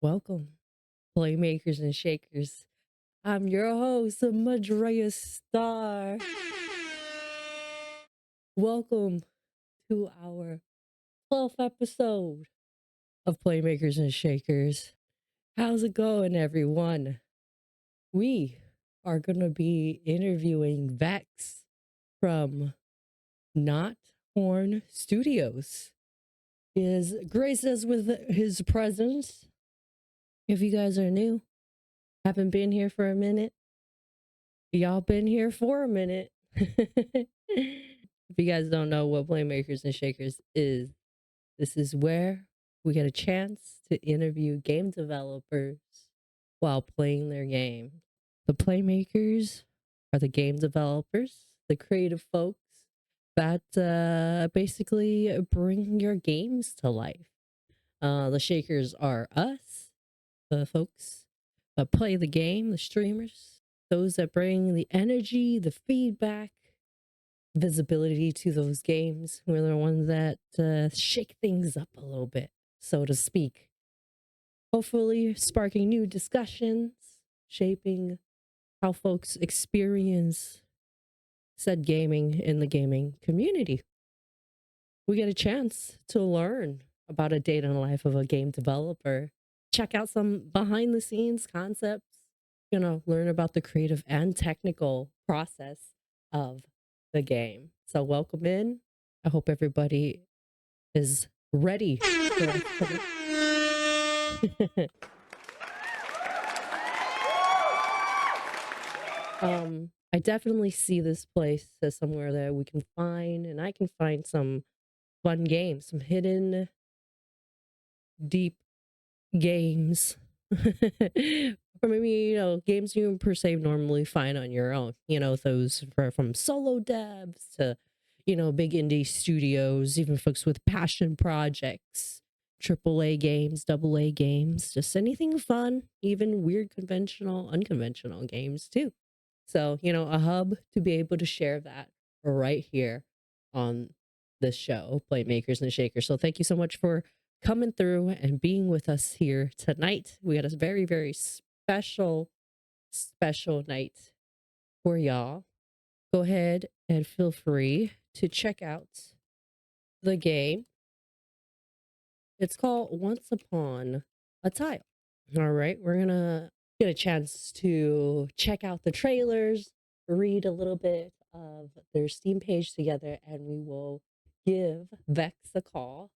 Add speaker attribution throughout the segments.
Speaker 1: Welcome, Playmakers and Shakers. I'm your host, Madrea Star. Welcome to our 12th episode of Playmakers and Shakers. How's it going, everyone? We are going to be interviewing Vex from KnotHorn Studios. He has graced us with his presence. If you guys are new, haven't been here for a minute, y'all been here for a minute. If you guys don't know what Playmakers and Shakers is, this is where we get a chance to interview game developers while playing their game. The Playmakers are the game developers, the creative folks that basically bring your games to life. The Shakers are us, the folks that play the game, the streamers, those that bring the energy, the feedback, visibility to those games. We're the ones that shake things up a little bit, so to speak. Hopefully, sparking new discussions, shaping how folks experience said gaming in the gaming community. We get a chance to learn about a day in the life of a game developer, check out some behind the scenes concepts, learn about the creative and technical process of the game. So welcome in. I hope everybody is ready for I definitely see this place as somewhere that we can find, and I can find some fun games, some hidden deep games. Or maybe, games you per se normally find on your own. Those from solo devs to, big indie studios, even folks with passion projects, AAA games, AA games, just anything fun, even weird, conventional, unconventional games too. So, a hub to be able to share that right here on this show, Playmakers and Shakers. So thank you so much for coming through and being with us here tonight. We had a very, very special night for y'all. Go ahead and feel free to check out the game. It's called Once Upon a Tile. All right, we're gonna get a chance to check out the trailers, read a little bit of their Steam page together, and we will give Vex a call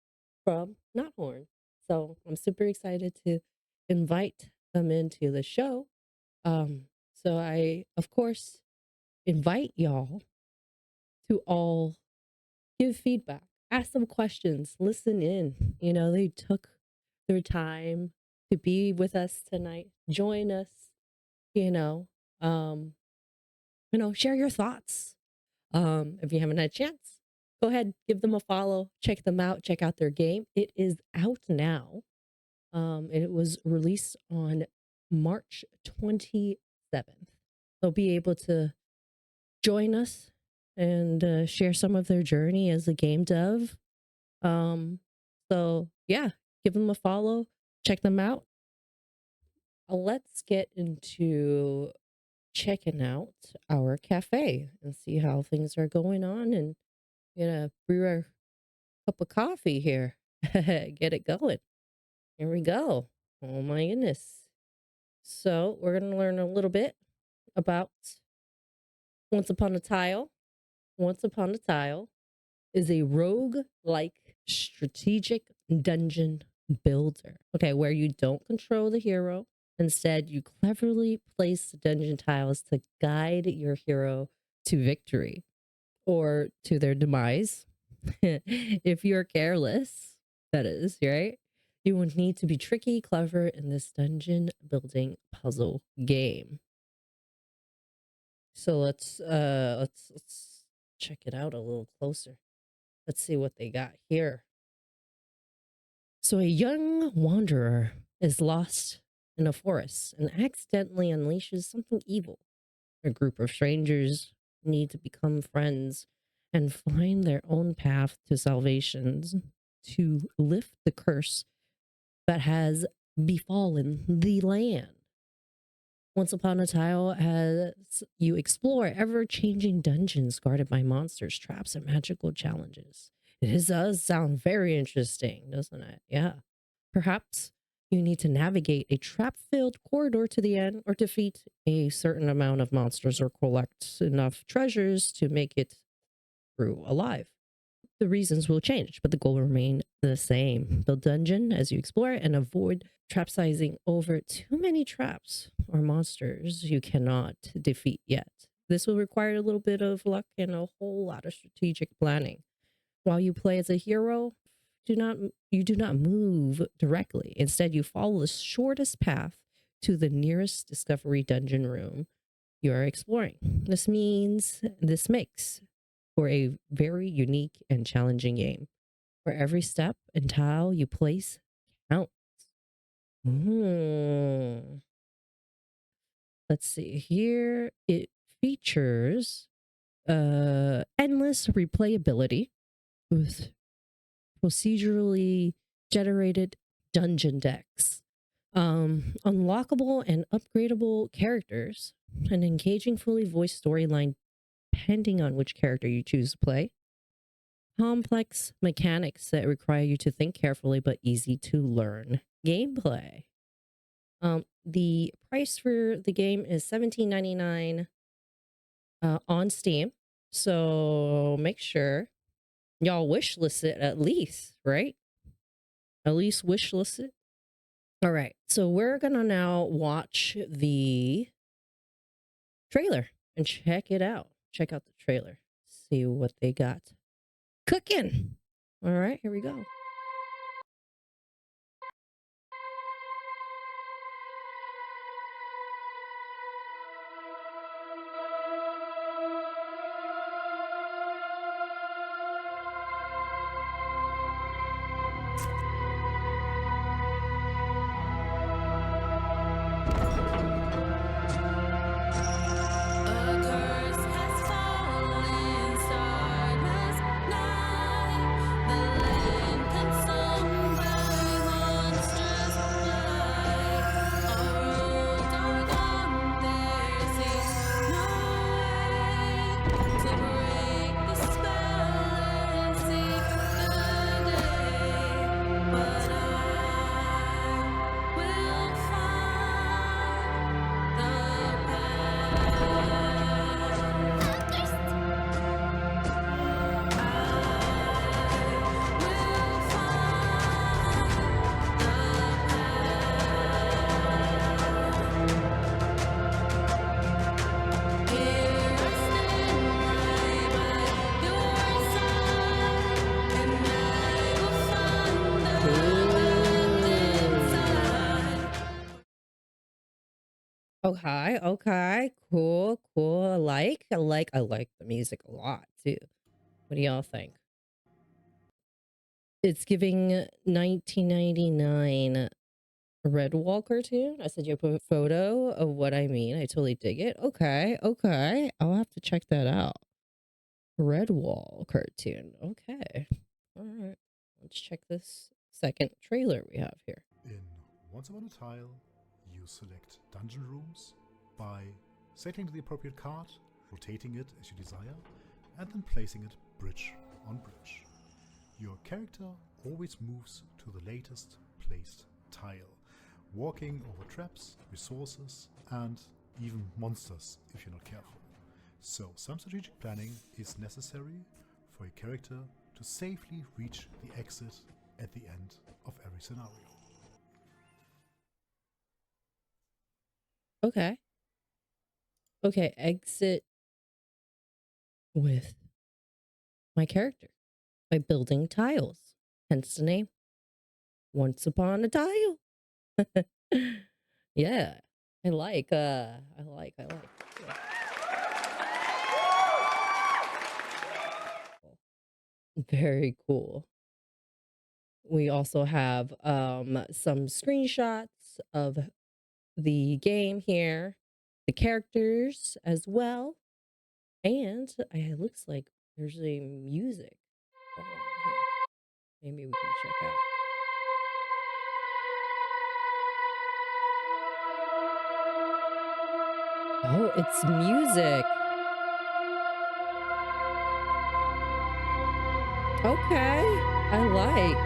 Speaker 1: from KnotHorn. So I'm super excited to invite them into the show. So I, of course, invite y'all to all give feedback, ask them questions, listen in. They took their time to be with us tonight, join us, you know, um, share your thoughts. If you haven't had a chance, go ahead, give them a follow, check them out, check out their game. It is out now. And it was released on March 27th. They'll be able to join us and share some of their journey as a game dev. So yeah, give them a follow, check them out. Let's get into checking out our cafe and see how things are going on and brew our cup of coffee here. Get it going. Here we go. Oh my goodness. So we're going to learn a little bit about Once Upon a Tile. Once Upon a Tile is a rogue-like strategic dungeon builder. Okay, where you don't control the hero. Instead, you cleverly place the dungeon tiles to guide your hero to victory or to their demise. If you're careless, that is, right? You will need to be tricky, clever in this dungeon building puzzle game. So let's check it out a little closer. Let's see what they got here. So a young wanderer is lost in a forest and accidentally unleashes something evil. A group of strangers need to become friends and find their own path to salvation to lift the curse that has befallen the land. Once Upon a Tile has you explore ever-changing dungeons guarded by monsters, traps, and magical challenges. Does sound very interesting, doesn't it? Yeah. Perhaps you need to navigate a trap-filled corridor to the end, or defeat a certain amount of monsters, or collect enough treasures to make it through alive. The reasons will change, but the goal will remain the same. Build dungeon as you explore and avoid trap-sizing over too many traps or monsters you cannot defeat yet. This will require a little bit of luck and a whole lot of strategic planning. While you play as a hero, you do not move directly. Instead, you follow the shortest path to the nearest discovery dungeon room you are exploring. This makes for a very unique and challenging game where every step and tile you place counts. Mm. Let's see here. It features endless replayability with procedurally generated dungeon decks, unlockable and upgradable characters, an engaging fully voiced storyline depending on which character you choose to play, complex mechanics that require you to think carefully but easy to learn gameplay. The price for the game is $17.99 on Steam. So make sure y'all wishlist it at least, right? At least wishlist it. All right. So we're gonna now watch the trailer and check it out. Check out the trailer. See what they got cooking. All right, here we go. Okay, okay, cool, cool. I like the music a lot too. What do y'all think? It's giving 1999 Redwall cartoon. I said you put a photo of what I mean. I totally dig it. Okay, okay. I'll have to check that out. Redwall cartoon. Okay. All right. Let's check this second trailer we have here.
Speaker 2: In Once Upon a Tile, you select dungeon rooms by setting to the appropriate card, rotating it as you desire, and then placing it bridge on bridge. Your character always moves to the latest placed tile, walking over traps, resources, and even monsters if you're not careful. So some strategic planning is necessary for your character to safely reach the exit at the end of every scenario.
Speaker 1: Okay. Okay, exit with my character by building tiles. Hence the name. Once Upon a Tile. Yeah. I like. Yeah. Very cool. We also have some screenshots of the game here, the characters as well, and it looks like there's a music. Hold on here. Maybe we can check out. Oh, it's music. Okay. I like.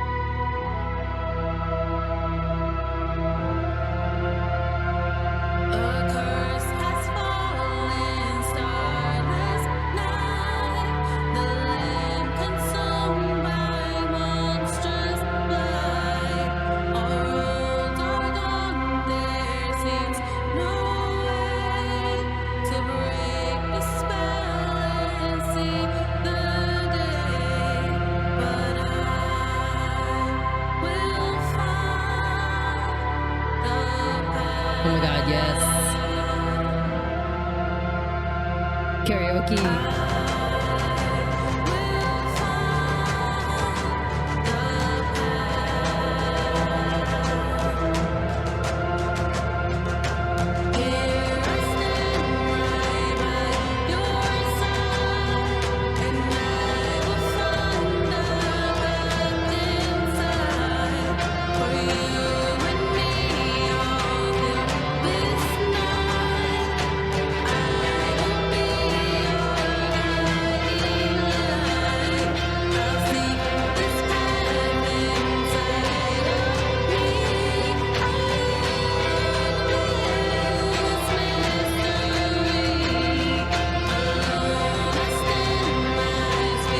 Speaker 3: A curse has fallen, starless night. The land consumed by monstrous blight. Our roads are gone, there seems no way to break the spell and see the day. But I will find the
Speaker 1: Oh my god, yes. Karaoke.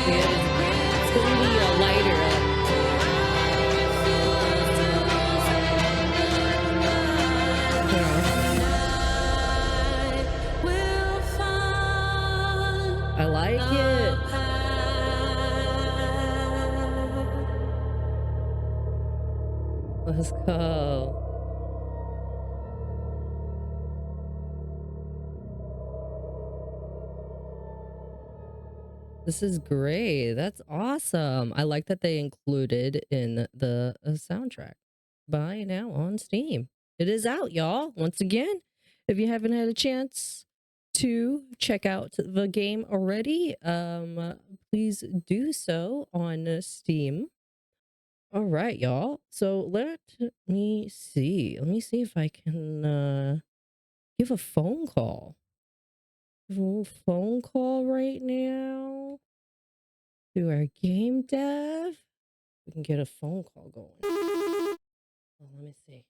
Speaker 1: Yeah, just turn the lighter up. Yeah, I like it. Let's go. This is great. That's awesome. I like that they included in the soundtrack. Buy now on Steam. It is out, y'all. Once again, if you haven't had a chance to check out the game already, please do so on Steam. All right, y'all. So let me see. Let me see if I can give a phone call. Give a little phone call right now to our game dev. We can get a phone call going. Oh, let me see.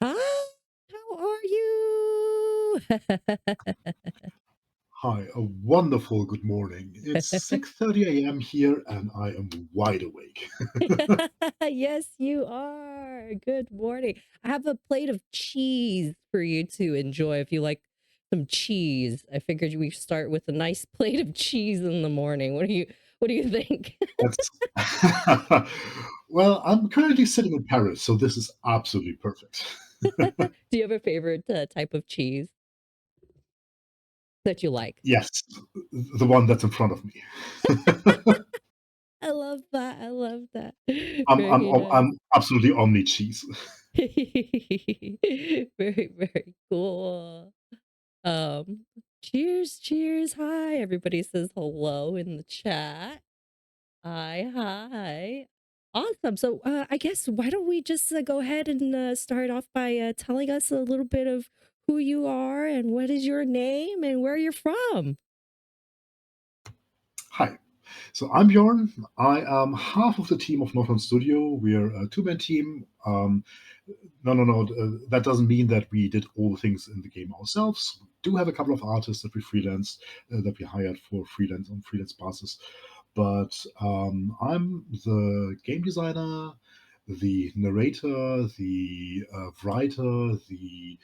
Speaker 1: Hi, how are you?
Speaker 2: Hi, a wonderful good morning. It's 6:30 a.m. here and I am wide awake.
Speaker 1: Yes, you are. Good morning. I have a plate of cheese for you to enjoy if you like some cheese. I figured we start with a nice plate of cheese in the morning. What do you think?
Speaker 2: That's Well, I'm currently sitting in Paris, so this is absolutely perfect.
Speaker 1: Do you have a favorite type of cheese that you like?
Speaker 2: Yes, the one that's in front of me.
Speaker 1: I love that. I love that.
Speaker 2: I'm I'm
Speaker 1: Very nice.
Speaker 2: I'm absolutely omni cheese.
Speaker 1: Very, very cool. Cheers, cheers. Hi. Everybody says hello in the chat. Hi, hi. Awesome. So, I guess why don't we just go ahead and start off by telling us a little bit of who you are and what is your name and where you're from?
Speaker 2: Hi. So I'm Bjorn. I am half of the team of KnotHorn Studio. We're a two-man team. No. That doesn't mean that we did all the things in the game ourselves. We do have a couple of artists that we freelance, that we hired for freelance on freelance basis. But I'm the game designer, the narrator, the writer, the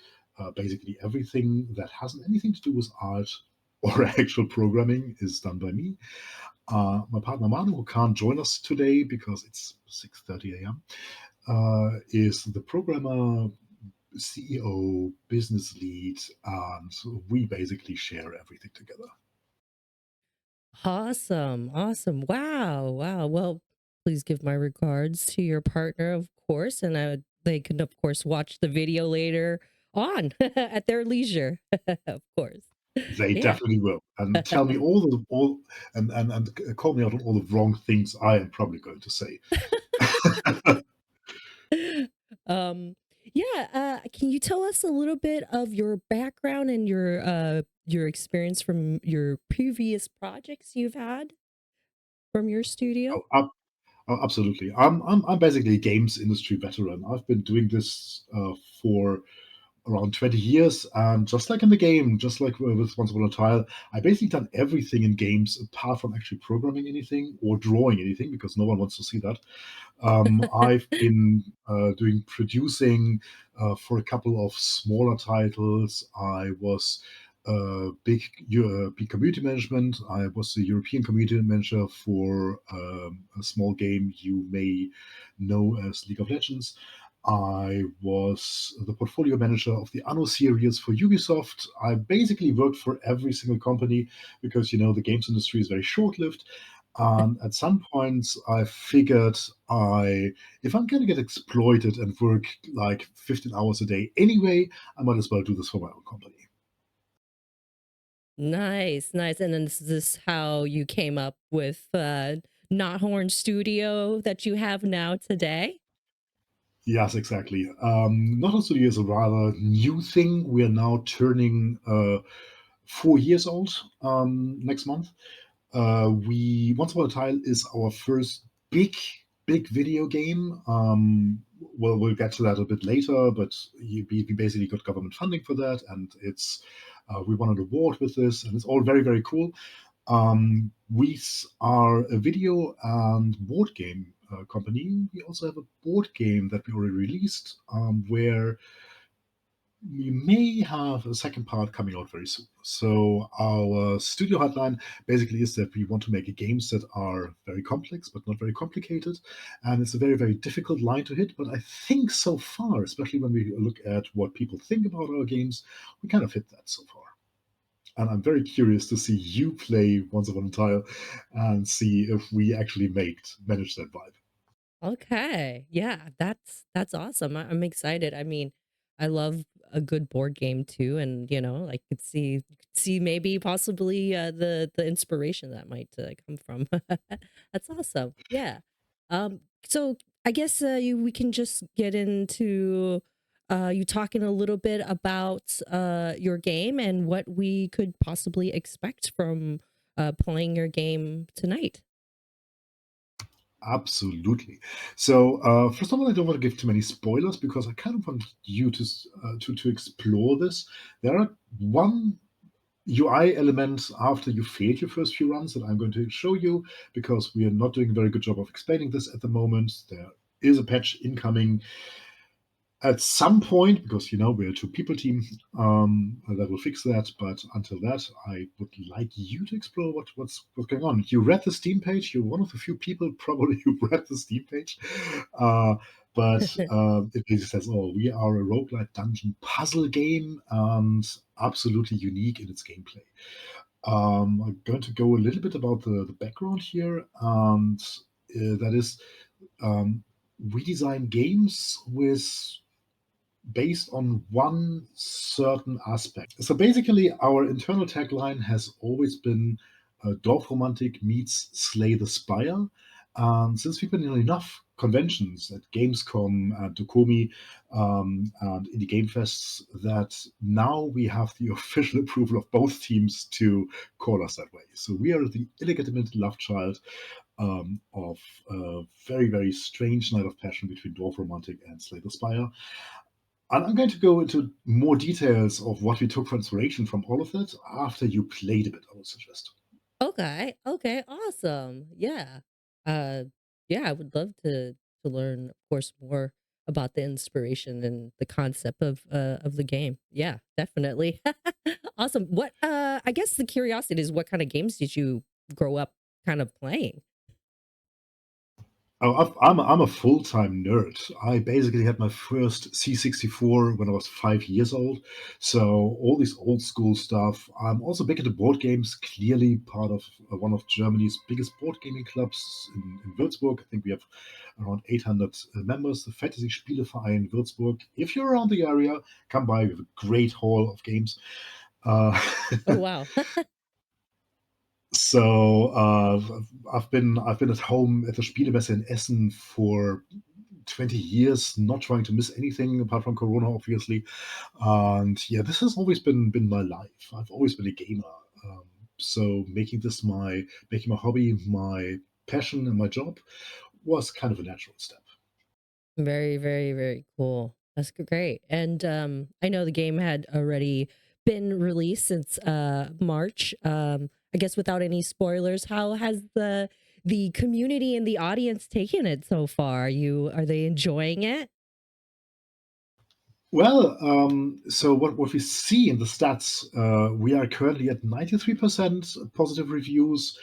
Speaker 2: basically everything that hasn't anything to do with art or actual programming is done by me. My partner Manu, who can't join us today because it's 6:30 a.m., is the programmer, CEO, business lead, and we basically share everything together.
Speaker 1: Awesome. Awesome. Wow. Wow. Well, please give my regards to your partner, of course. And they can, of course, watch the video later on at their leisure, of course.
Speaker 2: They
Speaker 1: Yeah.
Speaker 2: definitely will, and tell me all the all and call me out on all the wrong things I am probably going to say.
Speaker 1: Um, yeah, can you tell us a little bit of your background and your experience from your previous projects you've had from your studio?
Speaker 2: Oh, absolutely. I'm basically a games industry veteran. I've been doing this for around 20 years, and just like in the game, just like with Once Upon a Tile, I basically done everything in games apart from actually programming anything or drawing anything because no one wants to see that. I've been doing producing for a couple of smaller titles. I was big community management. I was the European community manager for a small game you may know as League of Legends. I was the portfolio manager of the Anno series for Ubisoft. I basically worked for every single company because the games industry is very short-lived. And at some points, I figured if I'm going to get exploited and work like 15 hours a day anyway, I might as well do this for my own company.
Speaker 1: Nice, nice. And then is this how you came up with KnotHorn Studio that you have now today?
Speaker 2: Yes, exactly. Not Studio is a rather new thing. We are now turning 4 years old next month. We Once Upon a Tile is our first big video game. Well, we'll get to that a bit later, but we basically got government funding for that, and we won an award with this, and it's all very very cool. We are a video and board game company. We also have a board game that we already released, where we may have a second part coming out very soon. So our studio hotline basically is that we want to make games that are very complex but not very complicated, and it's a very very difficult line to hit. But I think so far, especially when we look at what people think about our games, we kind of hit that so far. And I'm very curious to see you play Once Upon a Tile and see if we actually manage that vibe.
Speaker 1: Okay. Yeah, that's awesome. I'm excited. I mean, I love a good board game too, and I could see maybe possibly the inspiration that might come from. That's awesome. Yeah. So I guess we can just get into you talking a little bit about your game and what we could possibly expect from playing your game tonight.
Speaker 2: Absolutely. So, first of all, I don't want to give too many spoilers because I kind of want you to explore this. There are one UI element after you failed your first few runs that I'm going to show you because we are not doing a very good job of explaining this at the moment. There is a patch incoming at some point, because we're a two-people team, that will fix that. But until that, I would like you to explore what's going on. You read the Steam page. You're one of the few people probably who read the Steam page. Uh, but it basically says, "Oh, we are a roguelike dungeon puzzle game and absolutely unique in its gameplay." I'm going to go a little bit about the background here, and that is, um, we design games based on one certain aspect. So basically, our internal tagline has always been Dorf Romantik meets Slay the Spire. And since we've been in enough conventions at Gamescom and Dokomi and Indie Game Fests, that now we have the official approval of both teams to call us that way. So we are the illegitimate love child of a very, very strange night of passion between Dwarf Romantic and Slay the Spire. And I'm going to go into more details of what we took for inspiration from all of that after you played a bit, I would suggest.
Speaker 1: Okay. Okay. Awesome. Yeah. Uh yeah, I would love to learn, of course, more about the inspiration and the concept of the game. Yeah, definitely. Awesome. What I guess the curiosity is what kind of games did you grow up kind of playing?
Speaker 2: Oh, I'm a full-time nerd. I basically had my first C64 when I was 5 years old. So all this old school stuff. I'm also big into board games. Clearly part of one of Germany's biggest board gaming clubs in Würzburg. I think we have around 800 members. The Fantasy Spieleverein Würzburg. If you're around the area, come by. We have a great hall of games. Uh,
Speaker 1: Oh wow.
Speaker 2: So I've been at home at the Spielemesse in Essen for 20 years, not trying to miss anything apart from Corona, obviously. And yeah, this has always been my life. I've always been a gamer. Um, so making my hobby my passion and my job was kind of a natural step.
Speaker 1: Very, very, very cool. That's great. And I know the game had already been released since March. I guess without any spoilers, how has the community and the audience taken it so far? Are they enjoying it?
Speaker 2: Well, so what we see in the stats, we are currently at 93% positive reviews.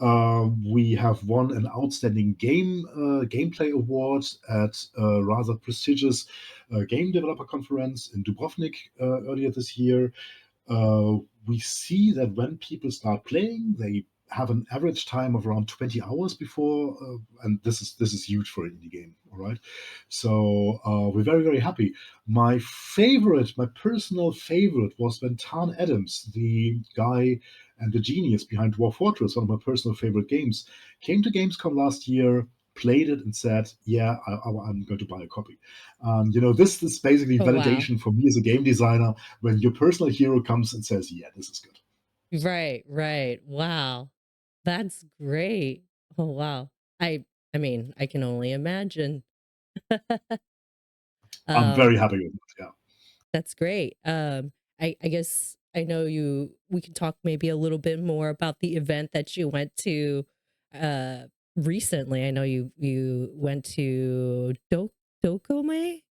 Speaker 2: We have won an outstanding gameplay award at a rather prestigious game developer conference in Dubrovnik earlier this year. uh, we see that when people start playing, they have an average time of around 20 hours before, and this is huge for an indie game. All right, so we're very happy. My personal favorite, was when Tan Adams, the guy and the genius behind Dwarf Fortress, one of my personal favorite games, came to Gamescom last year, played it, and said, "Yeah, I'm going to buy a copy." This is basically
Speaker 1: Oh wow.
Speaker 2: validation for me as a game designer when your personal hero comes and says, "Yeah, this is good."
Speaker 1: Right, right. Wow. That's great. Oh wow. I I mean, I can only imagine.
Speaker 2: I'm very
Speaker 1: um
Speaker 2: happy with it. Yeah.
Speaker 1: That's great. I guess I know we can talk maybe a little bit more about the event that you went to uh recently. I know you went to Dokumi?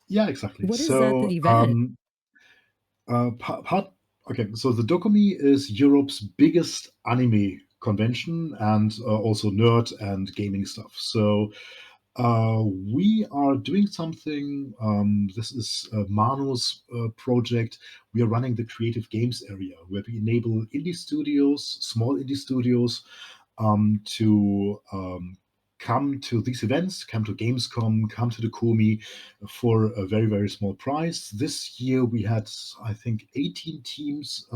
Speaker 2: Yeah, exactly.
Speaker 1: What is that
Speaker 2: So,
Speaker 1: the event?
Speaker 2: part okay, so the Dokumi is Europe's biggest anime convention, and also nerd and gaming stuff. So, we are doing something. This is Manu's project. We are running the creative games area, where we enable small indie studios, to come to these events, come to Gamescom, come to the Komi for a very small price. This year we had, I think, 18 teams.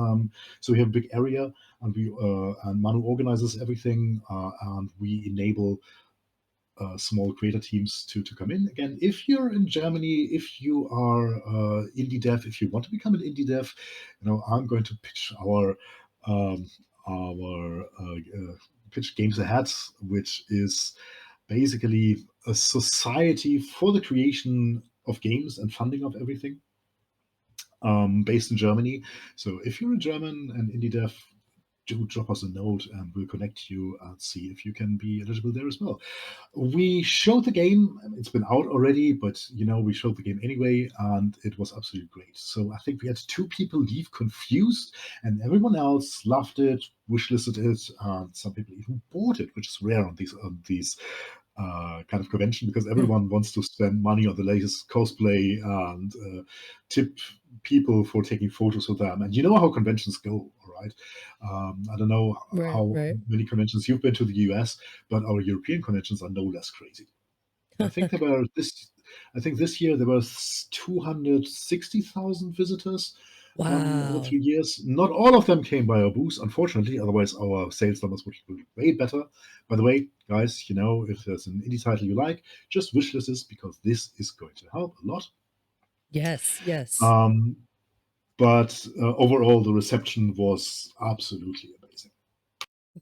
Speaker 2: So we have a big area, and we and Manu organizes everything, and we enable small creator teams to come in. Again, if you're in Germany, if you are indie dev, if you want to become an indie dev, I'm going to pitch um, our pitch Games Ahead, which is basically a society for the creation of games and funding of everything, based in Germany. So if you're a German and indie dev, do drop us a note and we'll connect you and see if you can be eligible there as well. We showed the game. It's been out already, but we showed the game anyway, and it was absolutely great. So I think we had two people leave confused, and everyone else loved it, wishlisted it, and some people even bought it, which is rare on these kind of convention, because everyone wants to spend money on the latest cosplay and tip people for taking photos with them. And you know how conventions go, all right? I don't know
Speaker 1: Right,
Speaker 2: how
Speaker 1: right.
Speaker 2: many conventions you've been to the US, but our European conventions are no less crazy. I think there were this. I think this year there were 260,000 visitors over
Speaker 1: Wow.
Speaker 2: 3 years. Not all of them came by our booth, unfortunately. Otherwise, our sales numbers would be way better. By the way, guys, if there's an indie title you like, just wishlist this, because this is going to help a lot.
Speaker 1: Yes, yes.
Speaker 2: Um, but overall, the reception was absolutely amazing.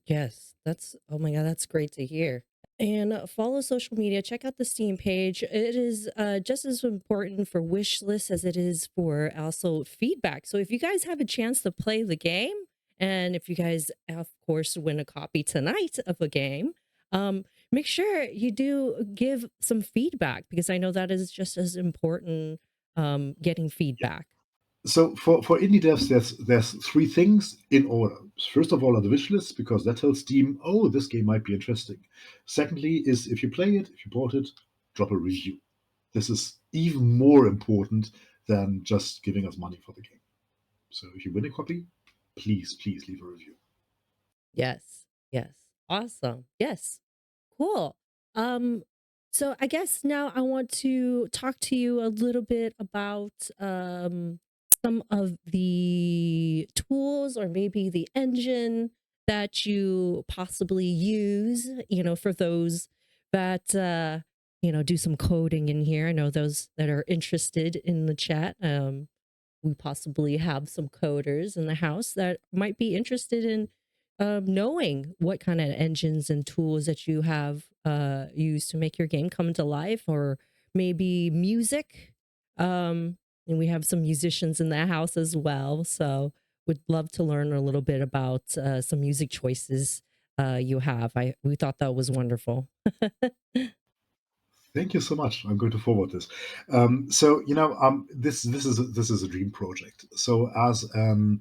Speaker 1: Yes. That's oh my god, that's great to hear. And follow social media, check out the Steam page. It is just as important for wish lists as it is for also feedback. So if you guys have a chance to play the game, and if you guys, of course, win a copy tonight of a game, make sure you do give some feedback, because I know that is just as important, getting feedback.
Speaker 2: So for indie devs, there's three things in order. First of all are the wish lists, because that tells Steam, oh, this game might be interesting. Secondly is, if you play it, if you bought it, drop a review. This is even more important than just giving us money for the game. So if you win a copy, please leave a review.
Speaker 1: Yes. Yes. Awesome. Yes. Cool. Um, so I guess now I want to talk to you a little bit about some of the tools, or maybe the engine that you possibly use, for those that, do some coding in here. I know those that are interested in the chat. We possibly have some coders in the house that might be interested in knowing what kind of engines and tools that you have used to make your game come to life, or maybe music. And we have some musicians in the house as well. So would love to learn a little bit about some music choices you have. We thought that was wonderful.
Speaker 2: Thank you so much. I'm going to forward this. This is a dream project. So as an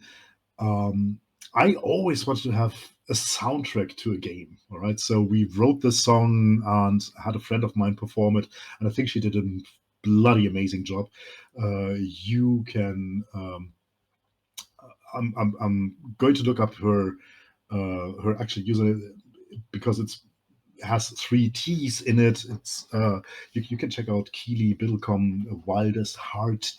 Speaker 2: I always wanted to have a soundtrack to a game. All right. So we wrote this song and had a friend of mine perform it, and I think she did a bloody amazing job. You can. I'm going to look up her actual user because it's has three T's in it. It's you can check out Keely Biddlecom Wildest Heart.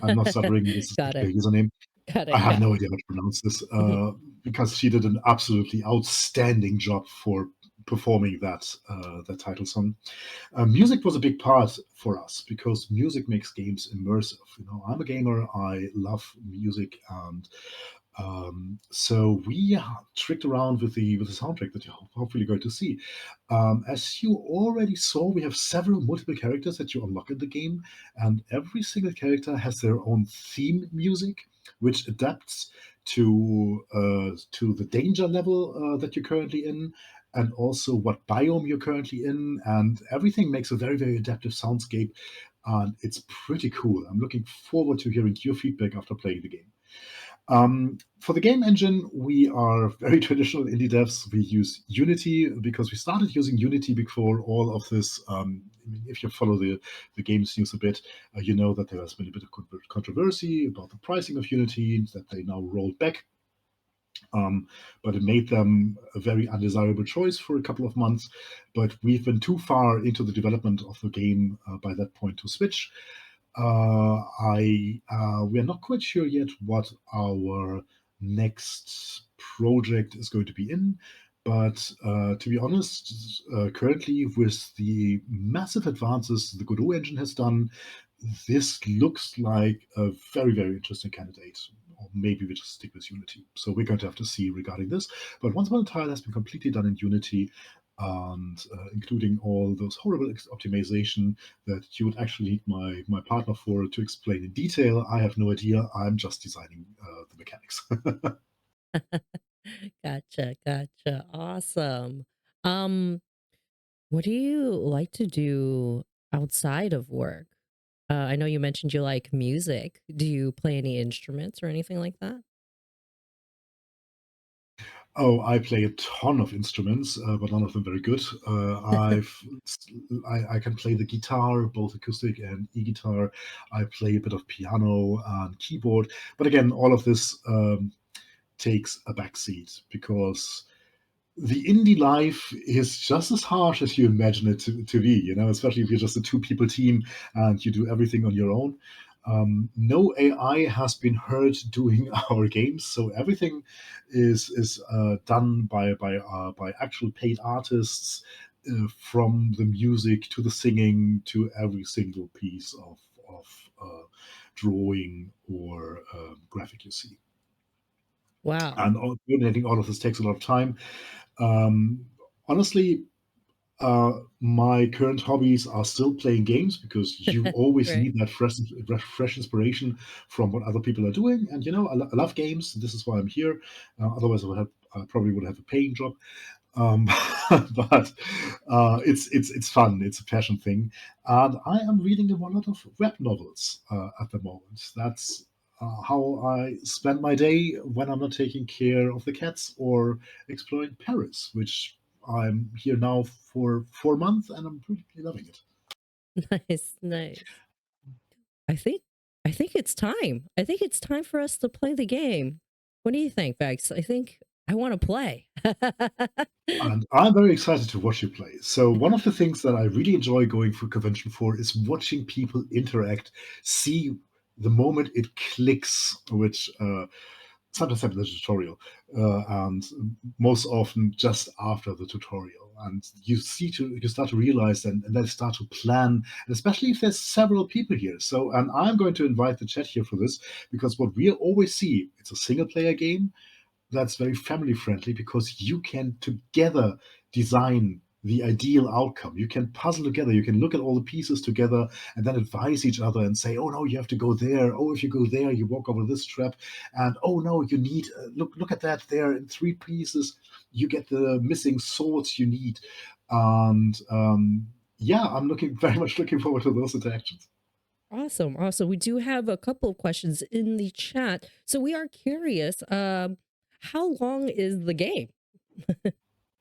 Speaker 2: I'm not stuttering. This is
Speaker 1: Got
Speaker 2: her
Speaker 1: it.
Speaker 2: username.
Speaker 1: Got
Speaker 2: I
Speaker 1: it.
Speaker 2: have
Speaker 1: Got
Speaker 2: no
Speaker 1: it.
Speaker 2: idea how to pronounce this
Speaker 1: Mhm.
Speaker 2: because she did an absolutely outstanding job for performing that title song. Music was a big part for us because music makes games immersive. I'm a gamer. I love music, and so we tricked around with the soundtrack that you're hopefully going to see. As you already saw, we have several multiple characters that you unlock in the game, and every single character has their own theme music, which adapts to the danger level that you're currently in, and also what biome you're currently in, and everything makes a very, very adaptive soundscape, and it's pretty cool. I'm looking forward to hearing your feedback after playing the game. For the game engine, we are very traditional indie devs. We use Unity because we started using Unity before all of this. If you follow the games news a bit, you know that there has been a bit of controversy about the pricing of Unity that they now rolled back. But it made them a very undesirable choice for a couple of months. But we've been too far into the development of the game by that point to switch. We are not quite sure yet what our next project is going to be in, but to be honest, currently with the massive advances the Godot engine has done, this looks like a very, very interesting candidate. Or maybe we just stick with Unity. So we're going to have to see regarding this. But Once Upon a Tile has been completely done in Unity, and including all those horrible optimization that you would actually need my partner for to explain in detail. I have no idea. I'm just designing the mechanics.
Speaker 1: Gotcha. Gotcha. Awesome. Um, what do you like to do outside of work? I know you mentioned you like music. Do you play any instruments or anything like that?
Speaker 2: Oh, I play a ton of instruments, but none of them very good. I can play the guitar, both acoustic and e-guitar. I play a bit of piano and keyboard, but again, all of this takes a backseat because the indie life is just as harsh as you imagine it to be, especially if you're just a two people team and you do everything on your own. No AI has been heard doing our games, so everything is done by actual paid artists, from the music to the singing to every single piece of drawing or graphic you see.
Speaker 1: Wow.
Speaker 2: And coordinating all of this takes a lot of time. Um, Honestly, my current hobbies are still playing games because you always
Speaker 1: Right.
Speaker 2: need that fresh inspiration from what other people are doing. And I love games. This is why I'm here. Otherwise, I probably would have a paying job. Um, but it's fun. It's a passion thing, and I am reading a lot of web novels at the moment. That's how I spend my day when I'm not taking care of the cats or exploring Paris, which I'm here now for 4 months, and I'm pretty loving it.
Speaker 1: Nice. Nice. I think I think it's time. I think it's time for us to play the game. What do you think, Bex? I think I want to play.
Speaker 2: And I'm very excited to watch you play. So one of the things that I really enjoy going for convention for is watching people interact, see the moment it clicks, which sometimes happen in the tutorial, and most often just after the tutorial. And you start to realize and then start to plan, and especially if there's several people here. So, and I'm going to invite the chat here for this, because what we always see, it's a single player game that's very family friendly, because you can together design the ideal outcome. You can puzzle together, you can look at all the pieces together and then advise each other and say, oh no, you have to go there. Oh, if you go there, you walk over this trap. And oh no, you need, look at that there in 3 pieces. You get the missing swords you need. And yeah, I'm looking very much looking forward to those interactions.
Speaker 1: Awesome, awesome. We do have a couple of questions in the chat. So we are curious, how long is the game?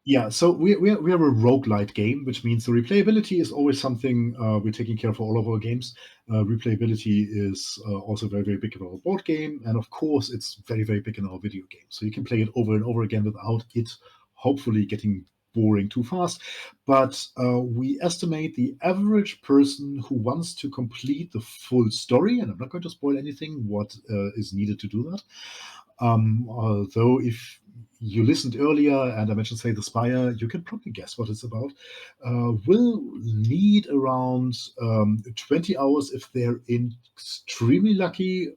Speaker 2: Yeah, so we are a roguelite game, which means the replayability is always something we're taking care of for all of our games. Replayability is also very, very big in our board game, and of course, it's very, very big in our video game. So you can play it over and over again without it hopefully getting boring too fast. But we estimate the average person who wants to complete the full story, and I'm not going to spoil anything what is needed to do that. Although if you listened earlier and I mentioned Slay the Spire, you can probably guess what it's about. Will need around 20 hours if they're extremely lucky,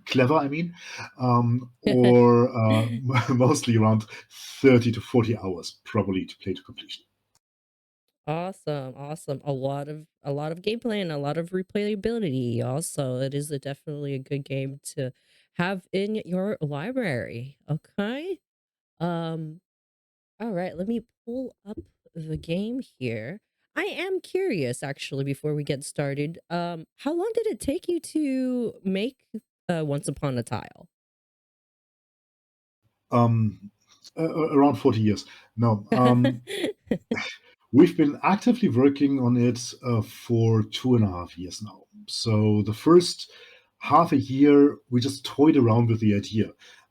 Speaker 2: clever, I mean, or mostly around 30 to 40 hours probably to play to completion.
Speaker 1: Awesome, awesome. A lot of gameplay and a lot of replayability. Also, it is definitely a good game to have in your library. Okay. Um. All right. Let me pull up the game here. I am curious, actually, before we get started. How long did it take you to make Once Upon a Tile?
Speaker 2: Um, Around 40 years. No, we've been actively working on it for 2.5 years now. So the first half a year, we just toyed around with the idea.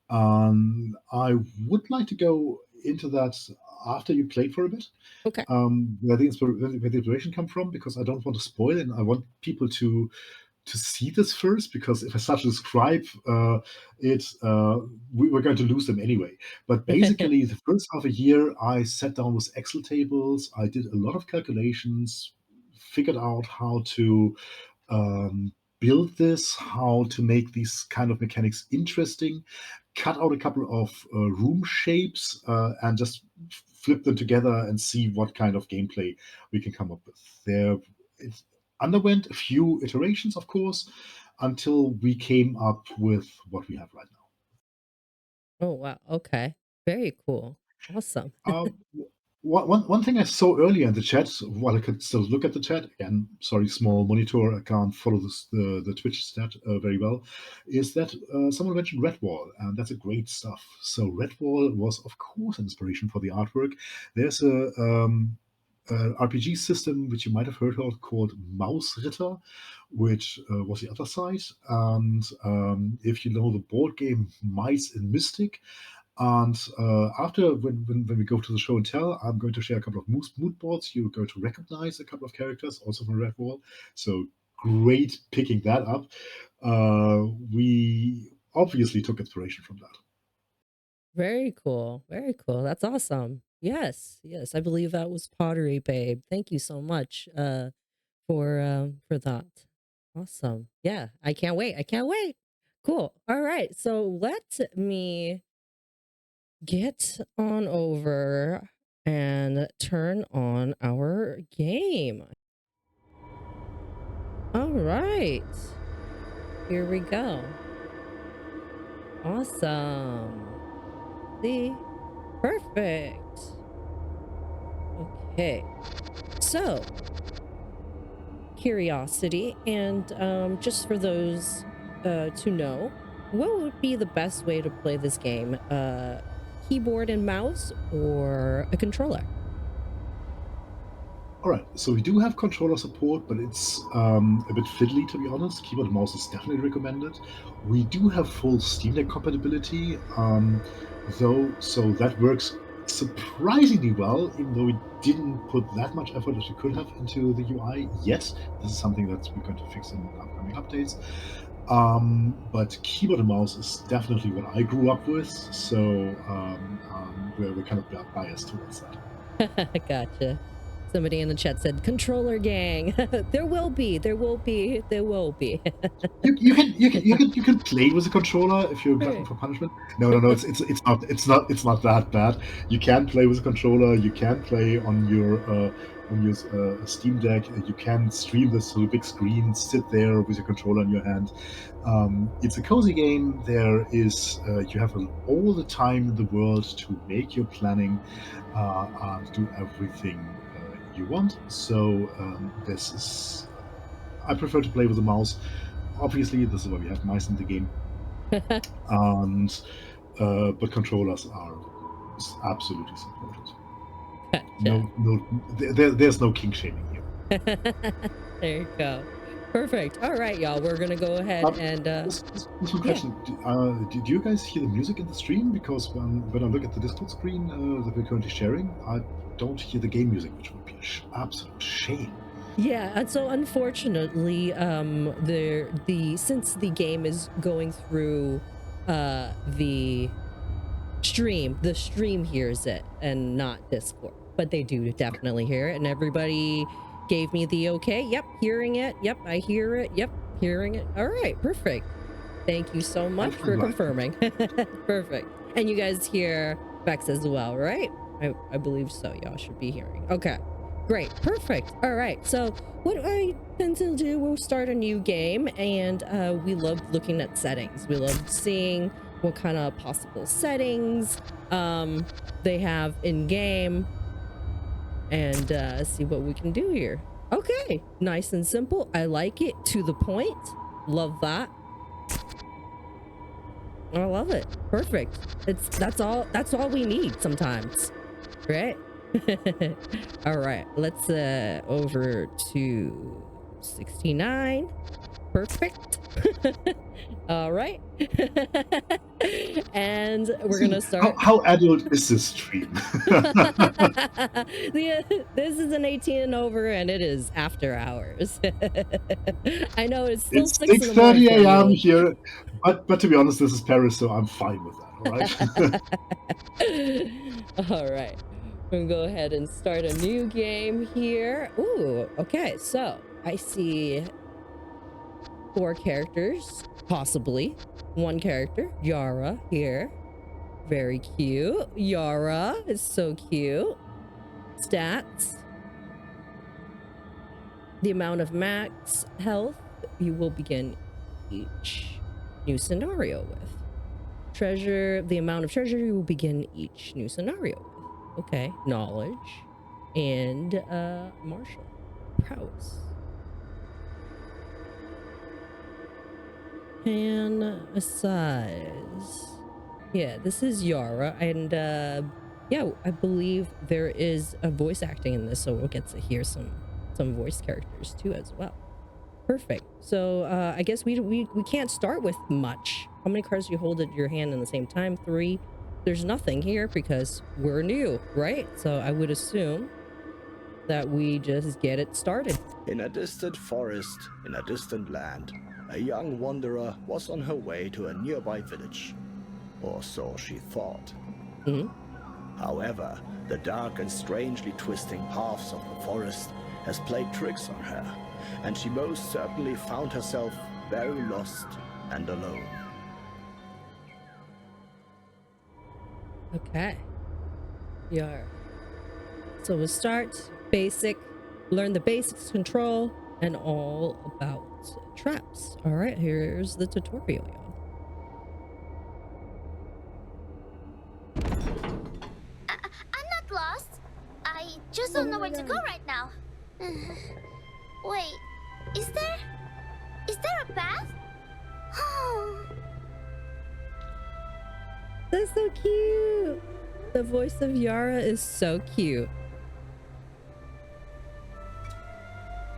Speaker 2: I would like to go into that after you played for a bit,
Speaker 1: Okay.
Speaker 2: where the inspiration come from, because I don't want to spoil, and I want people to see this first, because if I start to describe it, we're going to lose them anyway. But basically, the first half a year, I sat down with Excel tables. I did a lot of calculations, figured out how to build this, how to make these kind of mechanics interesting, cut out a couple of room shapes, and just flip them together and see what kind of gameplay we can come up with. It underwent a few iterations, of course, until we came up with what we have right now.
Speaker 1: Oh, wow. Okay. Very cool. Awesome.
Speaker 2: Um, one thing I saw earlier in the chat, while I could still look at the chat, again, sorry, small monitor, I can't follow the Twitch chat very well, is that someone mentioned Redwall, and that's a great stuff. So Redwall was, of course, an inspiration for the artwork. There's a RPG system which you might have heard of called Mouse Ritter, which was the other side. And if you know the board game Mice and Mystic, and after, when we go to the show and tell, I'm going to share a couple of mood boards. You're going to recognize a couple of characters, also from Redwall. So great picking that up. We obviously took inspiration from that.
Speaker 1: Very cool. Very cool. That's awesome. Yes. Yes. I believe that was Pottery Babe. Thank you so much for that. Awesome. Yeah. I can't wait. I can't wait. Cool. All right. So let me get on over and turn on our game. All right. Here we go. Awesome. See? Perfect. Okay. So, curiosity, and just for those to know, what would be the best way to play this game? Keyboard and mouse or a controller?
Speaker 2: All right, so we do have controller support, but it's a bit fiddly, to be honest. Keyboard and mouse is definitely recommended. We do have full Steam Deck compatibility, though, so that works surprisingly well, even though we didn't put that much effort as we could have into the UI yet. This is something that we're going to fix in upcoming updates. But keyboard and mouse is definitely what I grew up with, so we're kind of biased towards that.
Speaker 1: Gotcha. Somebody in the chat said controller gang. There will be. There will be. There will be.
Speaker 2: You can play with a controller if you're a glutton
Speaker 1: Right.
Speaker 2: for punishment. No. It's not that bad. You can play with a controller. You can play on your Steam Deck. You can stream this to a big screen. Sit there with your controller in your hand. It's a cozy game. There is you have all the time in the world to make your planning and do everything you want. So this is. I prefer to play with a mouse. Obviously, this is why we have mice in the game, and but controllers are absolutely supported.
Speaker 1: Gotcha.
Speaker 2: There's no kink shaming here.
Speaker 1: There you go. Perfect. All right, y'all. We're gonna go ahead and
Speaker 2: Just one
Speaker 1: yeah.
Speaker 2: question: do you guys hear the music in the stream? Because when I look at the Discord screen that we're currently sharing, I don't hear the game music, which would be an absolute shame.
Speaker 1: Yeah, and so unfortunately, since the game is going through the stream hears it and not Discord, but they do definitely hear it, and everybody gave me the okay. Yep, hearing it. Yep, I hear it. Yep, hearing it. All right, perfect. Thank you so much for
Speaker 2: Right.
Speaker 1: confirming. Perfect. And you guys hear Bex as well, right? I believe so. Y'all should be hearing. Okay. Great. Perfect. All right. So what I tend to do, we'll start a new game, and we love looking at settings. We love seeing what kind of possible settings they have in game, and see what we can do here. Okay. Nice and simple. I like it. To the point. Love that. I love it. Perfect. That's all we need sometimes, right? All right, let's over to 69. Perfect. All right. And we're gonna start.
Speaker 2: How adult is this stream?
Speaker 1: This is an 18 and over, and it is after hours. I know it's still
Speaker 2: It's
Speaker 1: 6 in the morning
Speaker 2: 6:30
Speaker 1: for
Speaker 2: a.m.
Speaker 1: you.
Speaker 2: here, but to be honest, this is Paris, so I'm fine with that. All right.
Speaker 1: All right. We're gonna go ahead and start a new game here. Ooh, okay. So I see 4 characters, possibly 1 character, Yara here. Very cute. Yara is so cute. Stats. The amount of max health you will begin each new scenario with. Treasure, the amount of treasure you will begin each new scenario with. Okay, knowledge and martial prowess. And a size. Yeah, this is Yara, and yeah, I believe there is a voice acting in this, so we'll get to hear some voice characters too as well. Perfect. So I guess we can't start with much. How many cards do you hold at your hand in the same time? 3. There's nothing here because we're new, right? So I would assume that we just get it started.
Speaker 4: In a distant forest, in a distant land, a young wanderer was on her way to a nearby village. Or so she thought.
Speaker 1: Mhm.
Speaker 4: However, the dark and strangely twisting paths of the forest has played tricks on her, and she most certainly found herself very lost and alone.
Speaker 1: Okay. Yara. So we'll start basic, learn the basics, control, and all about traps. All right, here's the tutorial, y'all.
Speaker 5: I'm not lost. I just don't know where to go right now. Wait, is there a path?
Speaker 1: That's so cute. The voice of Yara is so cute.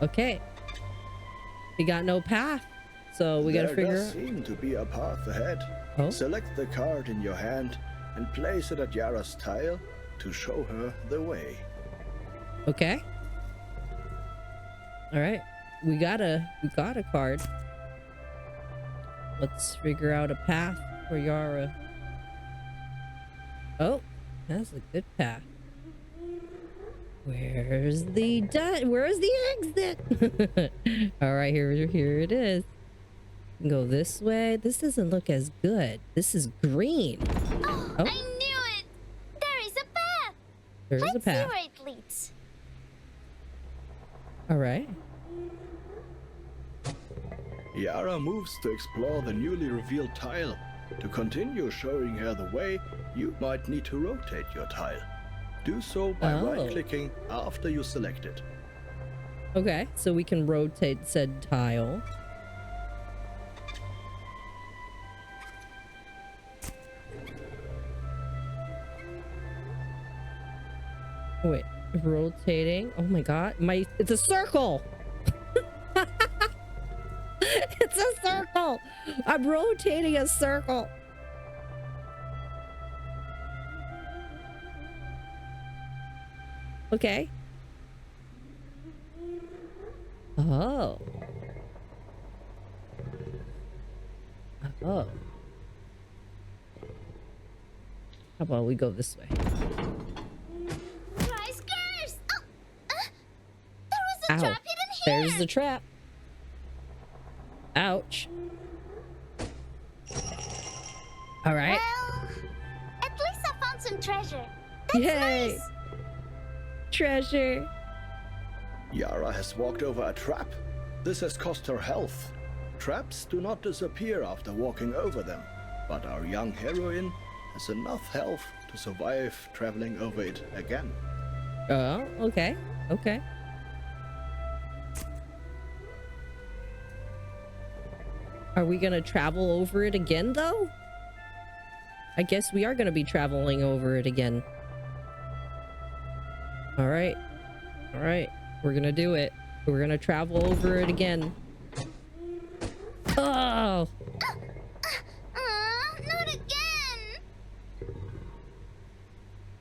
Speaker 1: Okay. We got no path, so we gotta
Speaker 4: There
Speaker 1: figure
Speaker 4: does
Speaker 1: out.
Speaker 4: seem to be a path ahead.
Speaker 1: Oh.
Speaker 4: Select the card in your hand and place it at Yara's tile to show her the way.
Speaker 1: Okay. All right. We got a card. let's figure out a path for Yara. Oh, that's a good path. Where's the exit? All right, here it is. Go this way. This doesn't look as good. This is green.
Speaker 5: Oh,
Speaker 1: Oh.
Speaker 5: I knew it! There is a path!
Speaker 1: There's
Speaker 5: Let's
Speaker 1: a path.
Speaker 5: see where it leads.
Speaker 1: All right.
Speaker 4: Yara moves to explore the newly revealed tile. To continue showing her the way, you might need to rotate your tile. Do so by
Speaker 1: Oh.
Speaker 4: right-clicking after you select it.
Speaker 1: Okay, so we can rotate said tile. Wait, rotating. Oh my god, it's a circle. It's a circle. I'm rotating a circle. Okay. Oh. Oh. How about we go this way?
Speaker 5: Rice Oh! There was a
Speaker 1: Ow.
Speaker 5: trap hidden here!
Speaker 1: There's the trap. Ouch. All right.
Speaker 5: Well, at least I found some treasure. That's
Speaker 1: Yay.
Speaker 5: nice.
Speaker 1: Treasure.
Speaker 4: Yara has walked over a trap. This has cost her health. Traps do not disappear after walking over them, but our young heroine has enough health to survive traveling over it again.
Speaker 1: Oh, okay. Okay. Are we gonna travel over it again, though? I guess we are gonna be traveling over it again. All right. All right. We're gonna do it. We're gonna travel over it again. Oh!
Speaker 5: Not again!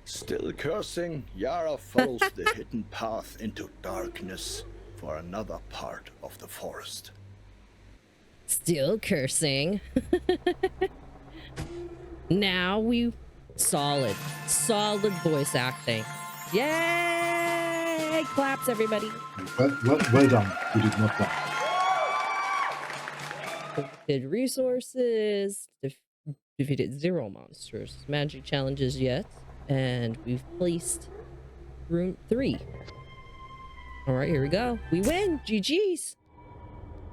Speaker 4: Still cursing, Yara follows the hidden path into darkness for another part of the forest.
Speaker 1: Still cursing. Now we solid voice acting. Yay! Claps, everybody.
Speaker 2: Well done. You did not die.
Speaker 1: Did resources, defeated 0 monsters, magic challenges yet, and we've placed room 3. All right, here we go. We win. GG's.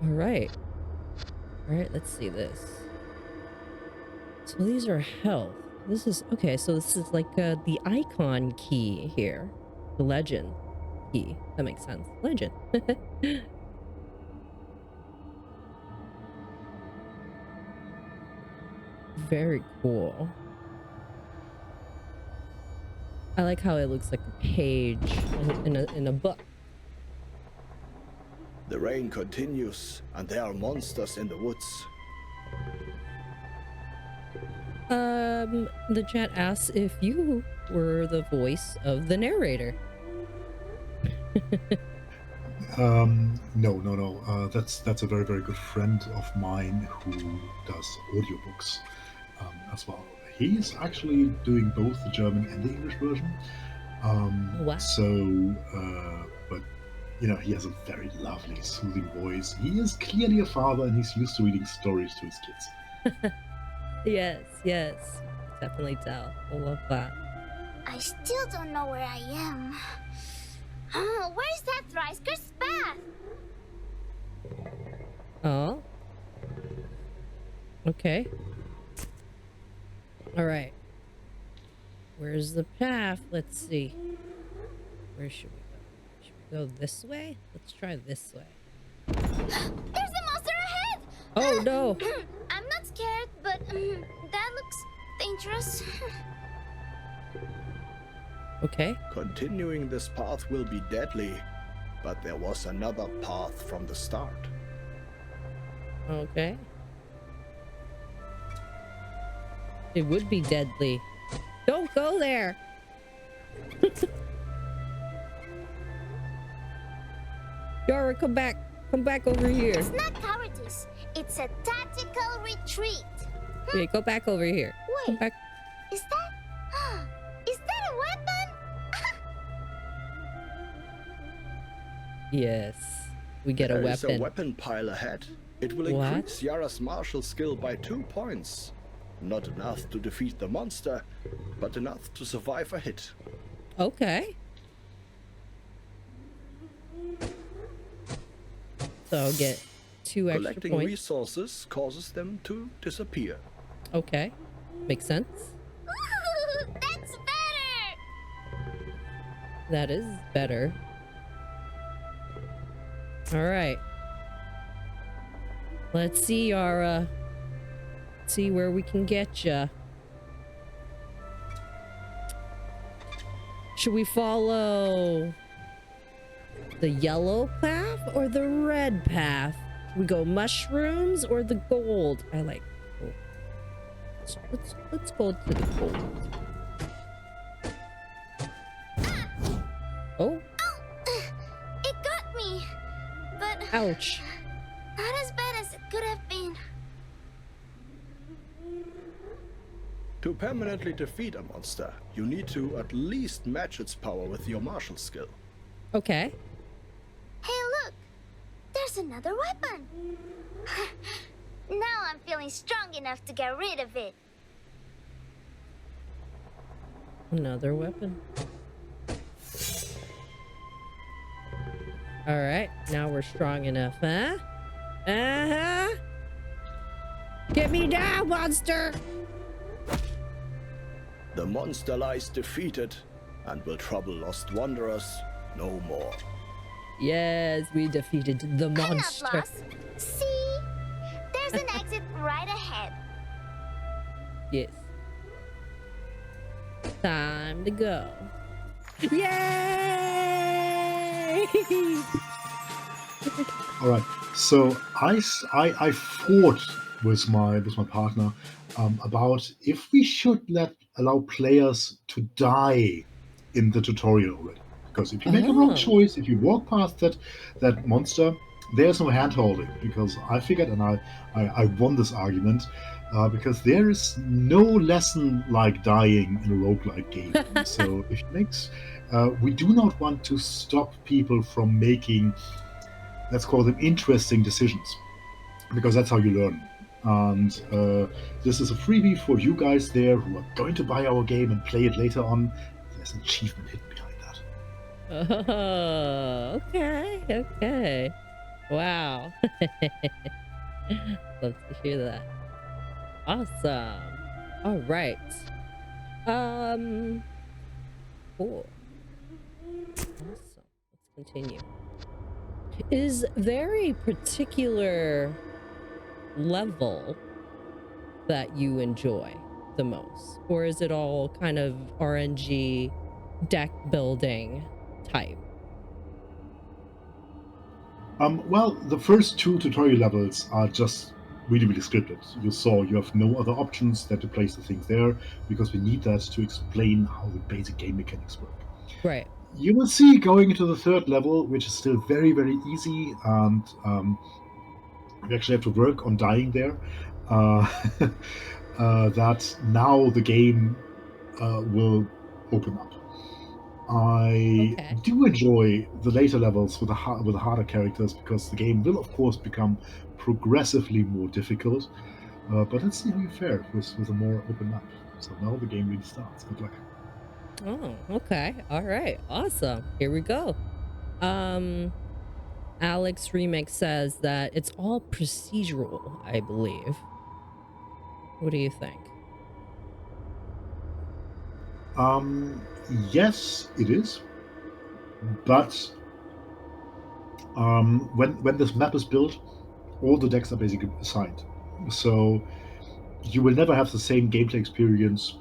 Speaker 1: All right. All right, let's see this. So these are health. This is okay. So this is like the icon key here, the legend key. That makes sense. Legend. Very cool. I like how it looks like a page in a book.
Speaker 4: The rain continues, and there are monsters in the woods.
Speaker 1: The chat asks if you were the voice of the narrator.
Speaker 2: No. That's a very, very good friend of mine who does audiobooks as well. He's actually doing both the German and the English version.
Speaker 1: Wow.
Speaker 2: But you know, he has a very lovely, soothing voice. He is clearly a father, and he's used to reading stories to his kids.
Speaker 1: Yes. Definitely tell. I love that.
Speaker 5: I still don't know where I am. Where's that Thriceker's path?
Speaker 1: Oh. Okay. All right. Where's the path? Let's see. Where should we go? Should we go this way? Let's try this way.
Speaker 5: There's a monster ahead!
Speaker 1: Oh no.
Speaker 5: I'm not scared, but that looks dangerous.
Speaker 1: Okay.
Speaker 4: Continuing this path will be deadly, but there was another path from the start.
Speaker 1: Okay. It would be deadly. Don't go there. Yara, come back. Come back over here.
Speaker 5: It's not cowardice. It's a tactical retreat.
Speaker 1: Wait, go back over here. Come
Speaker 5: Wait,
Speaker 1: back.
Speaker 5: is that... Is that a weapon?
Speaker 1: Yes. We get a
Speaker 4: There is
Speaker 1: weapon.
Speaker 4: a weapon pile ahead. It will
Speaker 1: What?
Speaker 4: increase Yara's martial skill by 2 points. Not enough to defeat the monster, but enough to survive a hit.
Speaker 1: Okay. So I'll get 2 extra
Speaker 4: Collecting
Speaker 1: points.
Speaker 4: resources causes them to disappear.
Speaker 1: Okay. Makes sense.
Speaker 5: Ooh, that's better!
Speaker 1: That is better. All right. Let's see, Yara. See where we can get ya. Should we follow the yellow path or the red path? Should we go mushrooms or the gold? I like gold. Let's go to the gold. Oh,
Speaker 5: It got me, but
Speaker 1: ouch.
Speaker 5: not as bad as it could have been.
Speaker 4: To permanently defeat a monster, you need to at least match its power with your martial skill.
Speaker 1: Okay.
Speaker 5: Hey, look! There's another weapon! Now I'm feeling strong enough to get rid of it.
Speaker 1: Another weapon. All right, now we're strong enough, huh? Uh-huh. Get me down, monster!
Speaker 4: The monster lies defeated and will trouble lost wanderers no more.
Speaker 1: Yes, we defeated the
Speaker 5: I'm not
Speaker 1: monster.
Speaker 5: lost. See? There's an exit right ahead.
Speaker 1: Yes. Time to go. Yay!
Speaker 2: All right. So I fought with my partner about if we should allow players to die in the tutorial already. Because if you make a wrong
Speaker 1: Oh.
Speaker 2: choice, if you walk past that monster, there's no hand holding. Because I figured, and I won this argument, because there is no lesson like dying in a roguelike game. So if it makes, we do not want to stop people from making, let's call them, interesting decisions, because that's how you learn. And this is a freebie for you guys there who are going to buy our game and play it later on. There's an achievement hidden behind that.
Speaker 1: Oh, okay, okay. Wow. Love to hear that. Awesome. All right. Cool. Awesome. Let's continue. Is there a particular level that you enjoy the most? Or is it all kind of RNG deck building type?
Speaker 2: Well, the first 2 tutorial levels are just really, really scripted. You saw you have no other options than to place the things there, because we need that to explain how the basic game mechanics work.
Speaker 1: Right.
Speaker 2: You will see going into the 3rd level, which is still very, very easy, and we actually have to work on dying there, that now the game will open up. I
Speaker 1: Okay.
Speaker 2: do enjoy the later levels with the harder characters, because the game will, of course, become progressively more difficult. But let's see how you fare with a more open map. So now the game really starts. Good luck.
Speaker 1: Oh, okay. All right. Awesome. Here we go. Alex Remix says that it's all procedural, I believe. What do you think?
Speaker 2: Yes, it is. But when this map is built, all the decks are basically assigned. So you will never have the same gameplay experience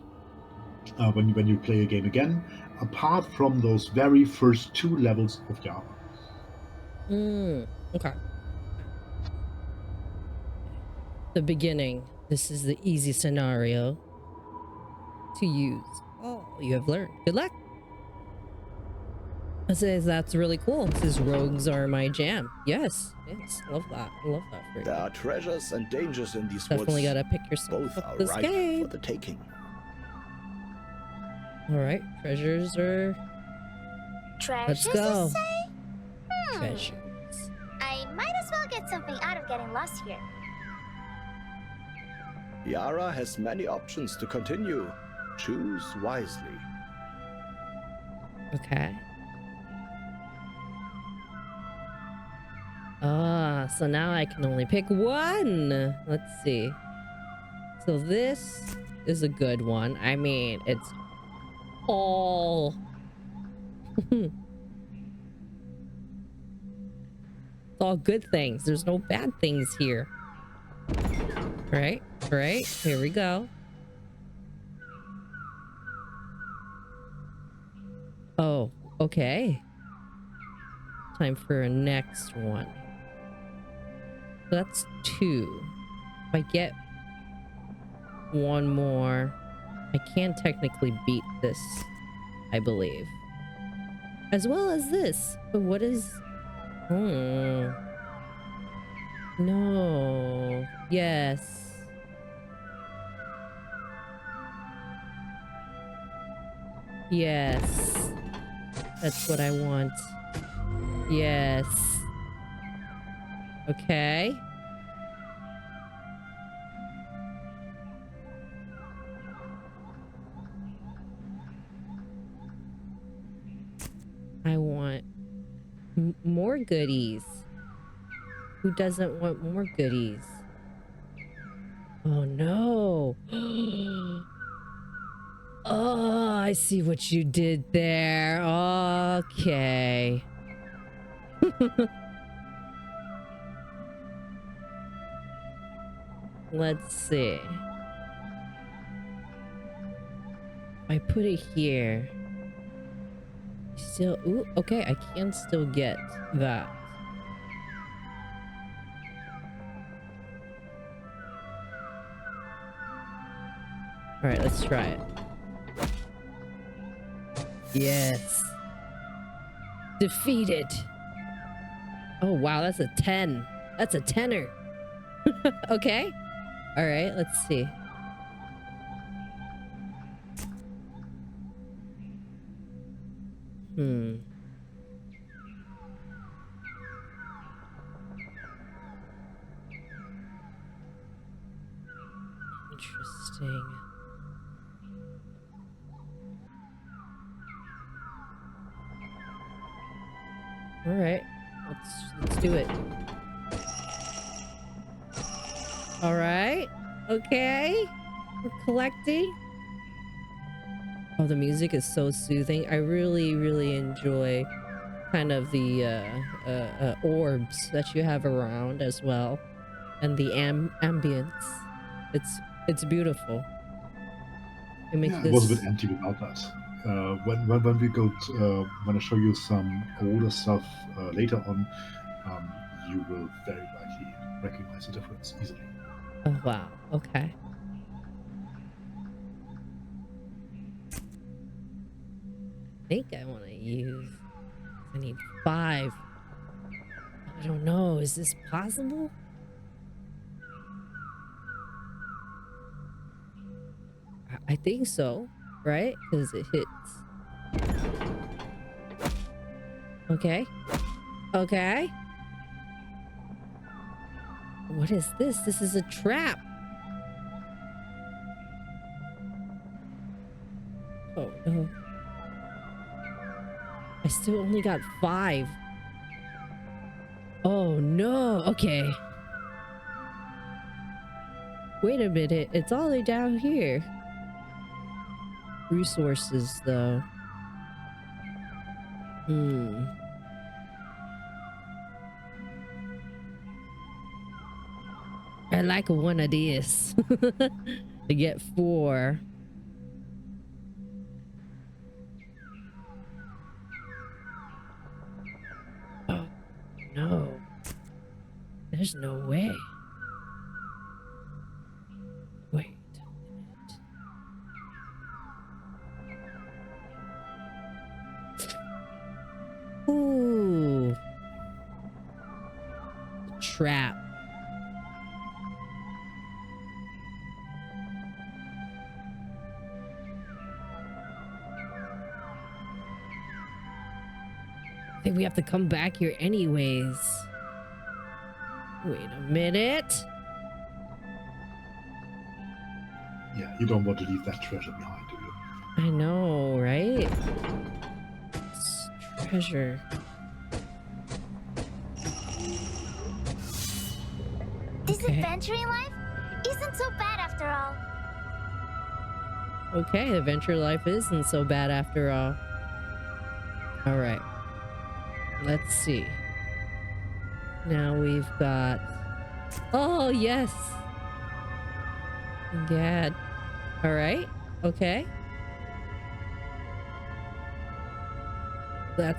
Speaker 2: when you play a game again, apart from those very first 2 levels of Java.
Speaker 1: Okay. The beginning. This is the easy scenario to use all you have learned. Good luck. Says that's really cool. Says rogues are my jam. Yes, yes, love that. I love that for you.
Speaker 4: There are treasures and dangers in these
Speaker 1: Definitely
Speaker 4: woods.
Speaker 1: gotta pick yourself
Speaker 4: Both
Speaker 1: up
Speaker 4: are
Speaker 1: this
Speaker 4: ripe
Speaker 1: game.
Speaker 4: for the taking.
Speaker 1: All right, treasures are.
Speaker 5: Treasures,
Speaker 1: Let's go.
Speaker 5: you say?
Speaker 1: Treasures.
Speaker 5: I might as well get something out of getting lost here.
Speaker 4: Yara has many options to continue. Choose wisely.
Speaker 1: Okay. Ah, so now I can only pick one. Let's see. So this is a good one. I mean, it's all. It's all good things. There's no bad things here. Right? Right? Here we go. Oh, okay. Time for a next one. So that's 2. If I get one more, I can technically beat this, I believe. As well as this. But what is... No. Yes. Yes. That's what I want. Yes. Okay. I want more goodies. Who doesn't want more goodies? Oh no. Oh, I see what you did there. Okay. Let's see. I put it here. Still, ooh, okay, I can still get that. All right, let's try it. Yes. Defeated. Oh, wow, that's a 10. That's a tenner. Okay. All right, let's see. Interesting. All right, let's do it. All right. Okay. We're collecting. Oh, the music is so soothing. I really, really enjoy kind of the orbs that you have around as well, and the ambience. It's beautiful. It makes
Speaker 2: Yeah, it was a
Speaker 1: this.
Speaker 2: bit empty without that. When we go, when I show you some older stuff later on, you will very likely recognize the difference easily.
Speaker 1: Oh wow. Okay. I think I want to use. I need 5. I don't know. Is this possible? I think so, right? Because it hits. Okay. Okay. What is this? This is a trap. Oh no. I still only got 5. Oh no. Okay. Wait a minute. It's all the way down here. Resources though. I like one of these. To get 4. Oh no. There's no way. Wait a minute. trap. I think we have to come back here anyways. Wait a minute.
Speaker 2: Yeah, you don't want to leave that treasure behind, do you?
Speaker 1: I know, right? It's treasure.
Speaker 5: This
Speaker 1: Okay.
Speaker 5: adventuring life isn't so bad after all.
Speaker 1: Okay, adventure life isn't so bad after all. All right. Let's see. Now we've got... Oh, yes. Gad. All right. Okay. That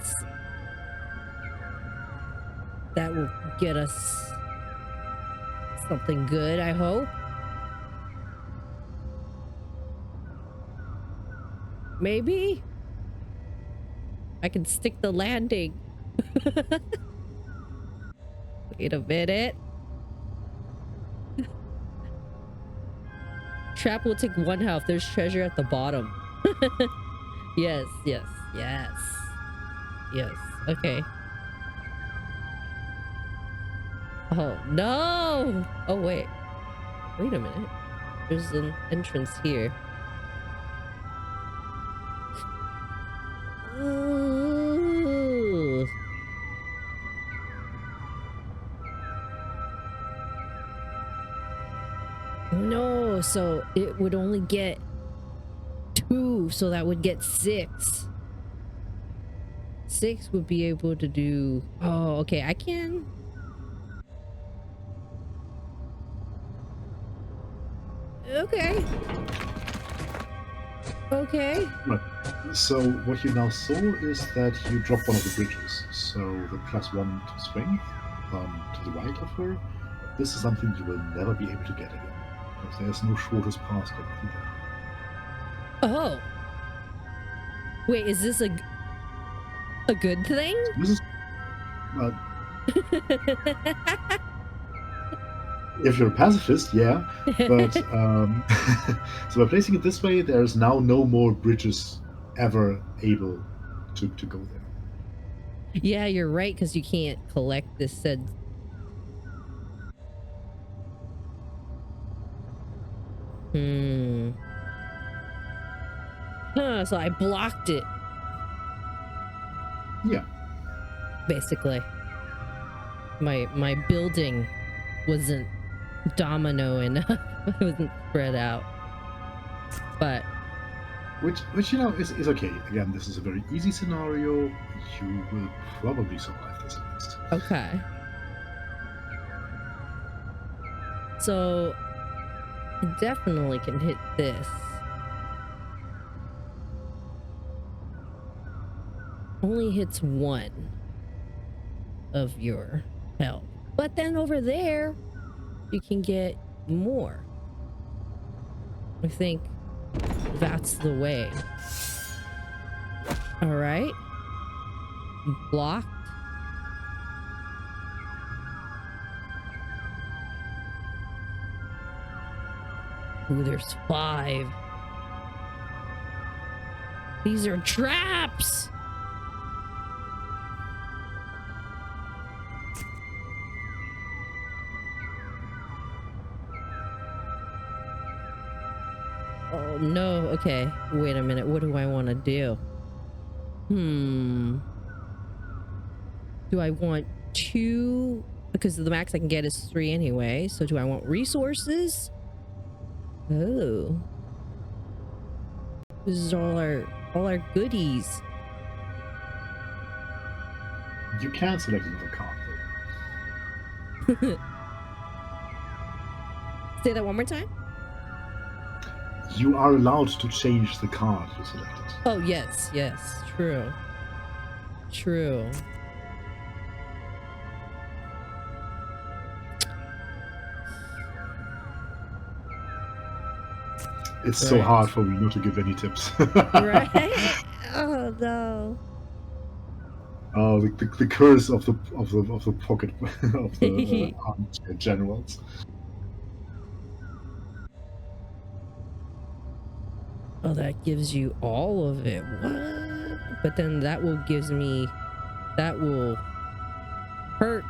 Speaker 1: will get us something good, I hope. Maybe I can stick the landing. Wait a minute. Trap will take 1 health. There's treasure at the bottom. Yes, yes, yes. Yes. Okay. Oh, no! Oh, wait. Wait a minute. There's an entrance here. Ooh. No, so it would only get 2, so that would get 6. 6 would be able to do... Oh, okay, I can... Okay. Okay.
Speaker 2: Right. So what you now saw is that you drop one of the bridges. So the +1 to strength to the right of her. This is something you will never be able to get again. Because there's no shortest path going through that.
Speaker 1: Oh. Wait, is this a good thing?
Speaker 2: This is if you're a pacifist, yeah. But so by placing it this way, there's now no more bridges ever able to go there.
Speaker 1: Yeah, you're right, because you can't collect this said... Huh, so I blocked it.
Speaker 2: Yeah.
Speaker 1: Basically. My building wasn't domino enough. It wasn't spread out. But...
Speaker 2: Which you know, is okay. Again, this is a very easy scenario. You will probably survive this at least.
Speaker 1: Okay. So... I definitely can hit this. Only hits 1 of your health. But then over there, you can get more. I think that's the way. All right. Blocked. Ooh, there's 5. These are traps! Oh no, okay. Wait a minute, what do I want to do? Do I want 2? Because the max I can get is 3 anyway. So do I want resources? Oh. This is all our goodies.
Speaker 2: You can select another card though.
Speaker 1: Say that one more time?
Speaker 2: You are allowed to change the card you selected.
Speaker 1: Oh, yes, yes. True. True.
Speaker 2: It's so hard for me not to give any tips.
Speaker 1: Right? Oh, no.
Speaker 2: The curse of the pocket of the armchair generals.
Speaker 1: Oh, that gives you all of it. What? But then that will gives me, that will hurt.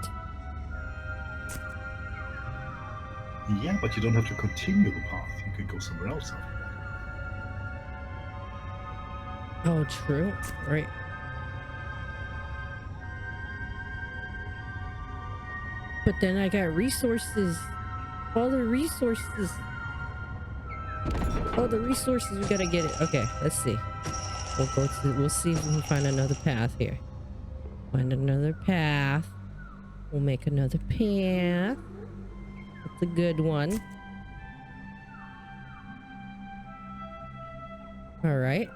Speaker 2: Yeah, but you don't have to continue the path. You can go somewhere else after that.
Speaker 1: Oh, true. Right. But then I got resources. All the resources. All the resources, we gotta get it. Okay, let's see. We'll see if we can find another path here. Find another path. We'll make another path. That's a good one. All right.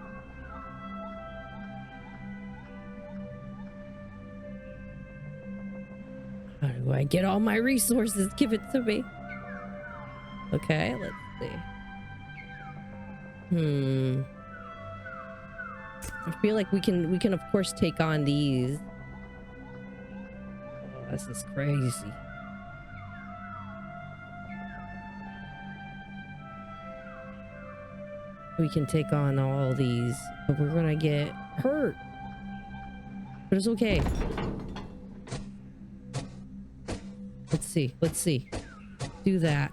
Speaker 1: How do I get all my resources? Give it to me. Okay, let's see. I feel like we can of course take on these. Oh, this is crazy. We can take on all these, but we're gonna get hurt. But it's okay. Let's see. Let's see. Do that.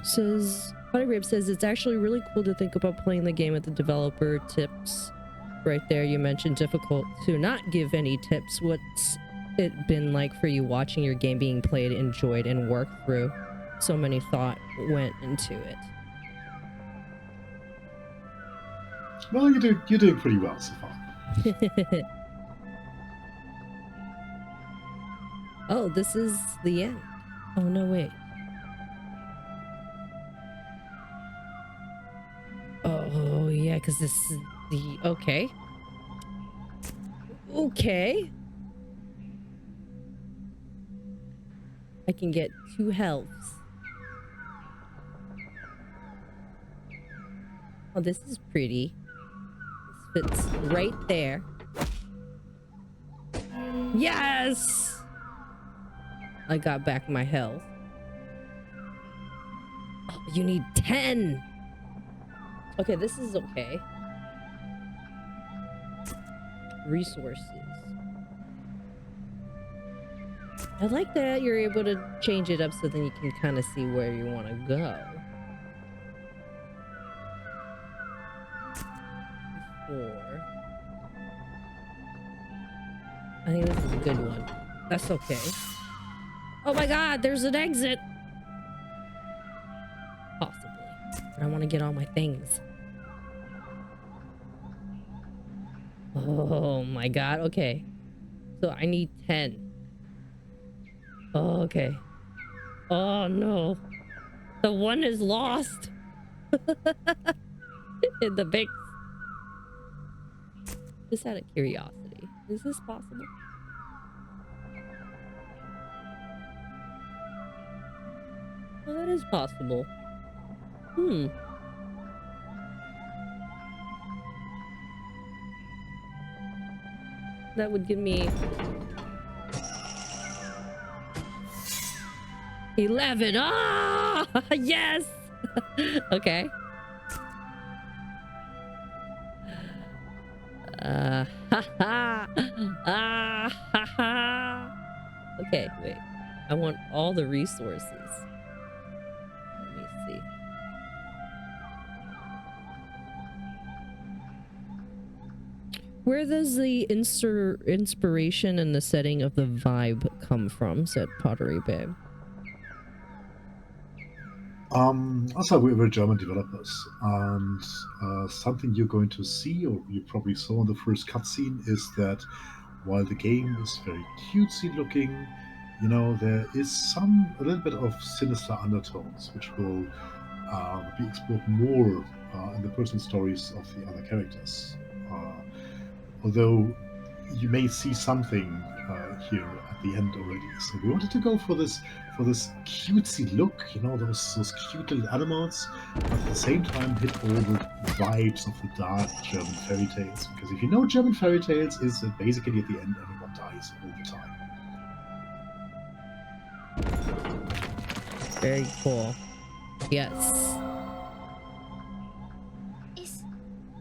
Speaker 1: Says Potty says it's actually really cool to think about playing the game at the developer tips. Right there, you mentioned difficult to not give any tips. What's it been like for you watching your game being played, enjoyed, and worked through? So many thought went into it.
Speaker 2: Well, you're doing pretty well so far.
Speaker 1: Oh, this is the end. Oh no, wait. Oh yeah, because this is the okay. I can get 2 healths. Oh, this is pretty. This fits right there. Yes! I got back my health. Oh, you need 10. Okay, this is okay. Resources. I like that you're able to change it up so then you can kind of see where you want to go. 4. I think this is a good one. That's okay. Oh my god, there's an exit! Possibly. But I want to get all my things. Oh my god, okay. So I need 10. Oh, okay. Oh no. The one is lost. In the mix. Just out of curiosity. Is this possible? Well, that is possible. That would give me 11. Ah! Yes! Okay. Ha ha! Ah ha ha! Okay, wait. I want all the resources. Let me see. Where does the inspiration and the setting of the vibe come from? Said Pottery Babe.
Speaker 2: Also, we're German developers, and something you're going to see, or you probably saw in the first cutscene, is that while the game is very cutesy looking, you know, there is a little bit of sinister undertones, which will be explored more in the personal stories of the other characters. Although you may see something here at the end already. So we wanted to go for this cutesy look, you know, those cute little animals, but at the same time hit all the vibes of the dark German fairy tales. Because if you know German fairy tales, is that basically at the end everyone dies all the time.
Speaker 1: Very cool. Yes.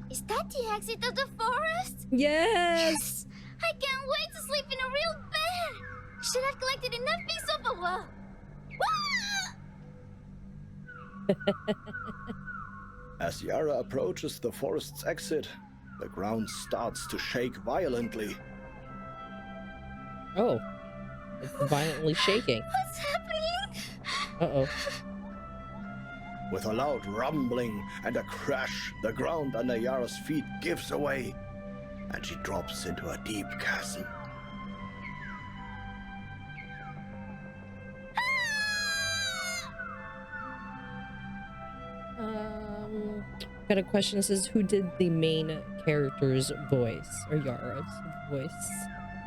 Speaker 5: Is that the exit of the forest?
Speaker 1: Yes.
Speaker 5: I can't wait to sleep in a real bed! Should have collected enough piece of a wall.
Speaker 4: As Yara approaches the forest's exit, the ground starts to shake violently.
Speaker 1: Oh. It's violently shaking.
Speaker 5: What's happening?
Speaker 1: Uh-oh.
Speaker 4: With a loud rumbling and a crash, the ground under Yara's feet gives away, and she drops into a deep chasm.
Speaker 1: Got a question that says, who did the main character's voice, or Yara's voice?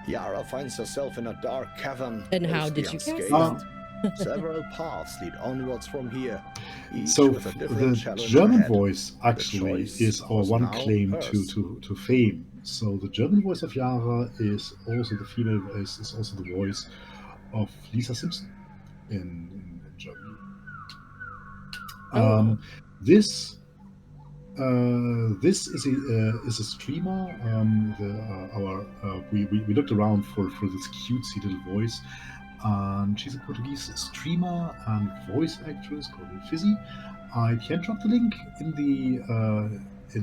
Speaker 4: Yara finds herself in a dark cavern.
Speaker 1: And how
Speaker 4: mostly
Speaker 1: did you
Speaker 4: unscathed.
Speaker 1: cast
Speaker 4: Several paths lead onwards from here, each
Speaker 2: So
Speaker 4: with a different
Speaker 2: the
Speaker 4: challenge
Speaker 2: German
Speaker 4: ahead.
Speaker 2: voice actually
Speaker 4: choice
Speaker 2: is our
Speaker 4: was
Speaker 2: one
Speaker 4: now
Speaker 2: claim
Speaker 4: hers.
Speaker 2: to fame. So the German voice of Yara is also the female voice, is also the voice of Lisa Simpson in Germany.
Speaker 1: Oh.
Speaker 2: This is a streamer. We looked around for this cutesy little voice, and she's a Portuguese streamer and voice actress called Fizzy. I can drop the link in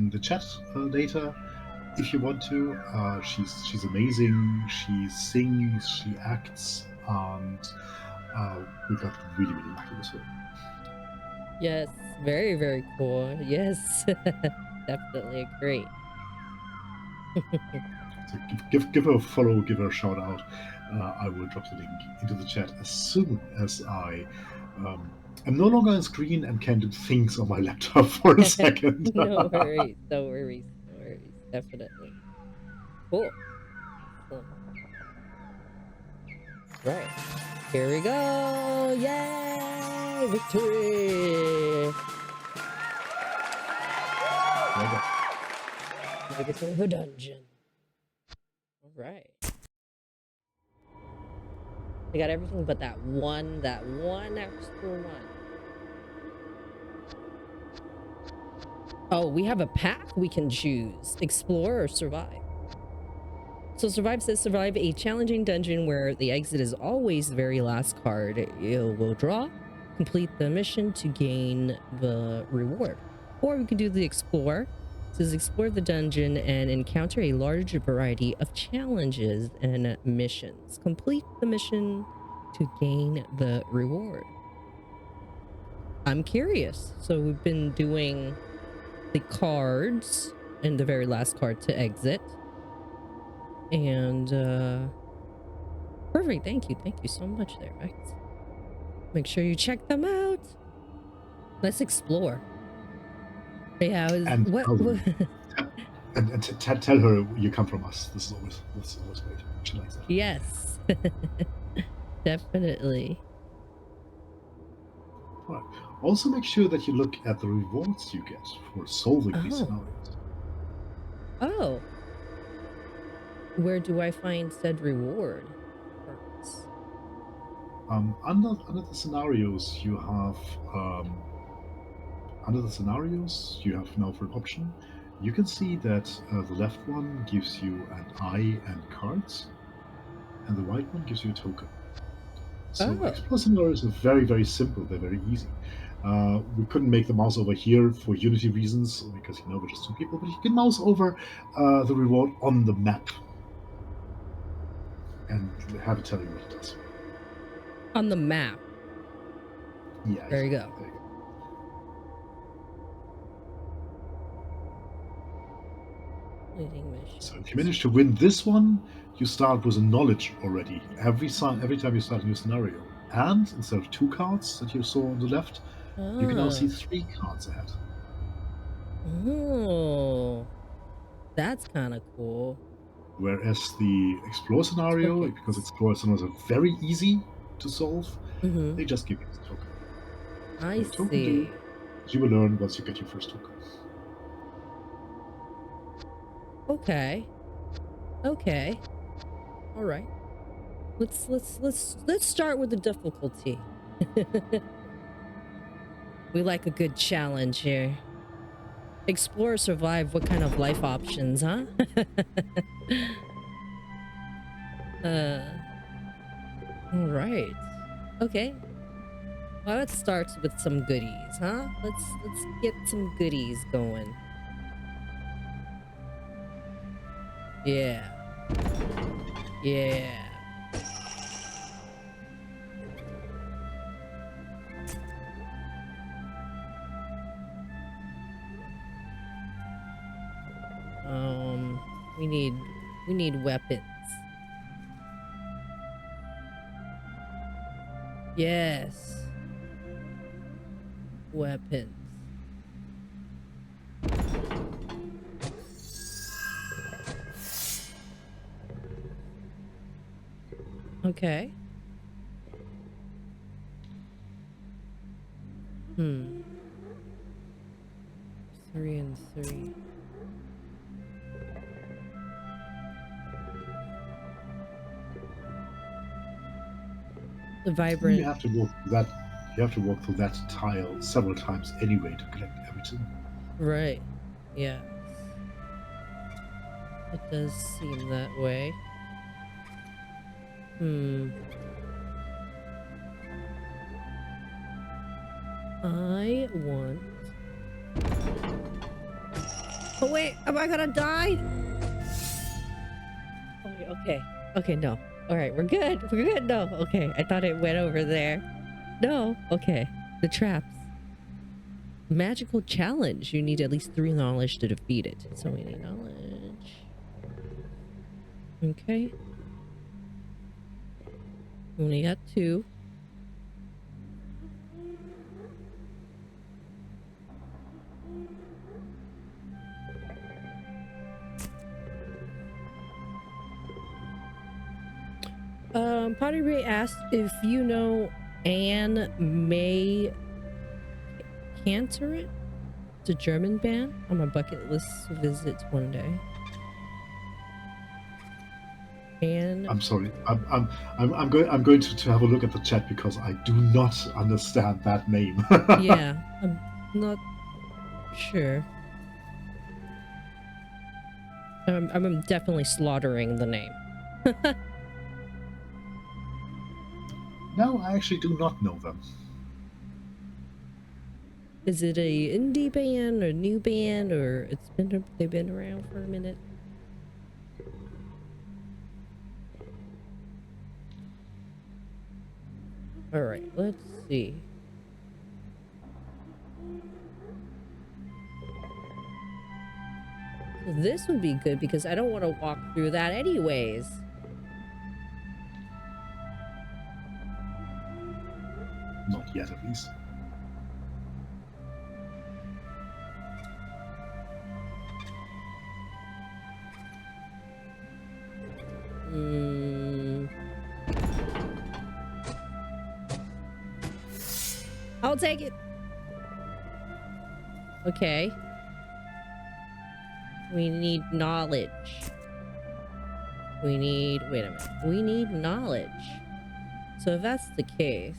Speaker 2: the chat later if you want to. She's amazing. She sings, she acts, and we got really lucky with her.
Speaker 1: Yes. Very, very cool. Yes. Definitely agree.
Speaker 2: So give her a follow, give her a shout out. I will drop the link into the chat as soon as I am no longer on screen and can do things on my laptop for a second.
Speaker 1: No worries. No worries. No worries. Definitely. Cool. Excellent. Right. Here we go. Yay! Victory! Make it through the dungeon. Alright. We got everything but that one extra one. Oh, we have a path we can choose. Explore or survive. So survive says survive a challenging dungeon where the exit is always the very last card you will draw. Complete the mission to gain the reward. Or we could do the explore. It says explore the dungeon and encounter a large variety of challenges and missions. Complete the mission to gain the reward. I'm curious. So we've been doing the cards and the very last card to exit. And perfect. Thank you so much there, Rex. Make sure you check them out. Let's explore. Yeah,
Speaker 2: And
Speaker 1: what
Speaker 2: tell her you come from us. This is always great. She likes that.
Speaker 1: Yes. Definitely.
Speaker 2: Right. Also make sure that you look at the rewards you get for solving these scenarios.
Speaker 1: Oh. Where do I find said reward?
Speaker 2: Under the scenarios you have now for an option, you can see that the left one gives you an eye and cards, and the right one gives you a token. So explore scenarios are very simple. They're very easy. We couldn't make the mouse over here for Unity reasons because we're just two people, but you can mouse over the reward on the map and have it tell you what it does.
Speaker 1: On the map.
Speaker 2: Yeah.
Speaker 1: There you go.
Speaker 2: There you go. So if you manage to win this one, you start with a knowledge already. Every time you start a new scenario. And instead of 2 cards that you saw on the left, you can now see 3 cards ahead.
Speaker 1: Oh. That's kind of cool.
Speaker 2: Whereas the Explore scenario,
Speaker 1: Okay.
Speaker 2: because Explore scenarios are very easy to solve,
Speaker 1: Mm-hmm.
Speaker 2: they just give you the token. So
Speaker 1: I
Speaker 2: what the token do,
Speaker 1: see.
Speaker 2: you will learn once you get your first token.
Speaker 1: Okay. Okay. All right. Let's start with the difficulty. We like a good challenge here. Explore, survive. What kind of life options, huh? uh. All right. Okay. Well, let's start with some goodies, huh? Let's get some goodies going. Yeah. Yeah. We need weapons. Yes. Weapons. Okay. 3 and 3. The
Speaker 2: You
Speaker 1: vibrant.
Speaker 2: have to walk through that. You have to walk through that tile several times anyway to collect everything.
Speaker 1: Right. Yes. It does seem that way. I want... Oh wait, am I gonna die? Oh, wait, okay. Okay, no. Alright, we're good. We're good. No. Okay. I thought it went over there. No. Okay. The traps. Magical challenge. You need at least 3 knowledge to defeat it. So we need knowledge. Okay. Only got 2. Potty Ray asked if you know Anne May Cantor. It's a German band on my bucket list visits one day. And
Speaker 2: I'm sorry. I'm going to have a look at the chat because I do not understand that name.
Speaker 1: yeah, I'm not sure. I'm definitely slaughtering the name.
Speaker 2: No, I actually do not know them.
Speaker 1: Is it a indie band or new band, or they've been around for a minute? All right, let's see. So this would be good because I don't want to walk through that anyways.
Speaker 2: Not yet, at least.
Speaker 1: I'll take it. Okay. We need knowledge. Wait a minute. We need knowledge. So if that's the case...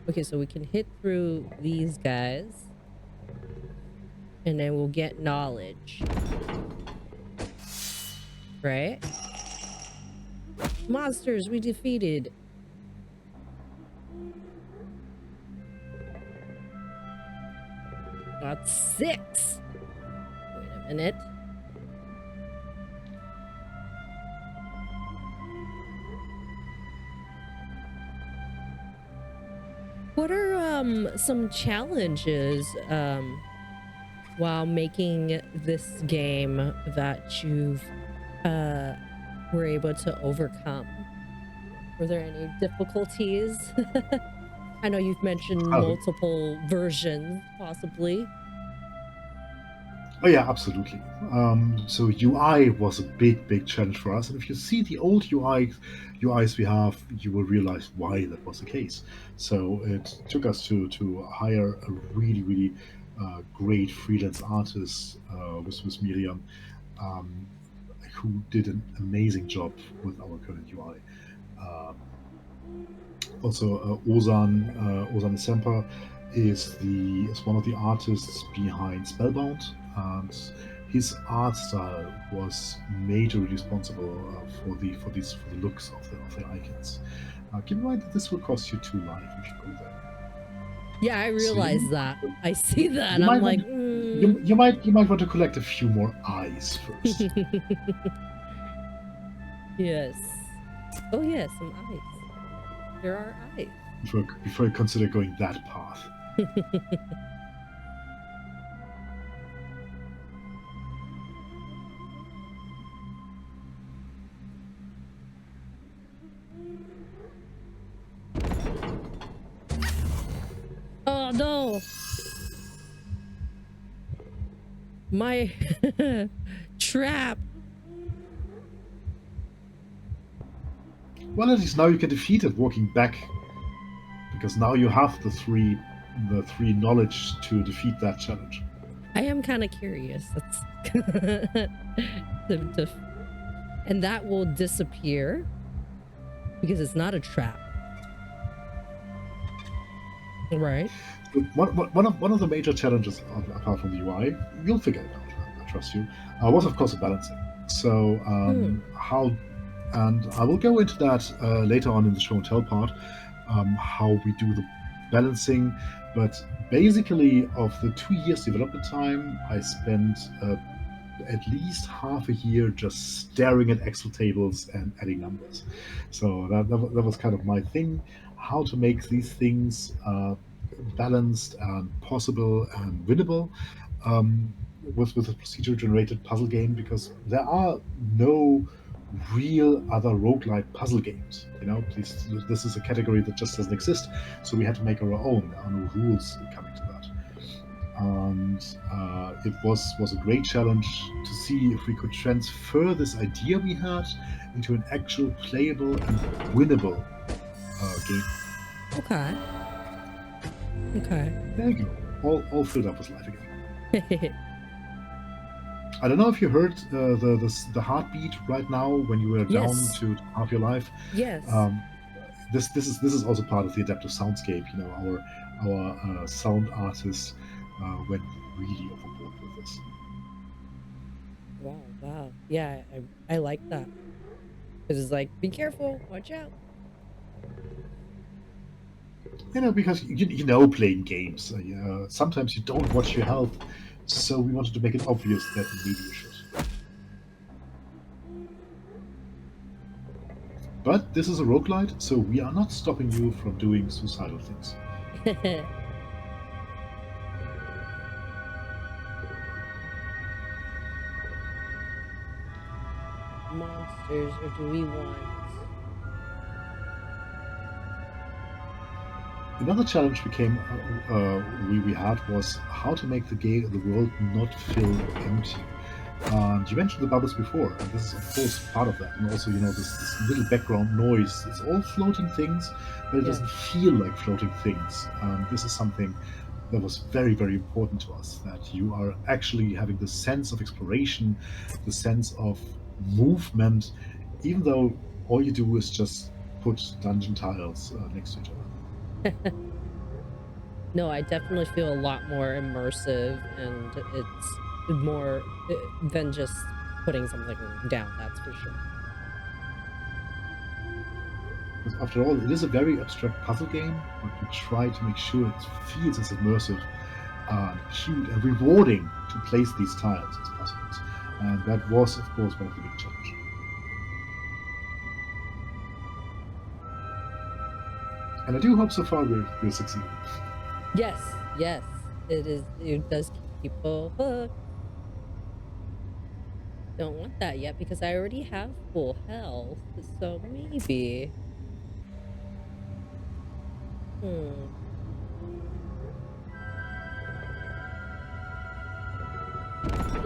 Speaker 1: Okay, so we can hit through these guys. And then we'll get knowledge. Right? Monsters we defeated. Got 6. Wait a minute. What are some challenges while making this game that you've were able to overcome? Were there any difficulties? I know you've mentioned
Speaker 2: Oh,
Speaker 1: multiple versions, possibly.
Speaker 2: Oh yeah, absolutely. So UI was a big challenge for us, and if you see the old UIs we have, you will realize why that was the case. So it took us to hire a really great freelance artist with Miriam, um, who did an amazing job with our current UI. Also, Ozan Semper is one of the artists behind Spellbound, and his art style was majorly responsible for the looks of the icons. Keep in mind that this will cost you 2 life if you go there.
Speaker 1: Yeah, I
Speaker 2: So
Speaker 1: realize that. I see
Speaker 2: you,
Speaker 1: that.
Speaker 2: you
Speaker 1: I'm
Speaker 2: might
Speaker 1: like,
Speaker 2: want you might want to collect a few more eyes first.
Speaker 1: yes. Oh yes, some eyes. There are eyes.
Speaker 2: before you consider going that path.
Speaker 1: Oh no! My trap.
Speaker 2: Well, at least now you can defeat it walking back, because now you have the three knowledge to defeat that challenge.
Speaker 1: I am kind of curious. That's and that will disappear because it's not a trap, right?
Speaker 2: One of the major challenges, apart from the UI, you'll figure it out. I trust you. Was of course balancing. So how, and I will go into that later on in the show and tell part, how we do the balancing. But basically, of the 2 years development time, I spent at least half a year just staring at Excel tables and adding numbers. So that was kind of my thing, how to make these things balanced and possible and winnable, with a procedure generated puzzle game, because there are no real other roguelike puzzle games. This is a category that just doesn't exist. So we had to make our own. There are no rules coming to that. And it was a great challenge to see if we could transfer this idea we had into an actual playable and winnable game.
Speaker 1: Okay. Okay.
Speaker 2: There you go, all filled up with life again. I don't know if you heard the heartbeat right now when you were down
Speaker 1: Yes.
Speaker 2: to half your life.
Speaker 1: Yes.
Speaker 2: This is also part of the adaptive soundscape. Our sound artists went really overboard with this.
Speaker 1: Wow. Wow. Yeah, I like that. Because it's like, be careful, watch out.
Speaker 2: Because playing games, sometimes you don't watch your health, so we wanted to make it obvious that maybe you should. But this is a roguelite, so we are not stopping you from doing suicidal things.
Speaker 1: Monsters, or do we want?
Speaker 2: Another challenge we had was how to make the world not feel empty. And you mentioned the bubbles before, and this is of course part of that. And also, this little background noise. It's all floating things, but it
Speaker 1: Yeah.
Speaker 2: doesn't feel like floating things. And this is something that was very important to us. That you are actually having the sense of exploration, the sense of movement, even though all you do is just put dungeon tiles next to each other.
Speaker 1: No, I definitely feel a lot more immersive, and it's more than just putting something down, that's for sure.
Speaker 2: Because after all, it is a very abstract puzzle game, but we try to make sure it feels as immersive, cute, and rewarding to place these tiles as possible. And that was, of course, one of the big challenges. And I do hope so far we're succeeding.
Speaker 1: Yes, yes, it is. It does keep people hooked. Don't want that yet because I already have full health, so maybe.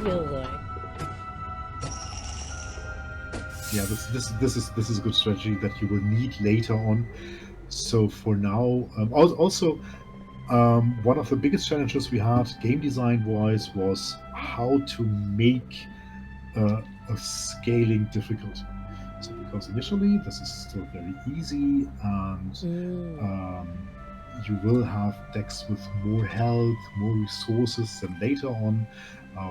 Speaker 1: feels like.
Speaker 2: Yeah, this is a good strategy that you will need later on. So for now, also one of the biggest challenges we had game design wise was how to make a scaling difficult. So because initially this is still very easy, and you will have decks with more health, more resources than later on,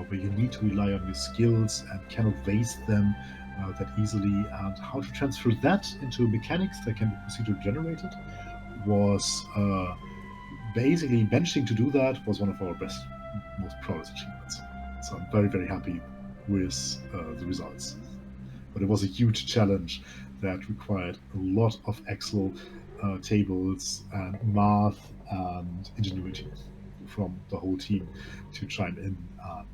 Speaker 2: where you need to rely on your skills and cannot waste them that easily. And how to transfer that into mechanics that can be procedure generated was basically managing to do that was one of our best, most proudest achievements. So I'm very, very happy with the results. But it was a huge challenge that required a lot of Excel tables and math and ingenuity from the whole team to chime in, and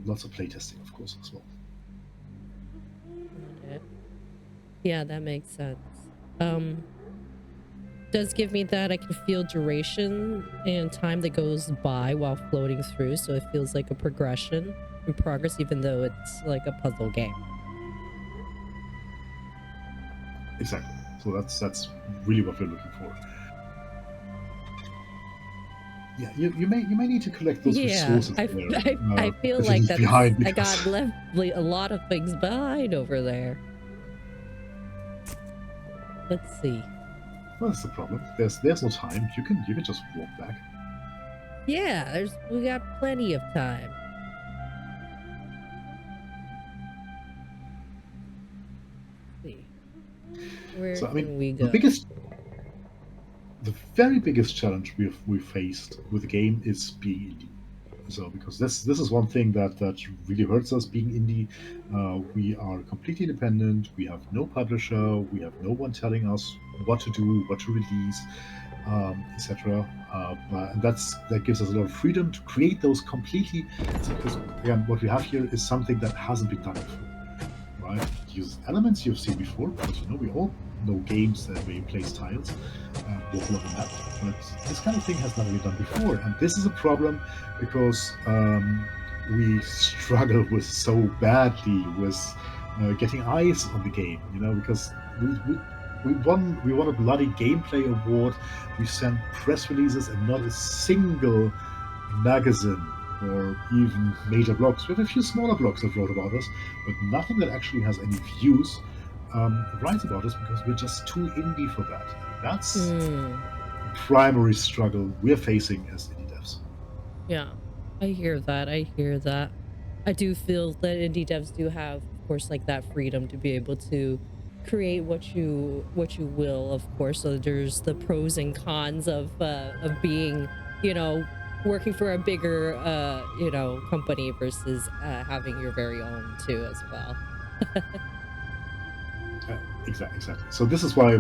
Speaker 2: lots of playtesting, of course, as well.
Speaker 1: Got it. Yeah, that makes sense. Does give me that I can feel duration and time that goes by while floating through, so it feels like a progression and progress, even though it's like a puzzle game.
Speaker 2: Exactly. So that's really what we're looking for. Yeah, you may need to collect those
Speaker 1: Yeah,
Speaker 2: resources
Speaker 1: I feel
Speaker 2: that you
Speaker 1: like
Speaker 2: leave
Speaker 1: that's
Speaker 2: behind,
Speaker 1: I
Speaker 2: because
Speaker 1: got left a lot of things behind over there. Let's see.
Speaker 2: well, that's the problem. There's no time. You can just walk back.
Speaker 1: Yeah, we got plenty of time. Let's see. Where
Speaker 2: So I mean,
Speaker 1: can we
Speaker 2: the
Speaker 1: go?
Speaker 2: very biggest challenge we've faced with the game is being indie. So because this is one thing that really hurts us being indie. We are completely independent. We have no publisher. We have no one telling us what to do, what to release, etc. And that gives us a lot of freedom to create those completely. So because again, what we have here is something that hasn't been done before, right? It uses elements you've seen before, because we all know games that where you place tiles and walk along a map, but this kind of thing has never been done before, and this is a problem because we struggle with so badly with getting eyes on the game, because we won a bloody gameplay award. We sent press releases, and not a single magazine or even major blogs. We have a few smaller blogs that wrote about us, but nothing that actually has any views writes about us, because we're just too indie for that. That's the primary struggle we're facing as indie devs.
Speaker 1: Yeah, I hear that. I hear that. I do feel that indie devs do have, of course, like that freedom to be able to create what you will, of course. So there's the pros and cons of being, working for a bigger company versus having your very own too as well.
Speaker 2: Exactly. So this is why I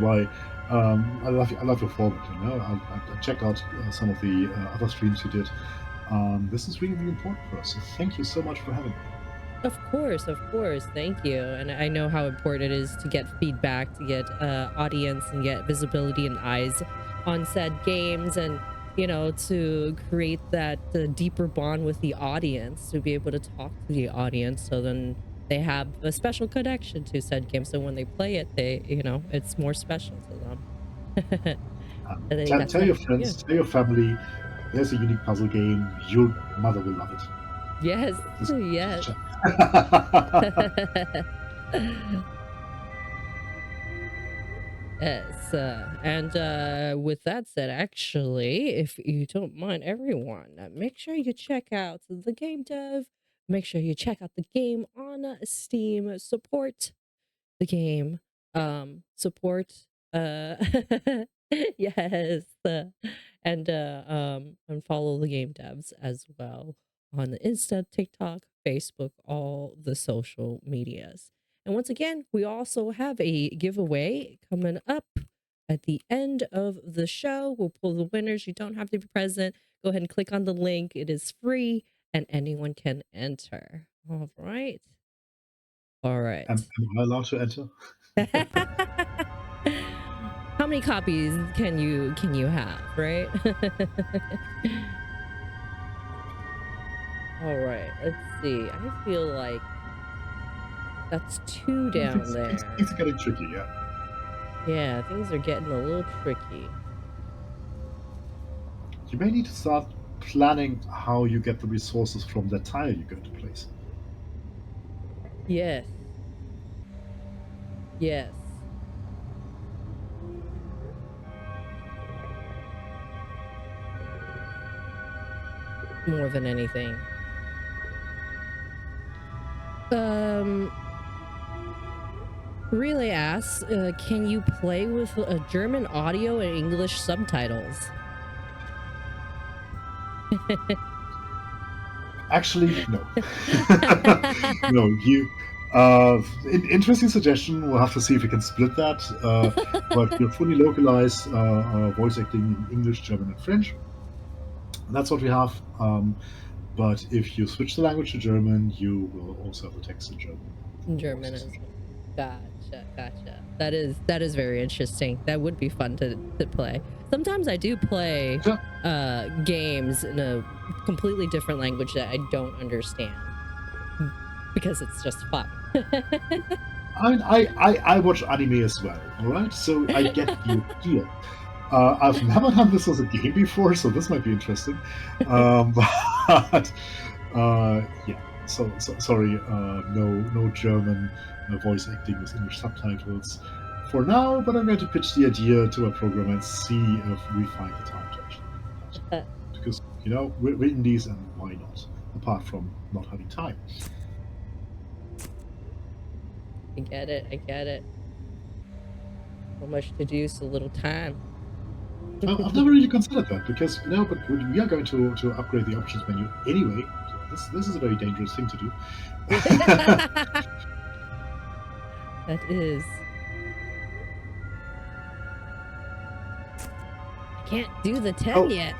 Speaker 2: love your format. I checked out some of the other streams you did. This is really, really important for us. So thank you so much for having me.
Speaker 1: Of course, of course. Thank you. And I know how important it is to get feedback, to get audience and get visibility and eyes on said games, and to create that deeper bond with the audience, to be able to talk to the audience, so then they have a special connection to said game. So when they play it, it's more special to them. I think that's
Speaker 2: Tell your
Speaker 1: nice. Yeah.
Speaker 2: friends, tell your family, there's a unique puzzle game. Your mother will love it.
Speaker 1: Yes. Yes.
Speaker 2: Just
Speaker 1: Yes, and with that said, actually, if you don't mind, everyone, make sure you check out the game dev. Make sure you check out the game on Steam. Support the game. Support. Yes, and follow the game devs as well on the Insta, TikTok, Facebook, all the social medias. And once again, we also have a giveaway coming up at the end of the show. We'll pull the winners. You don't have to be present. Go ahead and click on the link. It is free and anyone can enter. All right. All right.
Speaker 2: am I allowed to enter?
Speaker 1: How many copies can you have, right? All right, let's see. I feel like that's two down there.
Speaker 2: Things are getting tricky, yeah.
Speaker 1: Yeah, things are getting a little tricky.
Speaker 2: You may need to start planning how you get the resources from that tile you're going to place.
Speaker 1: Yes. Yes. More than anything. Relay asks, can you play with German audio and English subtitles?
Speaker 2: Actually, no. No, you. Interesting suggestion. We'll have to see if we can split that. But you're fully localized voice acting in English, German, and French. That's what we have. But if you switch the language to German, you will also have the text in German.
Speaker 1: German as well. Gotcha. That is very interesting. That would be fun to play. Sometimes I do play
Speaker 2: Yeah.
Speaker 1: games in a completely different language that I don't understand because it's just fun.
Speaker 2: I watch anime as well, alright? So I get the idea. I've never done this as a game before, so this might be interesting. But yeah, so sorry, no German voice acting with English subtitles for now. But I'm going to pitch the idea to a programmer and see if we find the time to actually do that. Because we're indies, and why not? Apart from not having time.
Speaker 1: I get it. So much to do, so little time.
Speaker 2: I've never really considered that because but we are going to upgrade the options menu anyway. So this is a very dangerous thing to do.
Speaker 1: That is. I can't do the 10 yet.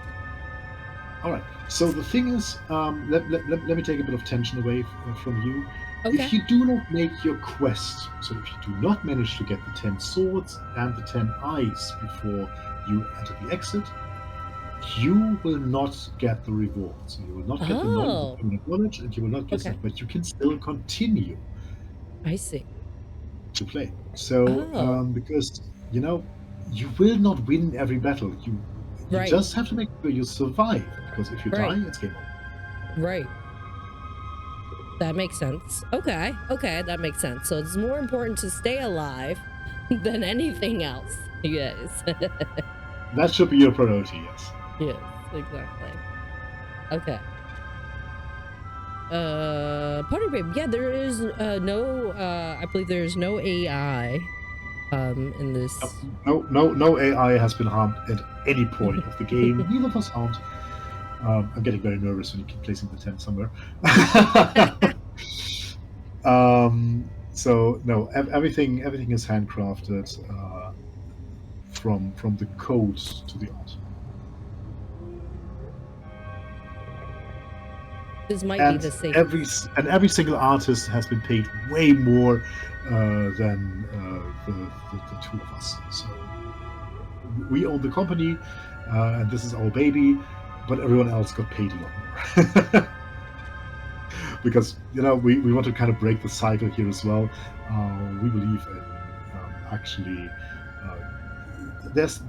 Speaker 2: All right. So the thing is, let me take a bit of tension away from you.
Speaker 1: Okay.
Speaker 2: If you do not make your quest, so if you do not manage to get the 10 swords and the 10 eyes before you enter the exit, you will not get the rewards. You will not get the knowledge, and you will not get that, but you can still continue.
Speaker 1: I see.
Speaker 2: To play. So, because you will not win every battle. You just have to make sure you survive. Because if you die, it's game over.
Speaker 1: Right. That makes sense. Okay, that makes sense. So it's more important to stay alive than anything else. Yes.
Speaker 2: That should be your priority, yes.
Speaker 1: Yes, exactly. Okay. Party Babe, yeah, there is no I believe there's no AI in this.
Speaker 2: No AI has been harmed at any point of the game, neither for sound. I'm getting very nervous when you keep placing the 10 somewhere. So no, everything is handcrafted from the code to the art.
Speaker 1: This might be the same.
Speaker 2: Every single artist has been paid way more than the two of us. So we own the company, and this is our baby, but everyone else got paid a lot more. Because we want to kind of break the cycle here as well. We believe in actually there's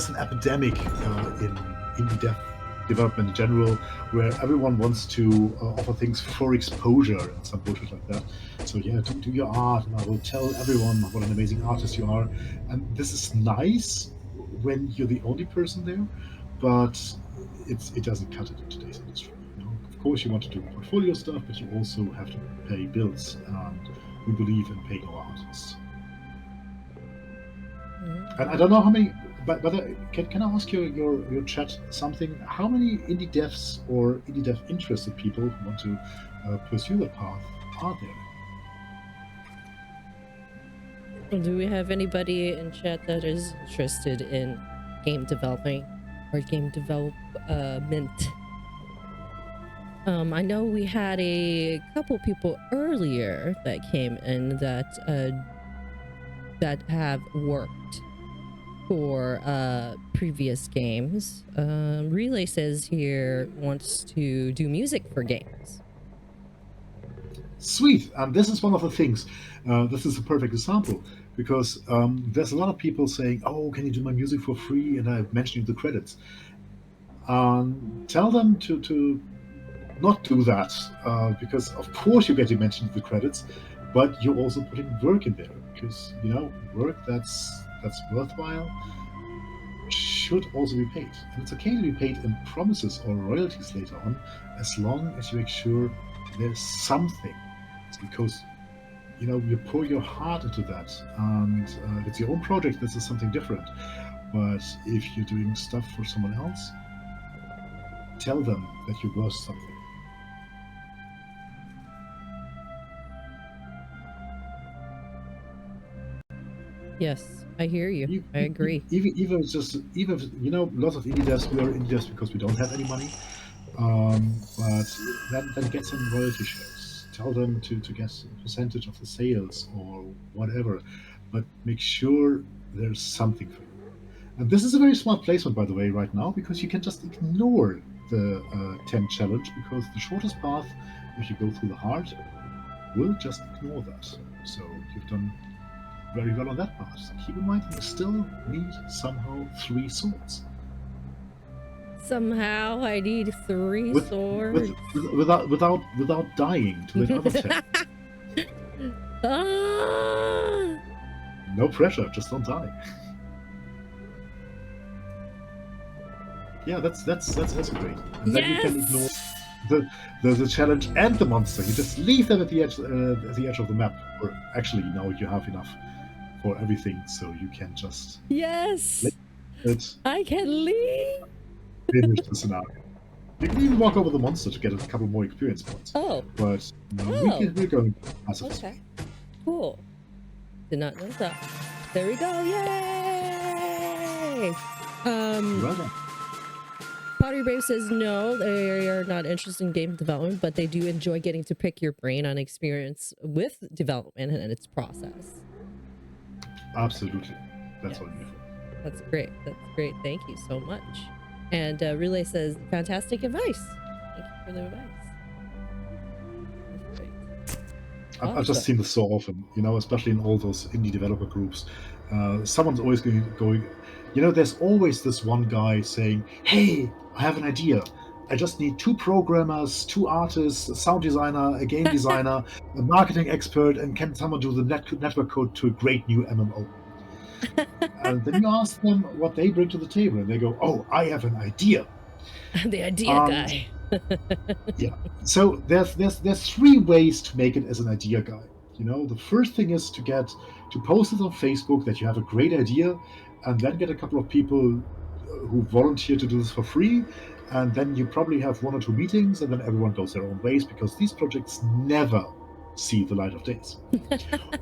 Speaker 2: an epidemic in indie development in general, where everyone wants to offer things for exposure and some bullshit like that. So yeah, do your art, and I will tell everyone what an amazing artist you are. And this is nice when you're the only person there, but it doesn't cut it in today's industry. Of course, you want to do portfolio stuff, but you also have to pay bills, and we believe in paying our artists. And I don't know how many, but can I ask your chat something? How many indie devs or indie dev interested people who want to pursue the path are
Speaker 1: there? Do we have anybody in chat that is interested in game developing or game development? I know we had a couple people earlier that came in that have worked for previous games. Relay says here wants to do music for games.
Speaker 2: Sweet. And this is one of the things. This is a perfect example because there's a lot of people saying, "Oh, can you do my music for free?" And I mentioned the credits. Tell them to not do that because, of course, you get to mention the credits, but you're also putting work in there because work that's worthwhile should also be paid. And it's okay to be paid in promises or royalties later on, as long as you make sure there's something. It's because you pour your heart into that, and if it's your own project, this is something different. But if you're doing stuff for someone else, tell them that you're worth something.
Speaker 1: Yes, I hear you.
Speaker 2: E-
Speaker 1: I
Speaker 2: e- e-
Speaker 1: agree.
Speaker 2: Even it's just even lots of indie devs, we are indie devs because we don't have any money. But then get some royalty shares. Tell them to get a percentage of the sales or whatever, but make sure there's something for you. And this is a very smart placement, by the way, right now, because you can just ignore the 10 challenge because the shortest path, if you go through the heart, will just ignore that. So you've done very well on that part. Keep in mind, you still need somehow 3 swords.
Speaker 1: Somehow I need 3
Speaker 2: With,
Speaker 1: swords.
Speaker 2: without dying to another 10.
Speaker 1: Ah!
Speaker 2: No pressure, just don't die. Yeah, that's also great. And then you can ignore
Speaker 1: Yes!
Speaker 2: the challenge and the monster. You just leave them at the edge of the map. Or actually, now you have enough for everything, so you can just
Speaker 1: Yes!
Speaker 2: it,
Speaker 1: I can leave!
Speaker 2: finish the scenario. You can even walk over the monster to get a couple more experience points.
Speaker 1: Oh,
Speaker 2: But
Speaker 1: Oh.
Speaker 2: we're going passive.
Speaker 1: okay. Cool. Did not know that. There we go. Yay!
Speaker 2: Well done.
Speaker 1: Pottery Brave says no, they are not interested in game development, but they do enjoy getting to pick your brain on experience with development and its process.
Speaker 2: Absolutely. That's
Speaker 1: Yes.
Speaker 2: what I'm here for.
Speaker 1: That's great. That's great. Thank you so much. And Relay says, fantastic advice. Thank you for the advice. Perfect.
Speaker 2: I've just
Speaker 1: Awesome.
Speaker 2: seen this so often, especially in all those indie developer groups. Someone's always going, there's always this one guy saying, "Hey, I have an idea. I just need 2 programmers, 2 artists, a sound designer, a game designer, a marketing expert, and can someone do the network code to a great new MMO?" And then you ask them what they bring to the table, and they go, "Oh, I have an idea."
Speaker 1: The idea
Speaker 2: And
Speaker 1: guy.
Speaker 2: yeah, so there's 3 ways to make it as an idea guy. The first thing is to post it on Facebook that you have a great idea, and then get a couple of people who volunteer to do this for free, and then you probably have 1 or 2 meetings, and then everyone goes their own ways because these projects never see the light of days.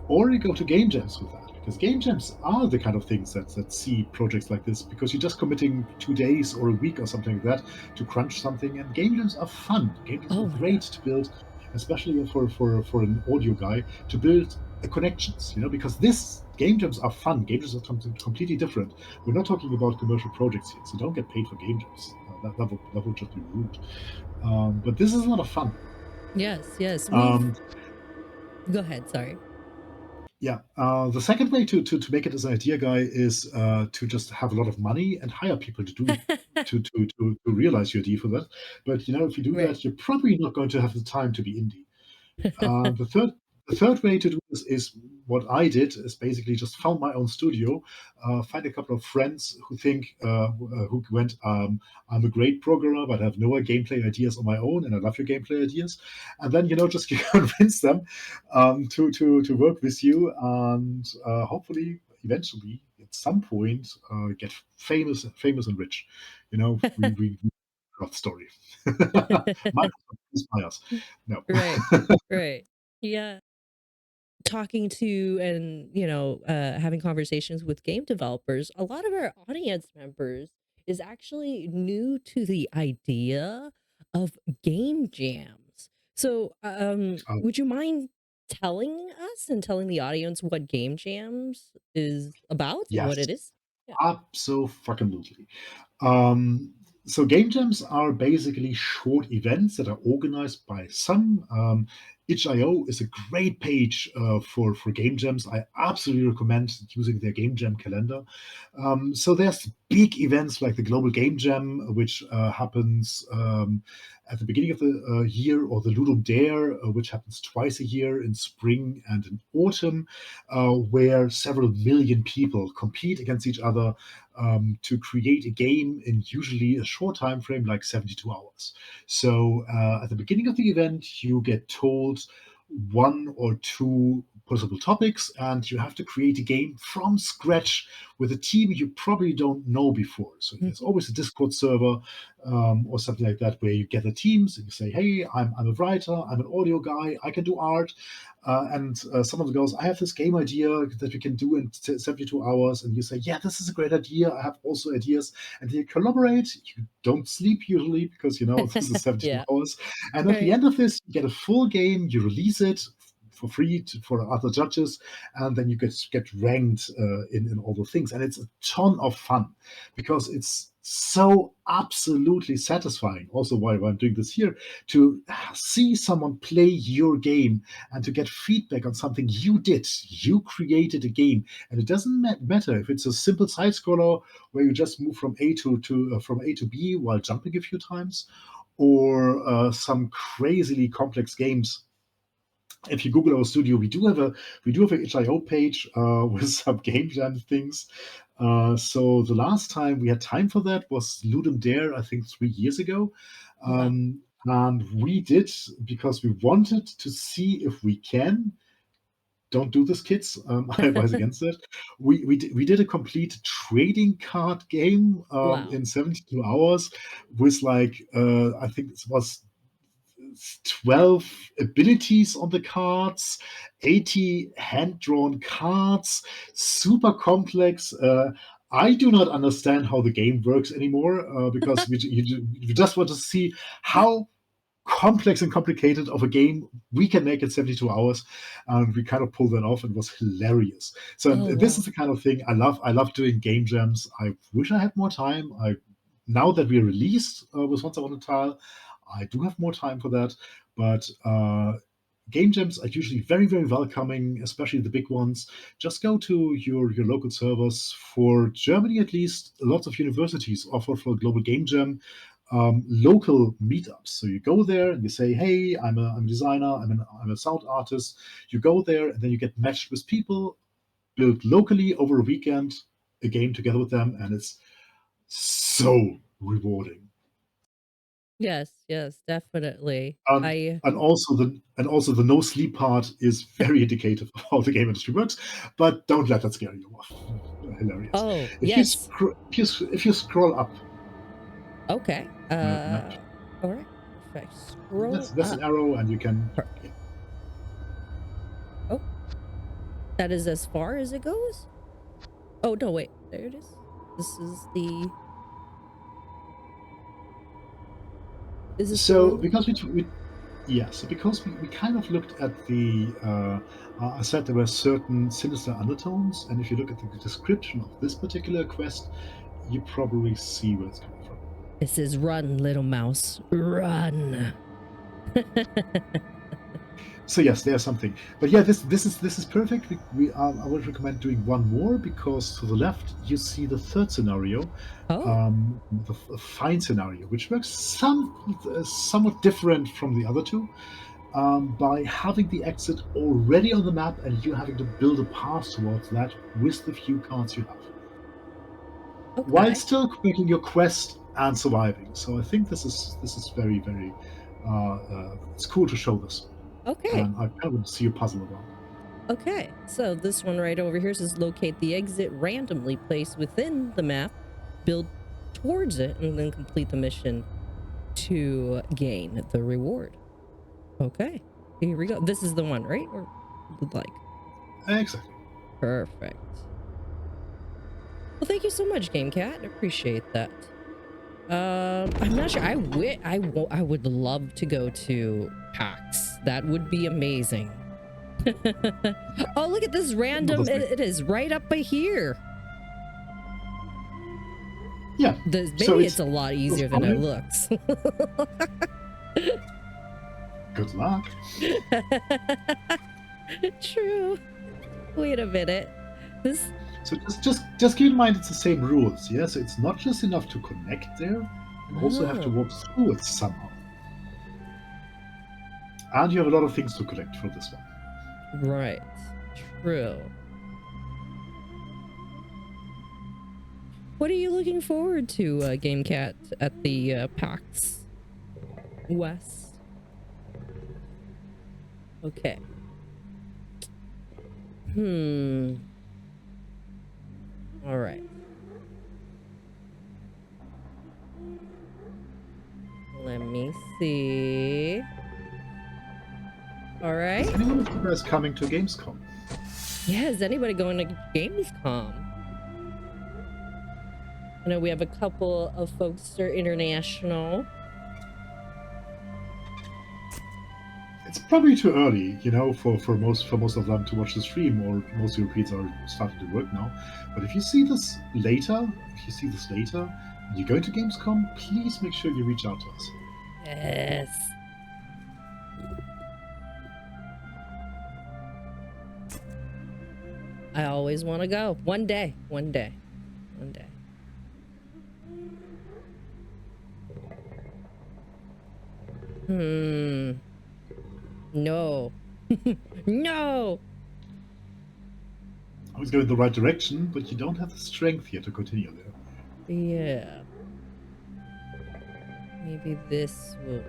Speaker 2: Or you go to game jams with that, because game jams are the kind of things that see projects like this, because you're just committing 2 days or a week or something like that to crunch something, and game jams are fun. Game jams
Speaker 1: Oh
Speaker 2: are
Speaker 1: my
Speaker 2: great to build, especially for an audio guy, to build connections, because this game jams are fun. Game jams are something completely different. We're not talking about commercial projects here, so don't get paid for game jams. That would just be rude. But this is a lot of fun.
Speaker 1: Yes, yes.
Speaker 2: Um,
Speaker 1: Go ahead, sorry.
Speaker 2: Yeah. The second way to make it as an idea guy is to just have a lot of money and hire people to do to realize your idea for that. But if you do
Speaker 1: Right.
Speaker 2: that, you're probably not going to have the time to be indie. The third way to do this is what I did, is basically just found my own studio, find a couple of friends who think who went, I'm a great programmer, but I have no gameplay ideas on my own, and I love your gameplay ideas, and then just convince them to work with you, and hopefully eventually at some point get famous and rich. We got story. Microsoft inspire us. No.
Speaker 1: Right. Right. Yeah. Talking to and having conversations with game developers, a lot of our audience members is actually new to the idea of game jams. So
Speaker 2: Um,
Speaker 1: would you mind telling us and telling the audience what game jams is about and what
Speaker 2: yes,
Speaker 1: it is? Yeah.
Speaker 2: absolutely. Um, so game jams are basically short events that are organized by some itch.io is a great page for game jams. I absolutely recommend using their game jam calendar. So there's big events like the Global Game Jam, which happens at the beginning of the year, or the Ludum Dare, which happens twice a year in spring and in autumn, where several million people compete against each other to create a game in usually a short time frame, like 72 hours. So at the beginning of the event, you get told one or two possible topics, and you have to create a game from scratch with a team you probably don't know before. So there's always a Discord server or something like that where you gather teams and you say, hey, I'm a writer, I'm an audio guy, I can do art. And someone goes, I have this game idea that we can do in 72 hours. And you say, yeah, this is a great idea. I have also ideas. And you collaborate. You don't sleep usually because, this is 72
Speaker 1: Yeah.
Speaker 2: hours. And at the
Speaker 1: Right.
Speaker 2: end of this, you get a full game. You release it for free for other judges. And then you get ranked in all the things. And it's a ton of fun because it's so absolutely satisfying. Also, why I'm doing this here, to see someone play your game and to get feedback on something you did. You created a game, and it doesn't matter if it's a simple side scroller where you just move from A from A to B while jumping a few times, or some crazily complex games. If you Google our studio, we do have a itch.io page with some game jam things. So the last time we had time for that was Ludum Dare, I think 3 years ago.
Speaker 1: Wow.
Speaker 2: And we did, because we wanted to see if we can. Don't do this, kids. I advise against it. We did a complete trading card game
Speaker 1: Wow.
Speaker 2: in 72 hours with I think it was 12 abilities on the cards, 80 hand-drawn cards, super complex. I do not understand how the game works anymore because you just want to see how complex and complicated of a game we can make in 72 hours, and we kind of pulled that off. And it was hilarious. So
Speaker 1: Oh,
Speaker 2: this
Speaker 1: wow.
Speaker 2: is the kind of thing I love doing game jams. I wish I had more time. Now that we're released with Once Upon a Tile, I do have more time for that. But game jams are usually very, very welcoming, especially the big ones. Just go to your local servers. For Germany, at least, lots of universities offer for Global Game Jam local meetups. So you go there and you say, "Hey, I'm a designer. I'm a sound artist." You go there and then you get matched with people, build locally over a weekend, a game together with them, and it's so rewarding.
Speaker 1: Yes, yes, definitely.
Speaker 2: And
Speaker 1: I
Speaker 2: also the no sleep part is very indicative of how the game industry works. But don't let that scare you off. Hilarious.
Speaker 1: Oh,
Speaker 2: If you
Speaker 1: yes.
Speaker 2: if you scroll up,
Speaker 1: Okay.
Speaker 2: map,
Speaker 1: All right. Perfect. Scroll
Speaker 2: that's
Speaker 1: up.
Speaker 2: an arrow, and you can.
Speaker 1: Perfect.
Speaker 2: Yeah.
Speaker 1: Oh, that is as far as it goes? Oh, no, wait. There it is. This is the... Is this the
Speaker 2: So
Speaker 1: one?
Speaker 2: because so because we kind of looked at I said there were certain sinister undertones, and if you look at the description of this particular quest, you probably see where it's coming from.
Speaker 1: It says, run, little mouse. Run.
Speaker 2: So yes, there's something, but yeah, this is perfect. I would recommend doing one more, because to the left you see the third scenario,
Speaker 1: Oh,
Speaker 2: the fine scenario, which works somewhat different from the other two. By having the exit already on the map and you having to build a path towards that with the few cards you have, while
Speaker 1: okay.
Speaker 2: still making your quest and surviving. So I think this is very, very it's cool to show this,
Speaker 1: Okay.
Speaker 2: and I kind of want to see a puzzle around.
Speaker 1: Okay. So this one right over here says locate the exit randomly placed within the map, build towards it, and then complete the mission to gain the reward. Okay. Here we go. This is the one, right? Or like...
Speaker 2: Exactly.
Speaker 1: Perfect. Well, thank you so much, Game Cat. I appreciate that. I'm not sure. I would love to go to PAX. That would be amazing. Oh, look at this random. It is right up by here.
Speaker 2: Yeah.
Speaker 1: Maybe
Speaker 2: So
Speaker 1: it's a lot easier than it looks.
Speaker 2: Good luck.
Speaker 1: True. Wait a minute. This.
Speaker 2: So just keep in mind it's the same rules, yeah? So it's not just enough to connect there, you also have to
Speaker 1: Oh,
Speaker 2: walk through it somehow. And you have a lot of things to collect for this one.
Speaker 1: right. True. What are you looking forward to, Game Cat, at the PAX West? Okay. All right. Let me see. All right.
Speaker 2: Is anyone of you guys coming to Gamescom?
Speaker 1: Yeah, is anybody going to Gamescom? I know we have a couple of folks that are international.
Speaker 2: It's probably too early, you know, for most of them to watch the stream, or most Europeans are starting to work now. But if you see this later, and you're going to Gamescom, please make sure you reach out to us.
Speaker 1: Yes. I always want to go. One day. One day. One day. No. No.
Speaker 2: I was going the right direction, but you don't have the strength here to continue there.
Speaker 1: Yeah. Maybe this will.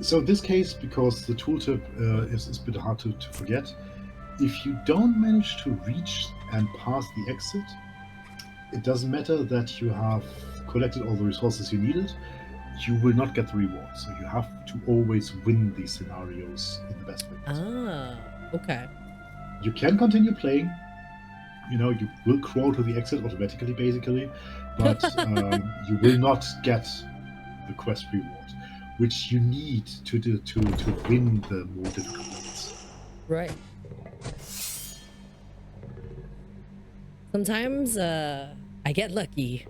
Speaker 2: So in this case, because the tooltip is a bit hard to forget, if you don't manage to reach and pass the exit, it doesn't matter that you have collected all the resources you needed, you will not get the reward. So you have to always win these scenarios in the best way possible.
Speaker 1: Ah, okay.
Speaker 2: You can continue playing. You know, you will crawl to the exit automatically, basically, but you will not get the quest reward, which you need to win the more difficult levels.
Speaker 1: Right. Sometimes I get lucky.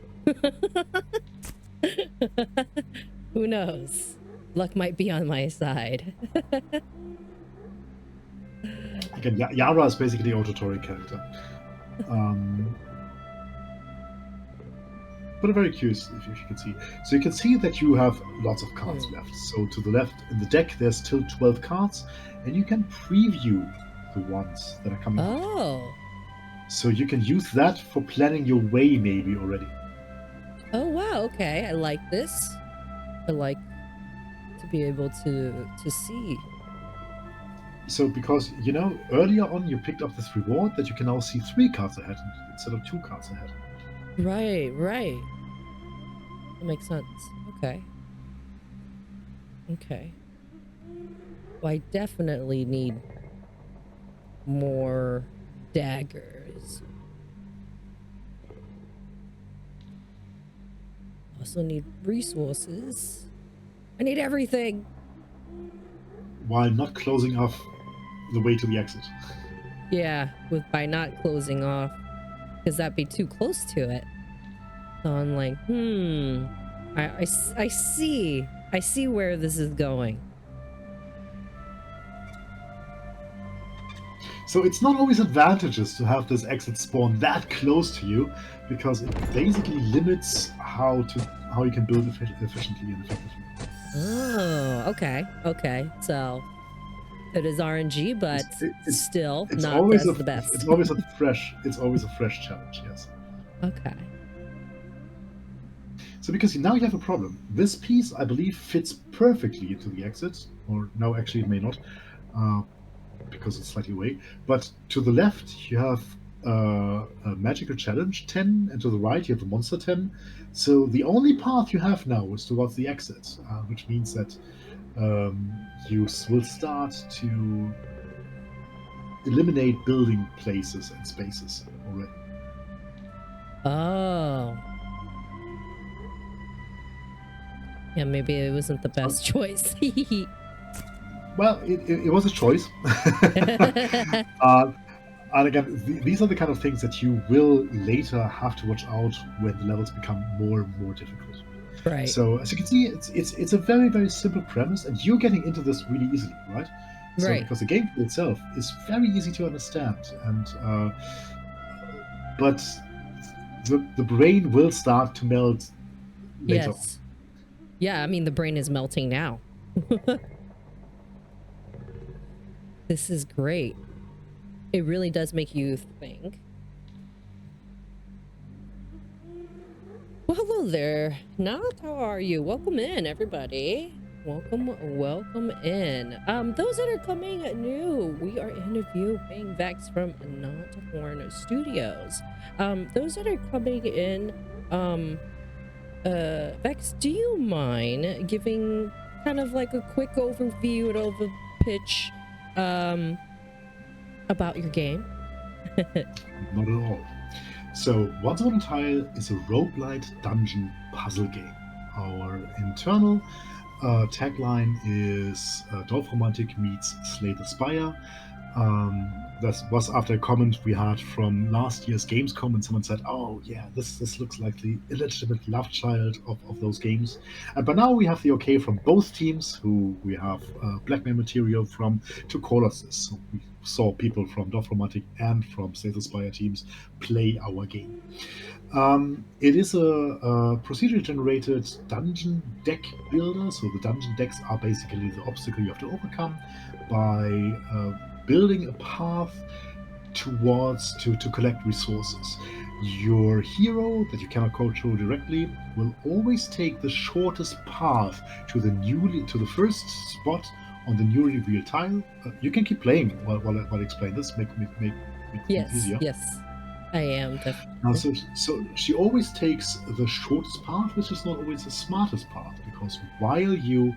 Speaker 1: Who knows? Luck might be on my side.
Speaker 2: Again, Yara is basically an auditory character. But I'm very curious if you can see. So you can see that you have lots of cards left. So to the left in the deck, there's still 12 cards, and you can preview the ones that are coming.
Speaker 1: Oh.
Speaker 2: So you can use that for planning your way maybe already.
Speaker 1: Oh wow, okay. I like this. I like to be able to see.
Speaker 2: So because, you know, earlier on you picked up this reward that you can now see 3 cards ahead instead of 2 cards ahead.
Speaker 1: Right, right. That makes sense. Okay. Okay. Well, I definitely need more daggers. Also need resources. I need everything.
Speaker 2: While not closing off the way to the exit.
Speaker 1: Yeah, by not closing off, because that'd be too close to it. So I'm like, I see where this is going.
Speaker 2: So it's not always advantageous to have this exit spawn that close to you, because it basically limits how you can build efficiently and effectively.
Speaker 1: Oh, okay. So it is RNG, but still
Speaker 2: it's
Speaker 1: not
Speaker 2: always
Speaker 1: the best.
Speaker 2: It's always a fresh challenge, yes.
Speaker 1: Okay.
Speaker 2: So because now you have a problem. This piece, I believe, fits perfectly into the exit, or no, actually it may not, because it's slightly away. But to the left, you have a magical challenge 10, and to the right, you have a monster 10. So the only path you have now is towards the exit, which means that you will start to eliminate building places and spaces already.
Speaker 1: Oh. Yeah, maybe it wasn't the best choice.
Speaker 2: Well, it was a choice. And again, these are the kind of things that you will later have to watch out when the levels become more and more difficult.
Speaker 1: Right.
Speaker 2: So as you can see, it's a very, very simple premise, and you're getting into this really easily, right? So
Speaker 1: Right.
Speaker 2: because the game itself is very easy to understand, and but the brain will start to melt later on.
Speaker 1: Yes. Yeah, I mean, the brain is melting now. This is great. It really does make you think. Well, hello there. Not, how are you? Welcome in, everybody. Welcome in. Those that are coming new, we are interviewing Vex from KnotHorn Studios. Those that are coming in, Vex, do you mind giving kind of like a quick overview and over pitch, about your game?
Speaker 2: Not at all. So Once Upon a Tile is a roguelite dungeon puzzle game. Our internal tagline is Dorf Romantic meets Slay the Spire. That was after a comment we had from last year's Gamescom, and someone said, "Oh yeah, this looks like the illegitimate love child of those games." And by now we have the okay from both teams, who we have blackmail material from, to call us this. So we saw people from Dorf Romantic and from Slay the Spire teams play our game. It is a procedurally generated dungeon deck builder. So the dungeon decks are basically the obstacle you have to overcome by building a path towards to collect resources. Your hero that you cannot control directly will always take the shortest path to the first spot on the newly revealed tile. You can keep playing while I explain this. Make things
Speaker 1: Yes,
Speaker 2: easier.
Speaker 1: yes, I am definitely.
Speaker 2: So she always takes the shortest path, which is not always the smartest path, because while you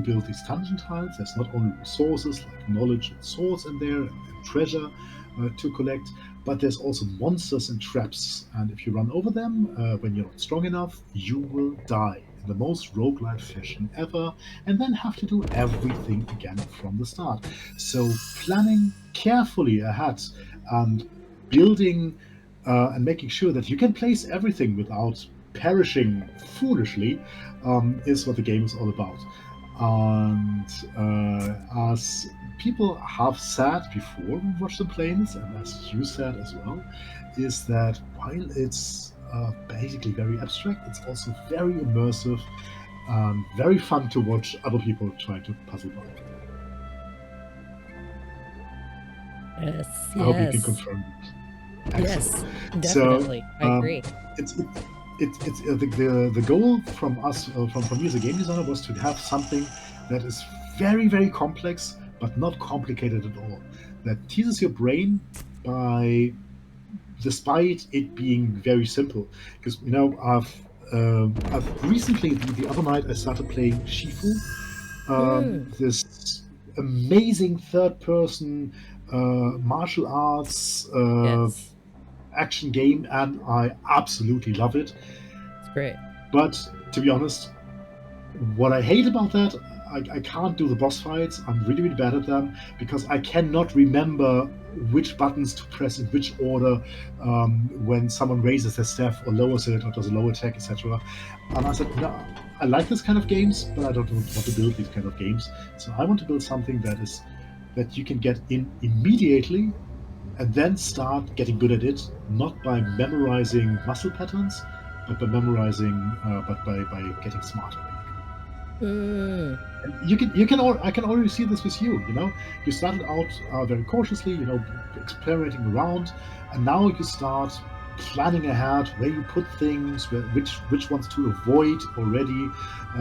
Speaker 2: build these dungeon tiles, there's not only resources like knowledge and swords in there and treasure to collect, but there's also monsters and traps. And if you run over them when you're not strong enough, you will die in the most roguelike fashion ever, and then have to do everything again from the start. So planning carefully ahead and building and making sure that you can place everything without perishing foolishly is what the game is all about. And as people have said before we watched them playing this, and as you said as well, is that while it's basically very abstract, it's also very immersive and very fun to watch other people trying to puzzle by.
Speaker 1: Yes,
Speaker 2: I hope you can
Speaker 1: yes,
Speaker 2: confirm that.
Speaker 1: yes,
Speaker 2: Excellent.
Speaker 1: definitely. I agree.
Speaker 2: It's the goal from us from me as a game designer was to have something that is very, very complex but not complicated at all, that teases your brain by despite it being very simple. Because I've recently, the other night, I started playing Shifu, this amazing third-person martial arts
Speaker 1: Yes,
Speaker 2: action game, and I absolutely love it.
Speaker 1: it's great.
Speaker 2: But to be honest, what I hate about that, I can't do the boss fights. I'm really, really bad at them because I cannot remember which buttons to press in which order when someone raises their staff or lowers it or does a low attack, etc. And I said, no, I like this kind of games, but I don't want to build these kind of games. So I want to build something that you can get in immediately and then start getting good at it, not by memorizing muscle patterns, but by by getting smarter.
Speaker 1: Mm,
Speaker 2: I can already see this with you. You started out very cautiously, experimenting around, and now you start planning ahead where you put things, which ones to avoid already,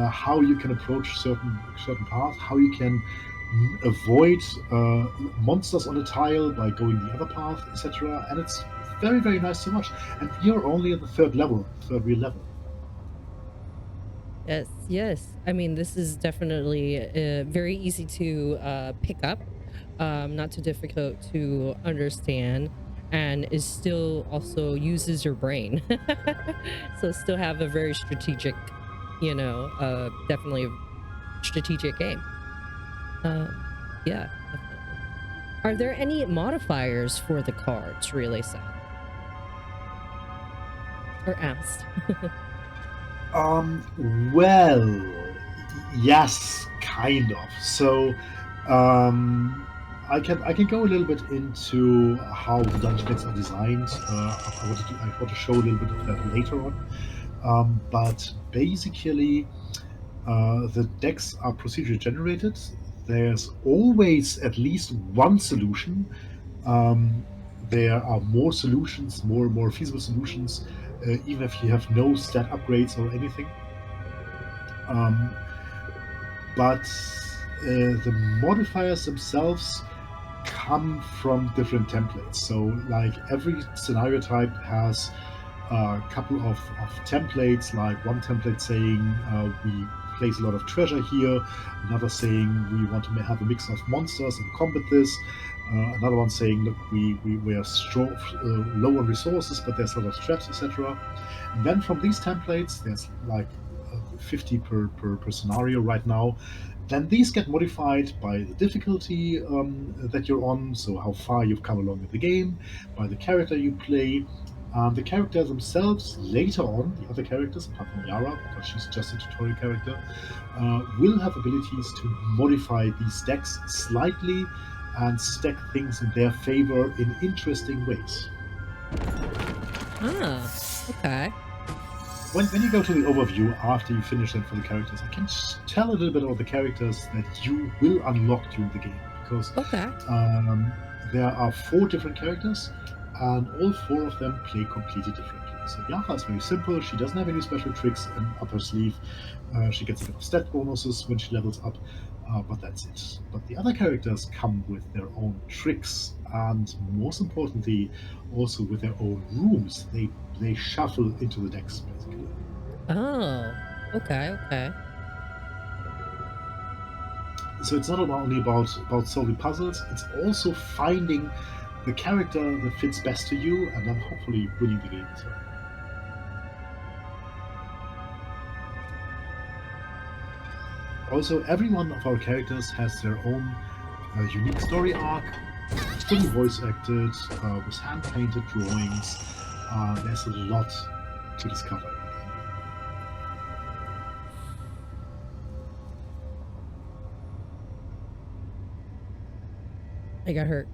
Speaker 2: how you can approach certain paths, how you can avoid monsters on a tile by going the other path, etc. And it's very, very nice to watch. And you're only at the third real level.
Speaker 1: yes, yes. I mean, this is definitely very easy to pick up, not too difficult to understand, and is still also uses your brain. So still have a very strategic, definitely a strategic game. Yeah, definitely. Are there any modifiers for the cards, really said? Or asked?
Speaker 2: Well, yes, kind of. So, I can go a little bit into how the dungeon decks are designed. I want to show a little bit of that later on. But basically, the decks are procedurally generated. There's always at least one solution. Um, there are more solutions, more feasible solutions, even if you have no stat upgrades or anything. Um, but the modifiers themselves come from different templates. So, like every scenario type has a couple of templates, like one template saying we place a lot of treasure here, another saying we want to have a mix of monsters and combat this, another one saying, look, we are low on resources, but there's a lot of traps, etc. And then from these templates, there's like 50 per scenario right now. Then these get modified by the difficulty that you're on, so how far you've come along in the game, by the character you play. The characters themselves, later on, the other characters, apart from Yara, because she's just a tutorial character, will have abilities to modify these decks slightly and stack things in their favor in interesting ways.
Speaker 1: Ah, okay.
Speaker 2: When you go to the overview after you finish it for the characters, I can tell a little bit about the characters that you will unlock during the game, because
Speaker 1: Okay.
Speaker 2: there are 4 different characters, and all 4 of them play completely differently. So Yara is very simple. She doesn't have any special tricks up her sleeve. She gets a bit of stat bonuses when she levels up, but that's it. But the other characters come with their own tricks, and most importantly, also with their own rooms. They shuffle into the decks, basically.
Speaker 1: Oh, okay, okay.
Speaker 2: So it's not only about solving puzzles, it's also finding the character that fits best to you, and then hopefully winning the game as well. Also, every one of our characters has their own unique story arc, fully voice acted, with hand painted drawings. There's a lot to discover.
Speaker 1: I got hurt.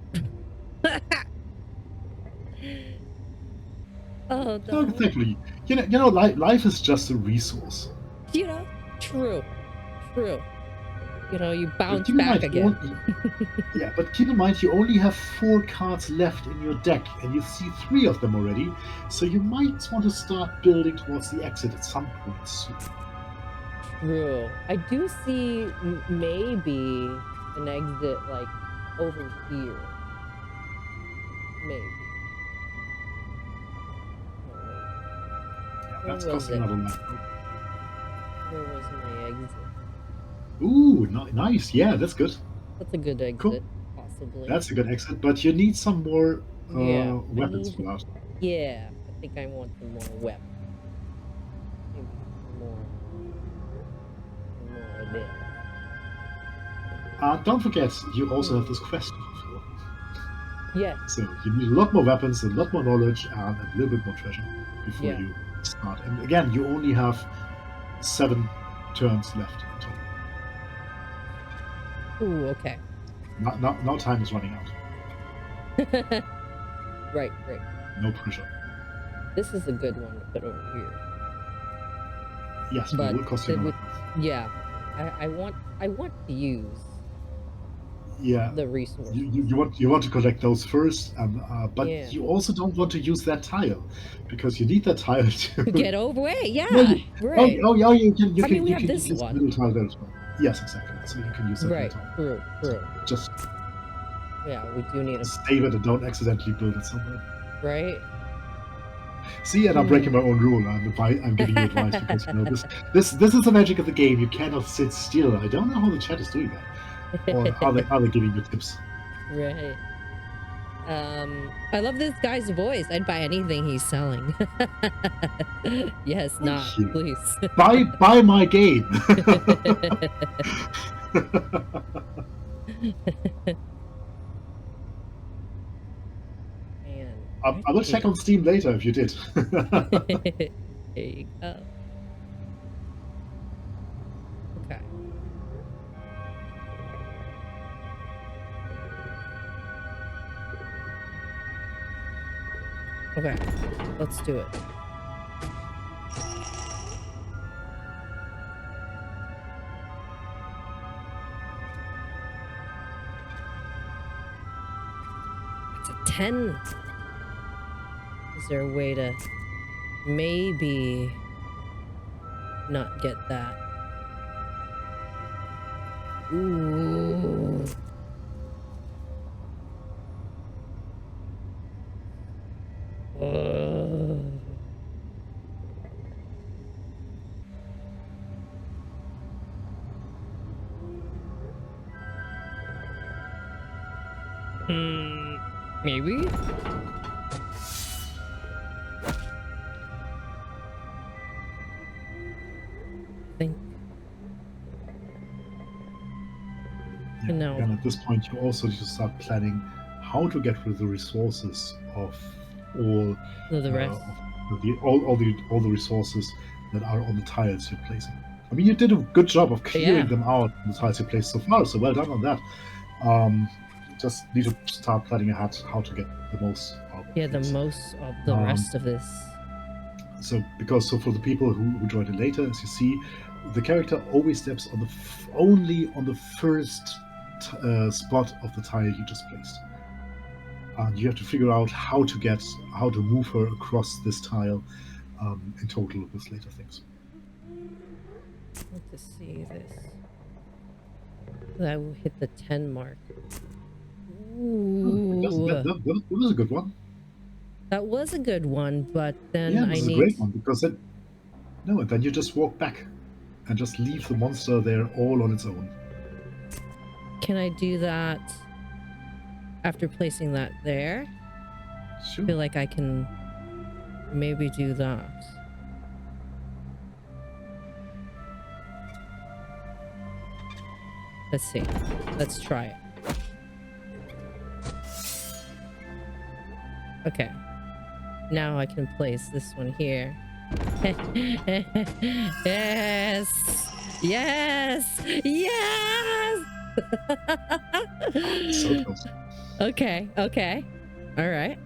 Speaker 1: Oh
Speaker 2: No,
Speaker 1: no.
Speaker 2: thankfully, life is just a resource.
Speaker 1: You know, true. You know, you
Speaker 2: But
Speaker 1: bounce
Speaker 2: keep in
Speaker 1: back
Speaker 2: mind,
Speaker 1: again.
Speaker 2: yeah, but keep in mind you only have 4 cards left in your deck, and you see 3 of them already. So you might want to start building towards the exit at some point soon.
Speaker 1: True. I do see maybe an exit like over here. Maybe. No, wait.
Speaker 2: Yeah,
Speaker 1: Where
Speaker 2: that's
Speaker 1: was
Speaker 2: costing
Speaker 1: it?
Speaker 2: another life.
Speaker 1: Where was my exit?
Speaker 2: Ooh, nice. Yeah, that's good.
Speaker 1: That's a good exit,
Speaker 2: Cool.
Speaker 1: possibly.
Speaker 2: That's a good exit, but you need some more
Speaker 1: Yeah,
Speaker 2: weapons for that.
Speaker 1: Yeah, I think I want some more weapons. Maybe more of this.
Speaker 2: Don't forget, you also have this quest to fulfill.
Speaker 1: Yes.
Speaker 2: So you need a lot more weapons, a lot more knowledge, and a little bit more treasure before
Speaker 1: Yeah.
Speaker 2: you start. And again, you only have 7 turns left in total.
Speaker 1: Ooh, okay.
Speaker 2: Now time is running out.
Speaker 1: Right.
Speaker 2: No pressure.
Speaker 1: This is a good one to put over here.
Speaker 2: Yes, but
Speaker 1: But
Speaker 2: it will cost you
Speaker 1: it
Speaker 2: another.
Speaker 1: Yeah, I want to use
Speaker 2: Yeah.
Speaker 1: the resource.
Speaker 2: You want to collect those first, but
Speaker 1: Yeah.
Speaker 2: you also don't want to use that tile, because you need that tile to
Speaker 1: Get away, yeah,
Speaker 2: No, you-
Speaker 1: right,
Speaker 2: Oh, yeah, you can.
Speaker 1: I mean, we
Speaker 2: You
Speaker 1: have
Speaker 2: can
Speaker 1: this
Speaker 2: use
Speaker 1: one.
Speaker 2: the middle tile there as well. Yes, exactly. So you can use that
Speaker 1: right,
Speaker 2: middle tile.
Speaker 1: true.
Speaker 2: Just
Speaker 1: Yeah, we do need a
Speaker 2: save it and don't accidentally build it somewhere.
Speaker 1: right.
Speaker 2: See, and I'm breaking my own rule. I'm giving you advice because this is the magic of the game. You cannot sit still. I don't know how the chat is doing that, or are they giving you tips?
Speaker 1: Right. I love this guy's voice. I'd buy anything he's selling. Yes, not,
Speaker 2: you.
Speaker 1: please.
Speaker 2: Buy my game. I will check on Steam later if you did.
Speaker 1: There you go. Okay. Okay, let's do it. It's a 10. Is there a way to maybe not get that? Ooh. Maybe? Think.
Speaker 2: Yeah,
Speaker 1: No.
Speaker 2: and at this point, you also need to start planning how to get rid of the resources of all
Speaker 1: The rest.
Speaker 2: all the resources that are on the tiles you're placing. I mean, you did a good job of clearing
Speaker 1: Yeah.
Speaker 2: them out on the tiles you placed so far, so well done on that. Just need to start planning ahead how to get the most out of
Speaker 1: Yeah, the
Speaker 2: things.
Speaker 1: most of the rest of this.
Speaker 2: So for the people who joined in later, as you see, the character always steps on only on the first spot of the tile you just placed. And you have to figure out how to move her across this tile in total with later things.
Speaker 1: Like to see this. That will hit the 10 mark. Ooh.
Speaker 2: That was a good one.
Speaker 1: That was a good one, but then
Speaker 2: Yeah,
Speaker 1: I
Speaker 2: this is a
Speaker 1: need.
Speaker 2: great one because then you just walk back and just leave the monster there all on its own.
Speaker 1: Can I do that after placing that there?
Speaker 2: Sure.
Speaker 1: I feel like I can maybe do that. Let's see. Let's try it. Okay. Now I can place this one here. Yes! Yes! Yes!
Speaker 2: So close.
Speaker 1: Okay, okay. All right.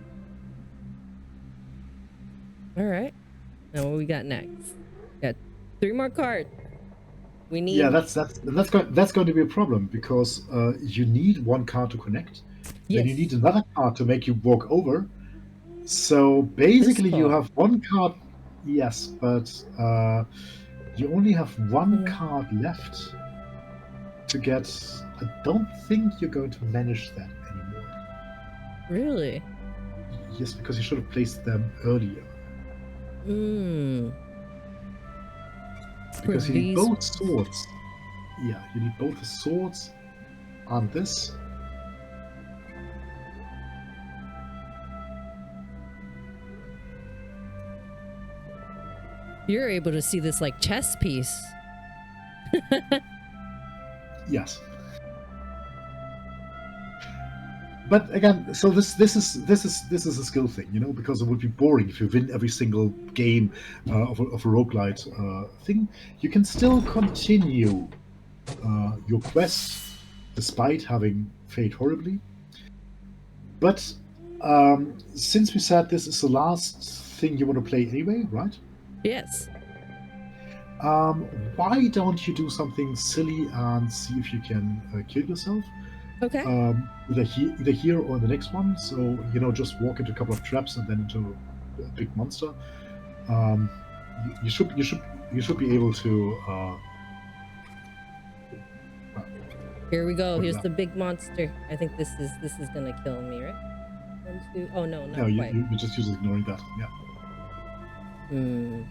Speaker 1: All right. Now what we got next? Got 3 more cards. We need.
Speaker 2: Yeah, that's going to be a problem because you need one card to connect. Then you
Speaker 1: Yes.
Speaker 2: need another card to make you walk over. So basically, you
Speaker 1: card.
Speaker 2: have one card. Yes, but you only have one card left to get. I don't think you're going to manage that anymore.
Speaker 1: Really?
Speaker 2: Yes, because you should have placed them earlier. Because you need both swords. Yeah, you need both the swords and this.
Speaker 1: You're able to see this like chess piece.
Speaker 2: Yes. But again, so this is a skill thing, you know, because it would be boring if you win every single game of a roguelite thing. You can still continue your quest despite having failed horribly. But since we said this is the last thing you want to play anyway, right?
Speaker 1: Yes.
Speaker 2: Why don't you do something silly and see if you can kill yourself?
Speaker 1: Okay.
Speaker 2: Either here or in the next one. So just walk into a couple of traps and then into a big monster. You should be able to.
Speaker 1: Here we go. Here's the big monster. I think this is gonna kill me, right? 1, 2. Oh no, not quite.
Speaker 2: You just use ignoring that. Yeah.
Speaker 1: Hmm.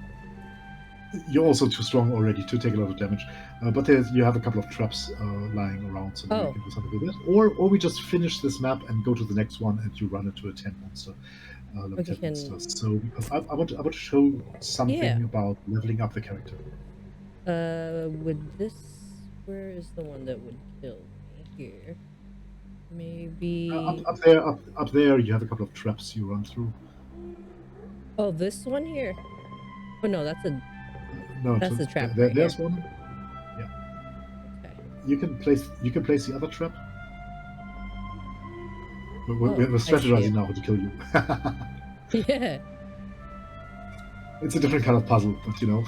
Speaker 2: You're also too strong already to take a lot of damage, but you have a couple of traps lying around, so maybe you can do something with that. Or we just finish this map and go to the next one, and you run into a 10 monster, level 10 monsters. So because I want to show something about leveling up the character.
Speaker 1: Would this? Where is the one that would kill me? Here. Maybe.
Speaker 2: Up there, you have a couple of traps you run through.
Speaker 1: Oh, this one here. Oh no, that's a
Speaker 2: No,
Speaker 1: the trap right here.
Speaker 2: there's one.
Speaker 1: Okay.
Speaker 2: You can place the other trap. We're
Speaker 1: Oh, I see
Speaker 2: strategizing
Speaker 1: it.
Speaker 2: now how to kill you.
Speaker 1: Yeah.
Speaker 2: It's a different kind of puzzle, but you know.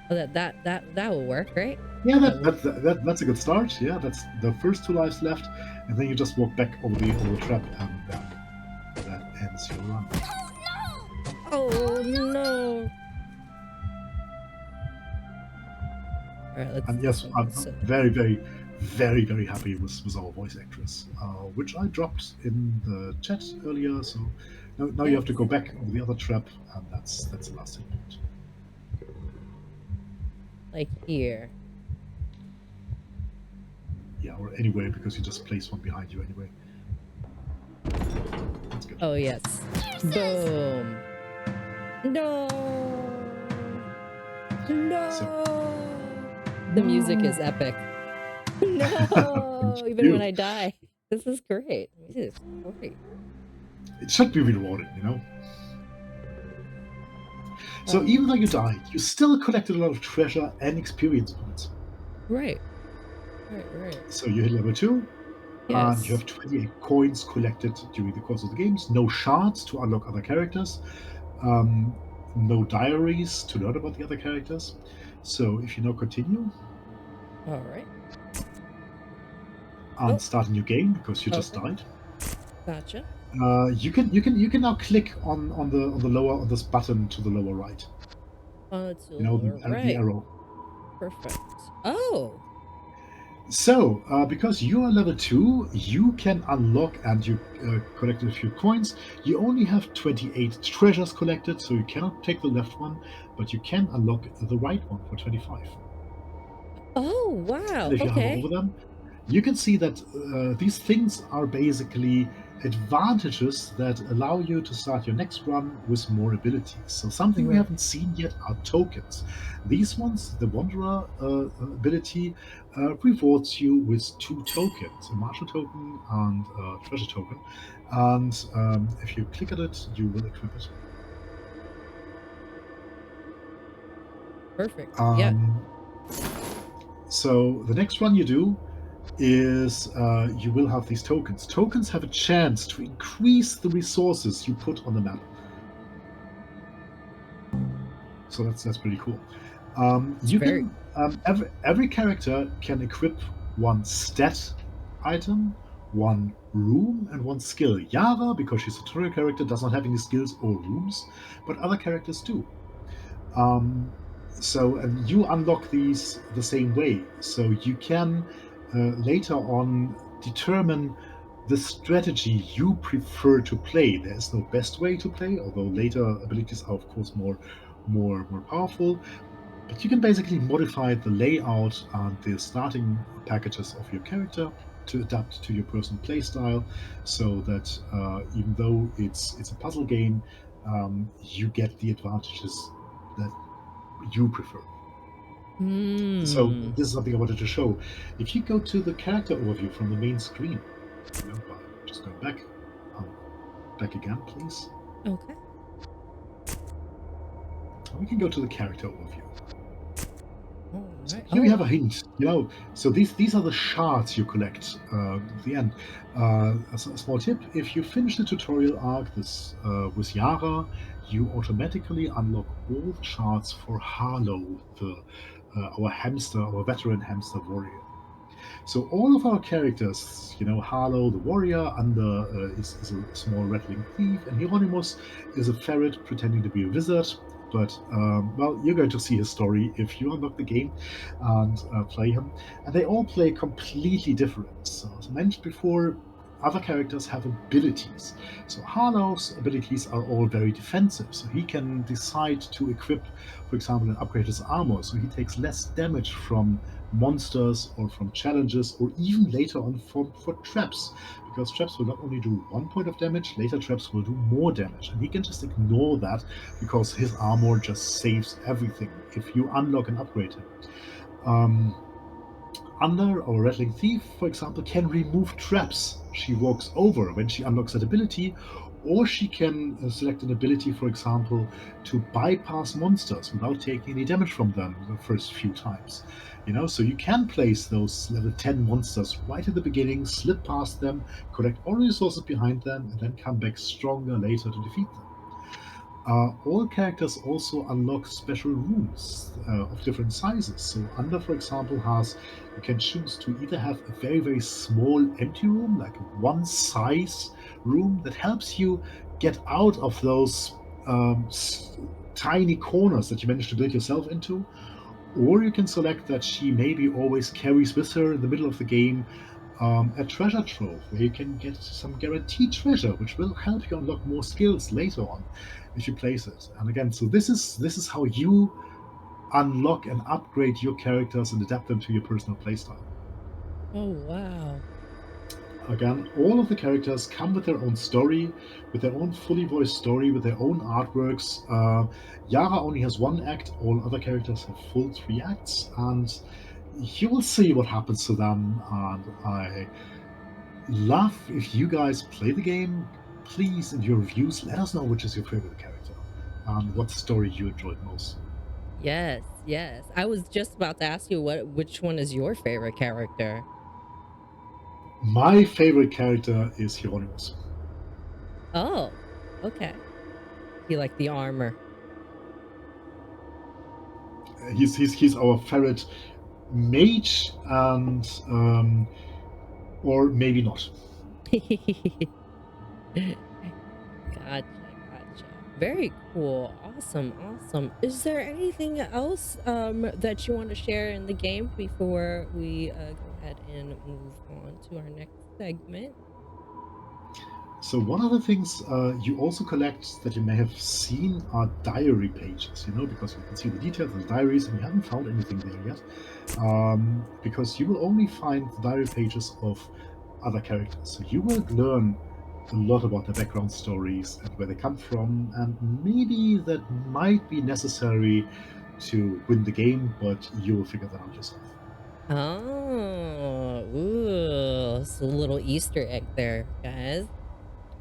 Speaker 1: Oh, that will work, right?
Speaker 2: Yeah,
Speaker 1: That work.
Speaker 2: that's a good start. Yeah, that's the first 2 lives left, and then you just walk back over the trap, and that ends your run.
Speaker 1: Oh no. All right, let's.
Speaker 2: And yes, I'm
Speaker 1: so,
Speaker 2: very, very, very, very happy with our voice actress, which I dropped in the chat earlier. So now you have to go back over the other trap, and that's the last hit point.
Speaker 1: like here.
Speaker 2: Yeah, or anywhere, because you just place one behind you anyway. That's good.
Speaker 1: Oh yes. Boom. No. No. The music is epic. No. Even when I die. This is great. This is great.
Speaker 2: It should be rewarding, you know. So even though you died, you still collected a lot of treasure and experience points.
Speaker 1: Right.
Speaker 2: So you hit level 2, and
Speaker 1: Yes.
Speaker 2: you have 28 coins collected during the course of the games. No shards to unlock other characters. No diaries to learn about the other characters. So if you now continue
Speaker 1: All right.
Speaker 2: and
Speaker 1: Oh.
Speaker 2: start a new game because you just
Speaker 1: Okay.
Speaker 2: died,
Speaker 1: Gotcha.
Speaker 2: you can now click on this button to the lower right.
Speaker 1: To
Speaker 2: You know,
Speaker 1: the
Speaker 2: the
Speaker 1: right.
Speaker 2: arrow.
Speaker 1: Perfect. Oh.
Speaker 2: So, because you are level 2, you can unlock, and you collected a few coins. You only have 28 treasures collected, so you cannot take the left one, but you can unlock the right one for 25.
Speaker 1: Oh wow.
Speaker 2: And if you hover
Speaker 1: Okay.
Speaker 2: over them, you can see that these things are basically advantages that allow you to start your next run with more abilities. So something we
Speaker 1: Right.
Speaker 2: haven't seen yet are tokens. These ones, the Wanderer ability, rewards you with 2 tokens, a martial token and a treasure token. And if you click at it, you will equip it.
Speaker 1: Perfect. Yeah.
Speaker 2: So the next one you do is you will have these tokens. Tokens have a chance to increase the resources you put on the map. So that's pretty cool. Every character can equip 1 stat item, 1 room, and 1 skill. Yara, because she's a tutorial character, does not have any skills or rooms, but other characters do. And you unlock these the same way. So you can later on determine the strategy you prefer to play. There is no best way to play, although later abilities are of course more powerful. But you can basically modify the layout and the starting packages of your character to adapt to your personal playstyle, so that even though it's a puzzle game, you get the advantages that you prefer. So this is something I wanted to show. If you go to the character overview from the main screen, by just going back again, please.
Speaker 1: Okay.
Speaker 2: We can go to the character overview. So
Speaker 1: Right.
Speaker 2: here we have a hint, So these are the shards you collect at the end. A small tip: if you finish the tutorial arc with Yara, you automatically unlock all the shards for Harlow, our veteran hamster warrior. So all of our characters, Harlow the warrior is a small rattling thief, and Hieronymus is a ferret pretending to be a wizard. But you're going to see his story if you unlock the game and play him. And they all play completely different. So as I mentioned before, other characters have abilities. So Harlow's abilities are all very defensive. So he can decide to equip, for example, and upgrade his armor, so he takes less damage from monsters or from challenges, or even later on for traps, because traps will not only do 1 point of damage, later traps will do more damage, and he can just ignore that because his armor just saves everything if you unlock and upgrade him. Under, our rattling thief, for example, can remove traps she walks over when she unlocks that ability, or she can select an ability, for example, to bypass monsters without taking any damage from them the first few times. So you can place those level 10 monsters right at the beginning, slip past them, collect all resources behind them, and then come back stronger later to defeat them. All characters also unlock special rooms of different sizes. So Under, for example, you can choose to either have a very, very small empty room, like one size room that helps you get out of those tiny corners that you managed to build yourself into, or you can select that she maybe always carries with her in the middle of the game a treasure trove where you can get some guaranteed treasure, which will help you unlock more skills later on if you place it. And again, so this is how you unlock and upgrade your characters and adapt them to your personal playstyle.
Speaker 1: Oh, wow.
Speaker 2: Again, all of the characters come with their own story, with their own fully voiced story, with their own artworks. Yara only has one act, all other characters have full 3 acts, and you will see what happens to them. And I love if you guys play the game. Please, in your reviews, let us know which is your favorite character and what story you enjoyed most.
Speaker 1: Yes, yes. I was just about to ask you which one is your favorite character?
Speaker 2: My favorite character is Hieronymus.
Speaker 1: Oh, okay. You like the armor.
Speaker 2: He's our favorite mage, and or maybe not.
Speaker 1: Gotcha, gotcha. Very cool. Awesome, awesome. Is there anything else that you want to share in the game before we go ahead and move on to our next segment?
Speaker 2: So one of the things you also collect that you may have seen are diary pages, because you can see the details in the diaries and you haven't found anything there yet. Because you will only find the diary pages of other characters. So you will learn a lot about their background stories and where they come from, and maybe that might be necessary to win the game, but you will figure that out yourself.
Speaker 1: Oh, ooh, it's a little Easter egg there, guys.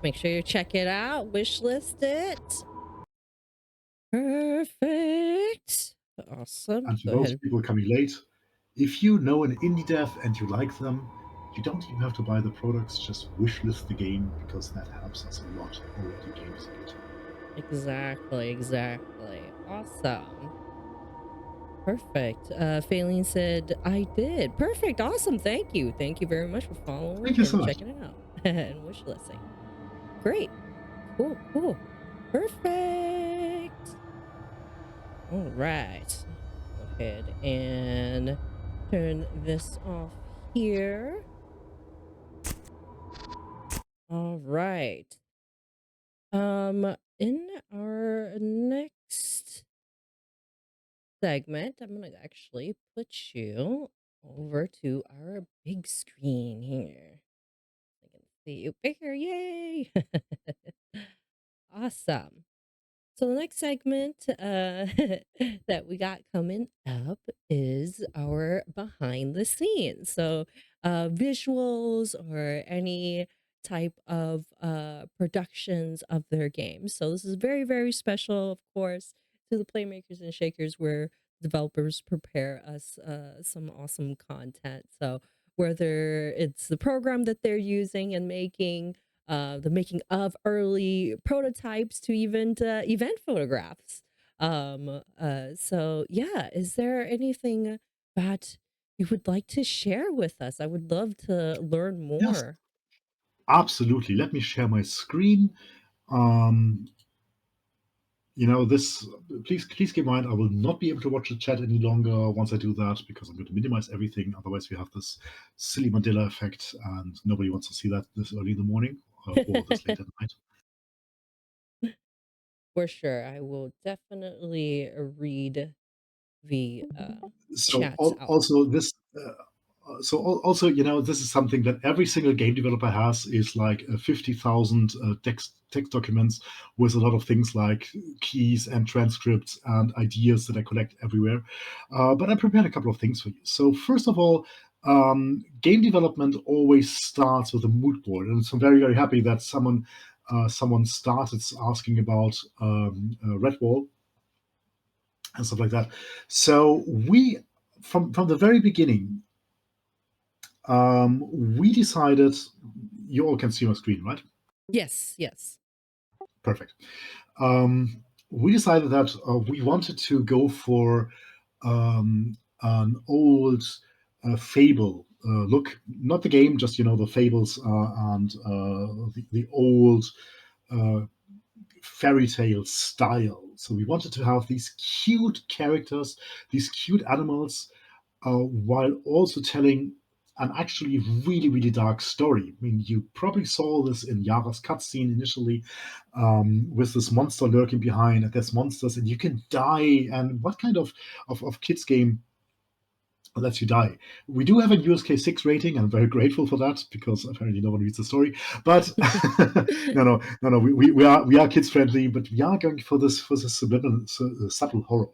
Speaker 1: Make sure you check it out. Wishlist it. Perfect. Awesome.
Speaker 2: And for
Speaker 1: Go
Speaker 2: those
Speaker 1: ahead.
Speaker 2: people coming late, if you know an indie dev and you like them, you don't even have to buy the products, just wishlist the game because that helps us a lot already games later.
Speaker 1: Exactly, exactly. Awesome. Perfect. Faylene said, I did. Perfect. Awesome. Thank you. Thank you very much for
Speaker 2: Thank
Speaker 1: following
Speaker 2: you so
Speaker 1: and
Speaker 2: much.
Speaker 1: checking it out and wish listing. Great. Cool, cool. Perfect. All right. Go ahead and turn this off here. All right. In our next segment, I'm gonna actually put you over to our big screen here. I can see you bigger. Yay! Awesome. So the next segment that we got coming up is our behind the scenes. So visuals or any type of productions of their games. So this is very, very special, of course, to the Playmakers and Shakers where developers prepare us some awesome content. So whether it's the program that they're using and making, the making of early prototypes to even event photographs. So yeah, is there anything that you would like to share with us? I would love to learn
Speaker 2: Yes,
Speaker 1: more.
Speaker 2: absolutely. Let me share my screen. Um, this. Please keep in mind, I will not be able to watch the chat any longer once I do that because I'm going to minimize everything. Otherwise, we have this silly Mandela effect, and nobody wants to see that this early in the morning or this late at night.
Speaker 1: For sure, I will definitely read the
Speaker 2: So
Speaker 1: chats out.
Speaker 2: also this also this is something that every single game developer has, is like 50,000 text documents with a lot of things like keys and transcripts and ideas that I collect everywhere. But I prepared a couple of things for you. So first of all, game development always starts with a mood board, and so I'm very very happy that someone started asking about Redwall and stuff like that. So we from the very beginning, we decided. You all can see my screen, right?
Speaker 1: Yes, yes.
Speaker 2: Perfect. We decided that we wanted to go for an old fable look, not the game, just the fables and the old uh, fairy tale style. So we wanted to have these cute characters, these cute animals, while also telling an actually really, really dark story. I mean, you probably saw this in Yara's cutscene initially, with this monster lurking behind, and there's monsters, and you can die. And what kind of kids game lets you die? We do have a USK6 rating. I'm very grateful for that because apparently no one reads the story. But no. We are kids friendly, but we are going for this subliminal, subtle horror.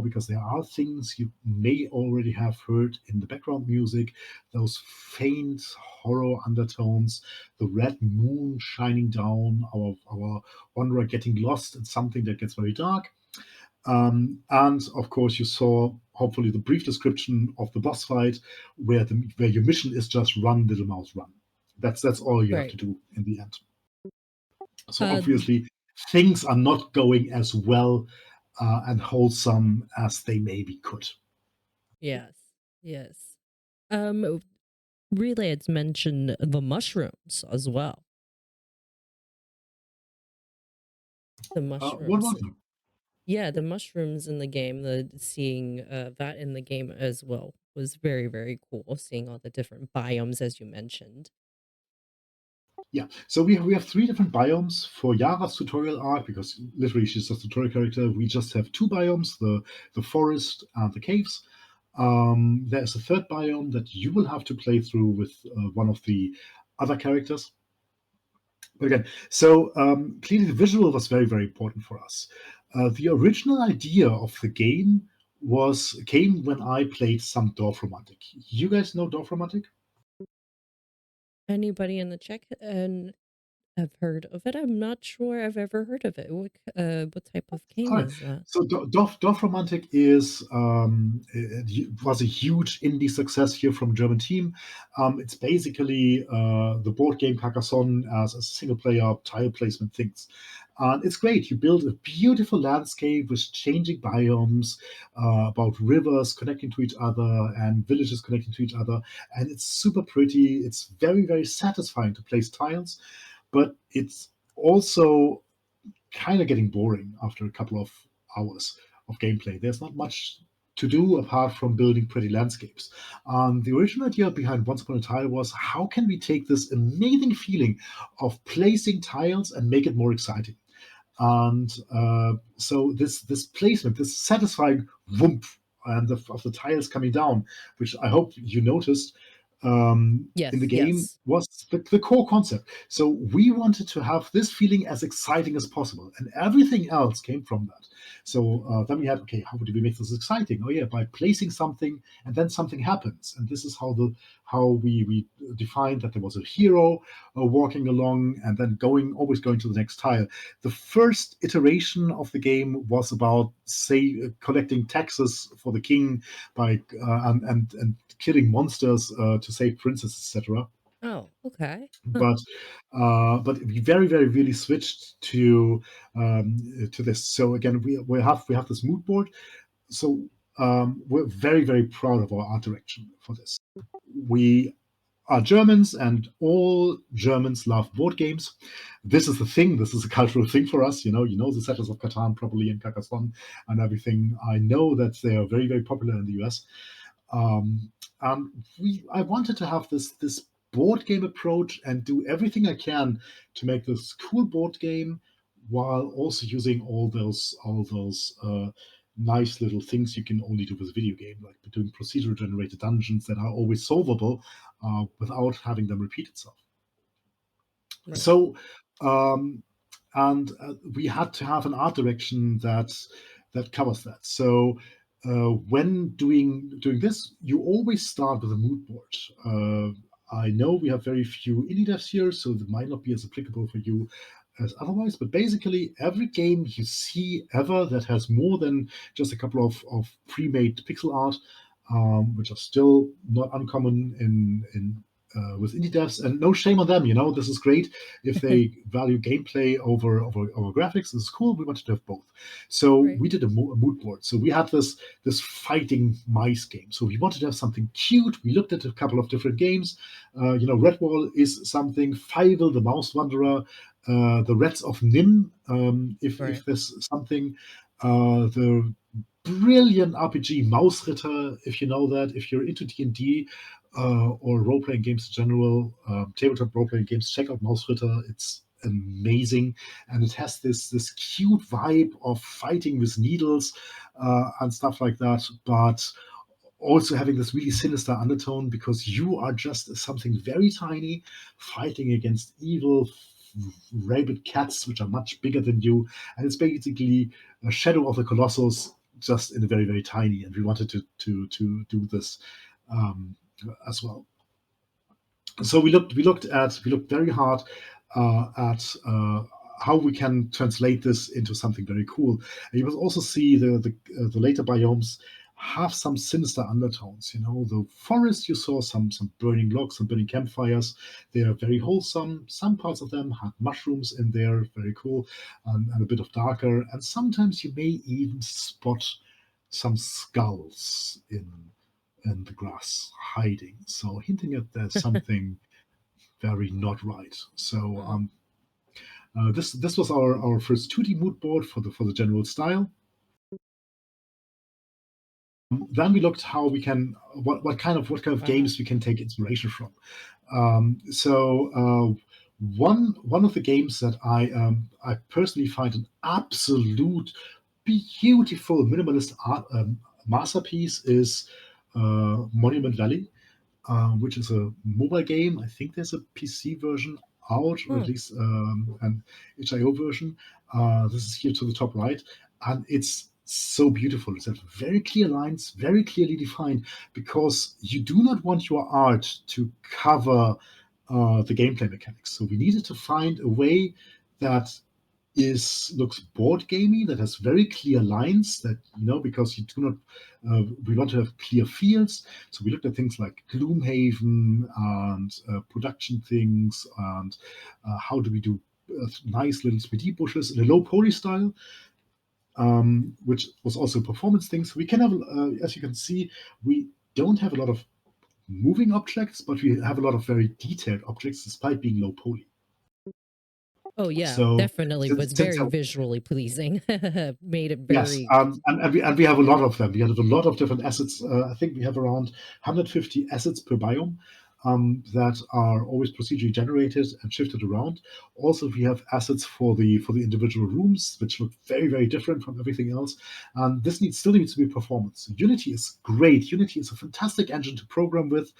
Speaker 2: Because there are things you may already have heard in the background music, those faint horror undertones, the red moon shining down, our wanderer getting lost in something that gets very dark. And of course, you saw hopefully the brief description of the boss fight, where your mission is just run, little mouse, run. That's all you have
Speaker 1: Right.
Speaker 2: to do in the end. So
Speaker 1: Uh,
Speaker 2: obviously, things are not going as well and wholesome as they maybe could.
Speaker 1: yes, yes. Relay had mentioned the mushrooms as well. The
Speaker 2: What
Speaker 1: mushrooms.
Speaker 2: about you?
Speaker 1: Yeah, the mushrooms in the game, the seeing that in the game as well was very, very cool. Seeing all the different biomes as you mentioned.
Speaker 2: Yeah, so we have three different biomes for Yara's tutorial arc, because literally she's just a tutorial character. We just have two biomes: the forest and the caves. There's a third biome that you will have to play through with one of the other characters. But again, so clearly the visual was very, very important for us. The original idea of the game came when I played some Dorf Romantic. You guys know Dorf Romantic?
Speaker 1: Anybody in the chat and have heard of it? I'm not sure I've ever heard of it. What type of game
Speaker 2: All right.
Speaker 1: is that?
Speaker 2: So Dorf Romantic was a huge indie success here from German team. It's basically the board game Carcassonne as a single player tile placement things. And it's great. You build a beautiful landscape with changing biomes, about rivers connecting to each other and villages connecting to each other. And it's super pretty. It's very, very satisfying to place tiles, but it's also kind of getting boring after a couple of hours of gameplay. There's not much to do apart from building pretty landscapes. The original idea behind Once Upon a Tile was, how can we take this amazing feeling of placing tiles and make it more exciting? And so this placement, this satisfying whoomp and of the tiles coming down, which I hope you noticed in the
Speaker 1: Yes,
Speaker 2: game,
Speaker 1: yes.
Speaker 2: was the core concept. So we wanted to have this feeling as exciting as possible, and everything else came from that. So then we had, okay, how do we make this exciting? Oh yeah, by placing something, and then something happens, and this is how we defined that there was a hero walking along, and then always going to the next tile. The first iteration of the game was about, say, collecting taxes for the king by and killing monsters to save princesses, etc.
Speaker 1: Oh, okay. Huh.
Speaker 2: But we very very really switched to this. So again, we have this mood board. So we're very very proud of our art direction for this. We are Germans, and all Germans love board games. This is the thing. This is a cultural thing for us. The Settlers of Catan probably, and Carcassonne and everything. I know that they are very very popular in the US. Um, and I wanted to have this board game approach and do everything I can to make this cool board game, while also using all those nice little things you can only do with a video game, like doing procedural generated dungeons that are always solvable without having them repeat itself.
Speaker 1: Right.
Speaker 2: So, um, and we had to have an art direction that covers that. So when doing this, you always start with a mood board. I know we have very few indie devs here, so it might not be as applicable for you as otherwise, but basically every game you see ever that has more than just a couple of pre-made pixel art, which are still not uncommon in with indie devs, and no shame on them. This is great if they value gameplay over graphics. This is cool. We wanted to have both, so
Speaker 1: Right.
Speaker 2: we did a mood board. So we had this fighting mice game. So we wanted to have something cute. We looked at a couple of different games. Redwall is something. Fievel, the Mouse Wanderer, the Rats of Nim, if
Speaker 1: Right.
Speaker 2: there's something. The brilliant RPG Mausritter, if you know that, if you're into D&D or role-playing games in general, tabletop role-playing games, check out Mausritter. It's amazing, and it has this cute vibe of fighting with needles and stuff like that, but also having this really sinister undertone because you are just something very tiny fighting against evil rabid cats which are much bigger than you, and it's basically a Shadow of the Colossus just in a very, very tiny, and we wanted to do this as well. So we looked very hard at how we can translate this into something very cool. And you will also see the later biomes have some sinister undertones. The forest, you saw some burning logs, some burning campfires. They are very wholesome. Some parts of them had mushrooms in there, very cool, and a bit of darker. And sometimes you may even spot some skulls in the grass hiding, so hinting at there's something very not right. So
Speaker 1: Huh.
Speaker 2: this was our first 2D mood board for the general style. Then we looked how we can what kind of
Speaker 1: Wow.
Speaker 2: games we can take inspiration from. One of the games that I personally find an absolute beautiful minimalist art masterpiece is Monument Valley, which is a mobile game. I think there's a PC version out, or at
Speaker 1: Huh.
Speaker 2: least an HIO version. This is here to the top right, and it's so beautiful. It's got very clear lines, very clearly defined, because you do not want your art to cover the gameplay mechanics. So we needed to find a way that looks board gamey, that has very clear lines, that because you do not we want to have clear fields. So we looked at things like Gloomhaven and production things, and how do we do nice little 3D bushes in a low poly style, which was also a performance thing. So we can have, as you can see, we don't have a lot of moving objects, but we have a lot of very detailed objects despite being low poly.
Speaker 1: Oh yeah,
Speaker 2: So
Speaker 1: definitely was
Speaker 2: since
Speaker 1: very visually pleasing. Made it
Speaker 2: yes,
Speaker 1: very
Speaker 2: and we have a lot of them. We have a lot of different assets. I think we have around 150 assets per biome that are always procedurally generated and shifted around. Also, we have assets for the individual rooms, which look very, very different from everything else. And this still needs to be performance. Unity is great. Unity is a fantastic engine to program with.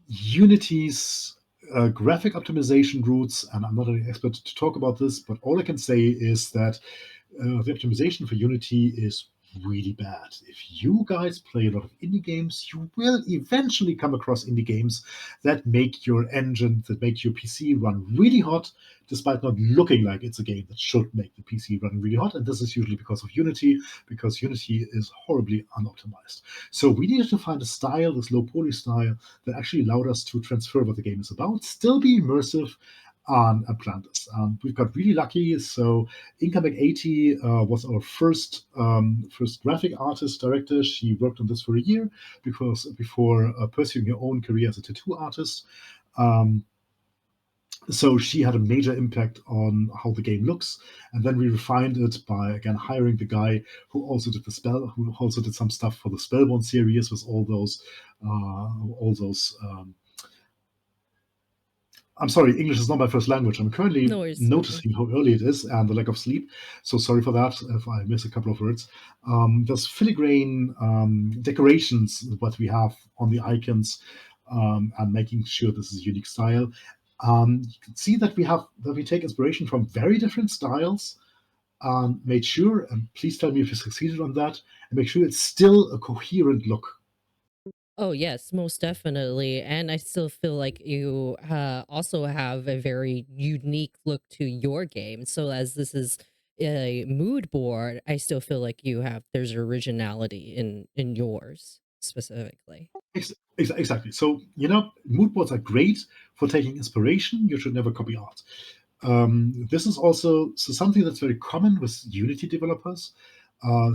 Speaker 2: Unity's graphic optimization roots, and I'm not an expert to talk about this, but all I can say is that the optimization for Unity is really bad. If you guys play a lot of indie games, you will eventually come across indie games that make your engine, that make your PC run really hot, despite not looking like it's a game that should make the PC run really hot. And this is usually because of Unity, because Unity is horribly unoptimized. So we needed to find a style, this low poly style, that actually allowed us to transfer what the game is about, still be immersive, and plan this. We've got really lucky. So Incoming 80 was our first graphic artist director. She worked on this for a year before pursuing her own career as a tattoo artist. So she had a major impact on how the game looks, and then we refined it by again hiring the guy who also did some stuff for the Spellbound series with all those. I'm sorry, English is not my first language. I'm currently
Speaker 1: no worries.
Speaker 2: noticing how early it is and the lack of sleep. So sorry for that if I miss a couple of words. There's filigrane decorations that we have on the icons, and making sure this is a unique style. You can see that we take inspiration from very different styles, and made sure, and please tell me if you succeeded on that, and make sure it's still a coherent look.
Speaker 1: Oh, yes, most definitely. And I still feel like you also have a very unique look to your game. So, as this is a mood board, I still feel like there's originality in yours specifically.
Speaker 2: Exactly. So, mood boards are great for taking inspiration. You should never copy art. This is also something that's very common with Unity developers.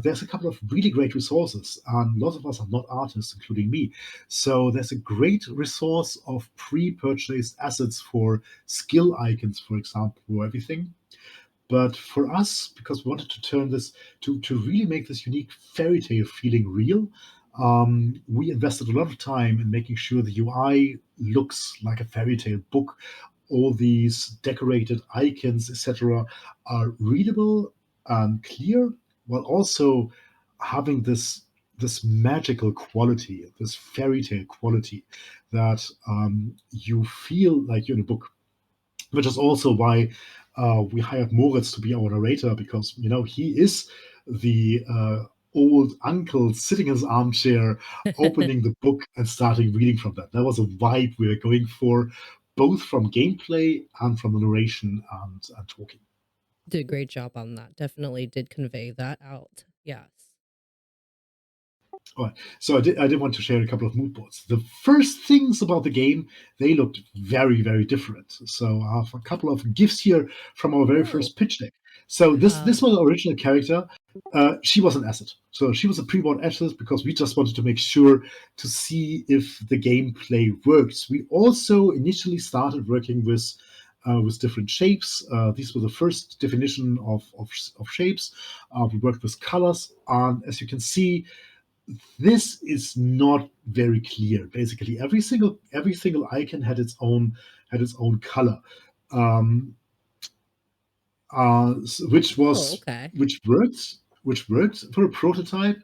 Speaker 2: There's a couple of really great resources, and lots of us are not artists, including me. So there's a great resource of pre-purchased assets for skill icons, for example, or everything. But for us, because we wanted to turn this to really make this unique fairy tale feeling real, we invested a lot of time in making sure the UI looks like a fairy tale book. All these decorated icons, etc., are readable and clear, while also having this magical quality, this fairy tale quality that you feel like you're in a book, which is also why we hired Moritz to be our narrator, because he is the old uncle sitting in his armchair, opening the book and starting reading from that. That was a vibe we were going for, both from gameplay and from the narration and talking.
Speaker 1: Did a great job on that. Definitely did convey that out. Yes.
Speaker 2: All right. So I did want to share a couple of mood boards. The first things about the game, they looked very, very different. So I have a couple of gifts here from our very
Speaker 1: Oh,
Speaker 2: first pitch deck. So this
Speaker 1: how?
Speaker 2: was the original character. She was an asset. So she was a pre-born asset because we just wanted to make sure to see if the gameplay works. We also initially started working with different shapes. These were the first definition of shapes. We worked with colors, and as you can see, this is not very clear. Basically, every single icon had its own color, um, which
Speaker 1: Oh,
Speaker 2: was
Speaker 1: okay.
Speaker 2: which worked for a prototype,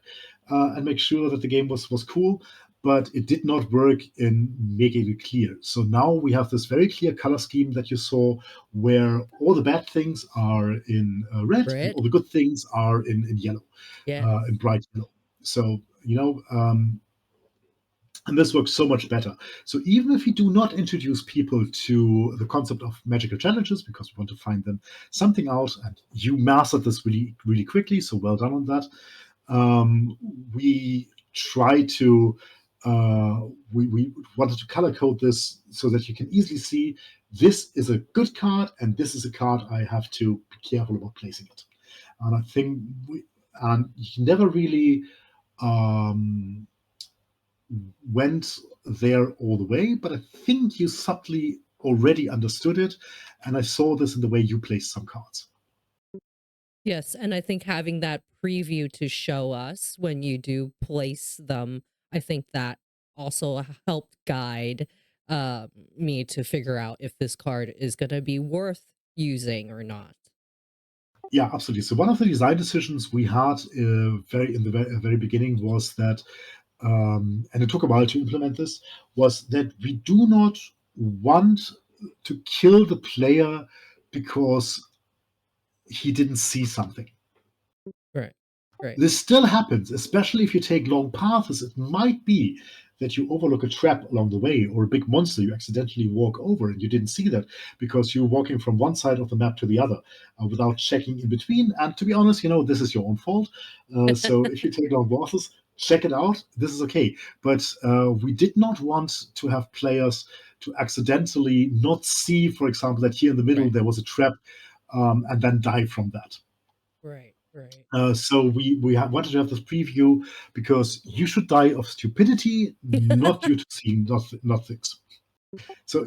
Speaker 2: and make sure that the game was cool. But it did not work in making it clear. So now we have this very clear color scheme that you saw, where all the bad things are in red and all
Speaker 1: Red?
Speaker 2: the good things are in yellow,
Speaker 1: Yes.
Speaker 2: in bright yellow. So and this works so much better. So even if we do not introduce people to the concept of magical challenges, because we want to find them something out, and you mastered this really, really quickly, so well done on that. Um, we try to we wanted to color code this so that you can easily see this is a good card and this is a card I have to be careful about placing it. And I think you never really um, went there all the way, but I think you subtly already understood it, and I saw this in the way you placed some cards.
Speaker 1: Yes, and I think having that preview to show us when you do place them, I think that also helped guide me to figure out if this card is going to be worth using or not.
Speaker 2: Yeah, absolutely. So one of the design decisions we had very in the very beginning was that, and it took a while to implement this, was that we do not want to kill the player because he didn't see something.
Speaker 1: Right. Right.
Speaker 2: This still happens, especially if you take long paths. It might be that you overlook a trap along the way or a big monster you accidentally walk over and you didn't see that because you're walking from one side of the map to the other without checking in between. And to be honest, this is your own fault. So if you take long paths, check it out. This is okay. But we did not want to have players to accidentally not see, for example, that here in the middle
Speaker 1: Right.
Speaker 2: there was a trap, and then die from that.
Speaker 1: Right. Right.
Speaker 2: So we wanted to have this preview because you should die of stupidity, not due to seeing not things. So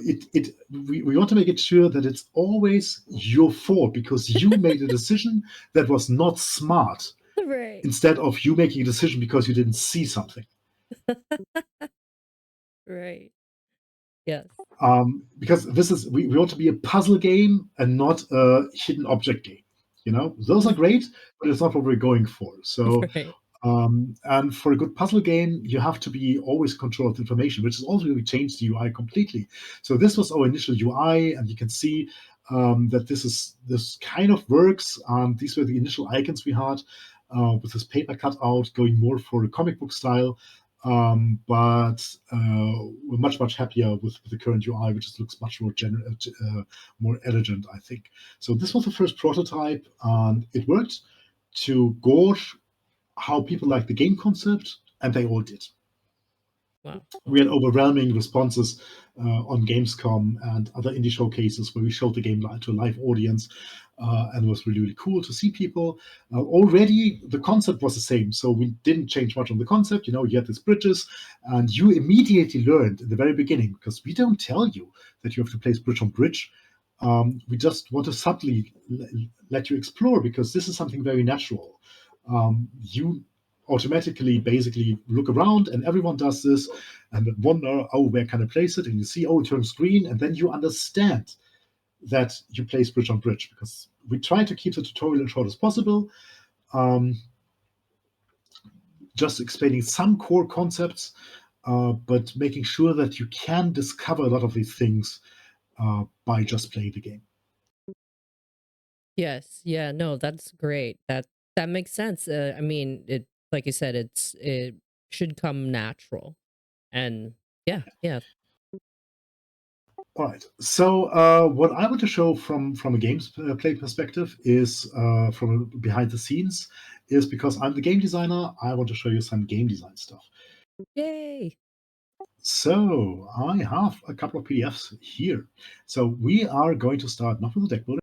Speaker 2: we want to make it sure that it's always your fault because you made a decision that was not smart,
Speaker 1: Right.
Speaker 2: instead of you making a decision because you didn't see something.
Speaker 1: Right. Yes.
Speaker 2: Because we want to be a puzzle game and not a hidden object game. Those are great, but it's not what we're going for. So
Speaker 1: Right.
Speaker 2: and for a good puzzle game, you have to be always in control of the information, which is also we changed the UI completely. So this was our initial UI, and you can see that this kind of works. These were the initial icons we had with this paper cutout, going more for a comic book style. But we're much happier with the current UI, which just looks much more more elegant, I think. So this was the first prototype, and it worked to gauge how people like the game concept, and they all did.
Speaker 1: Wow.
Speaker 2: We had overwhelming responses on Gamescom and other indie showcases where we showed the game to a live audience, and it was really cool to see people. Already, the concept was the same, so we didn't change much on the concept. You had these bridges, and you immediately learned in the very beginning, because we don't tell you that you have to place bridge on bridge. We just want to subtly let you explore, because this is something very natural. You automatically basically look around, and everyone does this, and wonder, oh, where can I place it? And you see, oh, it turns green, and then you understand that you place bridge on bridge, because we try to keep the tutorial as short as possible, just explaining some core concepts, but making sure that you can discover a lot of these things by just playing the game.
Speaker 1: Yes. Yeah. No, that's great. That makes sense. I mean, it like you said, it should come natural, and yeah.
Speaker 2: All right. So what I want to show from a games play perspective is from behind the scenes, is because I'm the game designer. I want to show you some game design stuff.
Speaker 1: Yay!
Speaker 2: So I have a couple of PDFs here. So we are going to start not with the deck builder,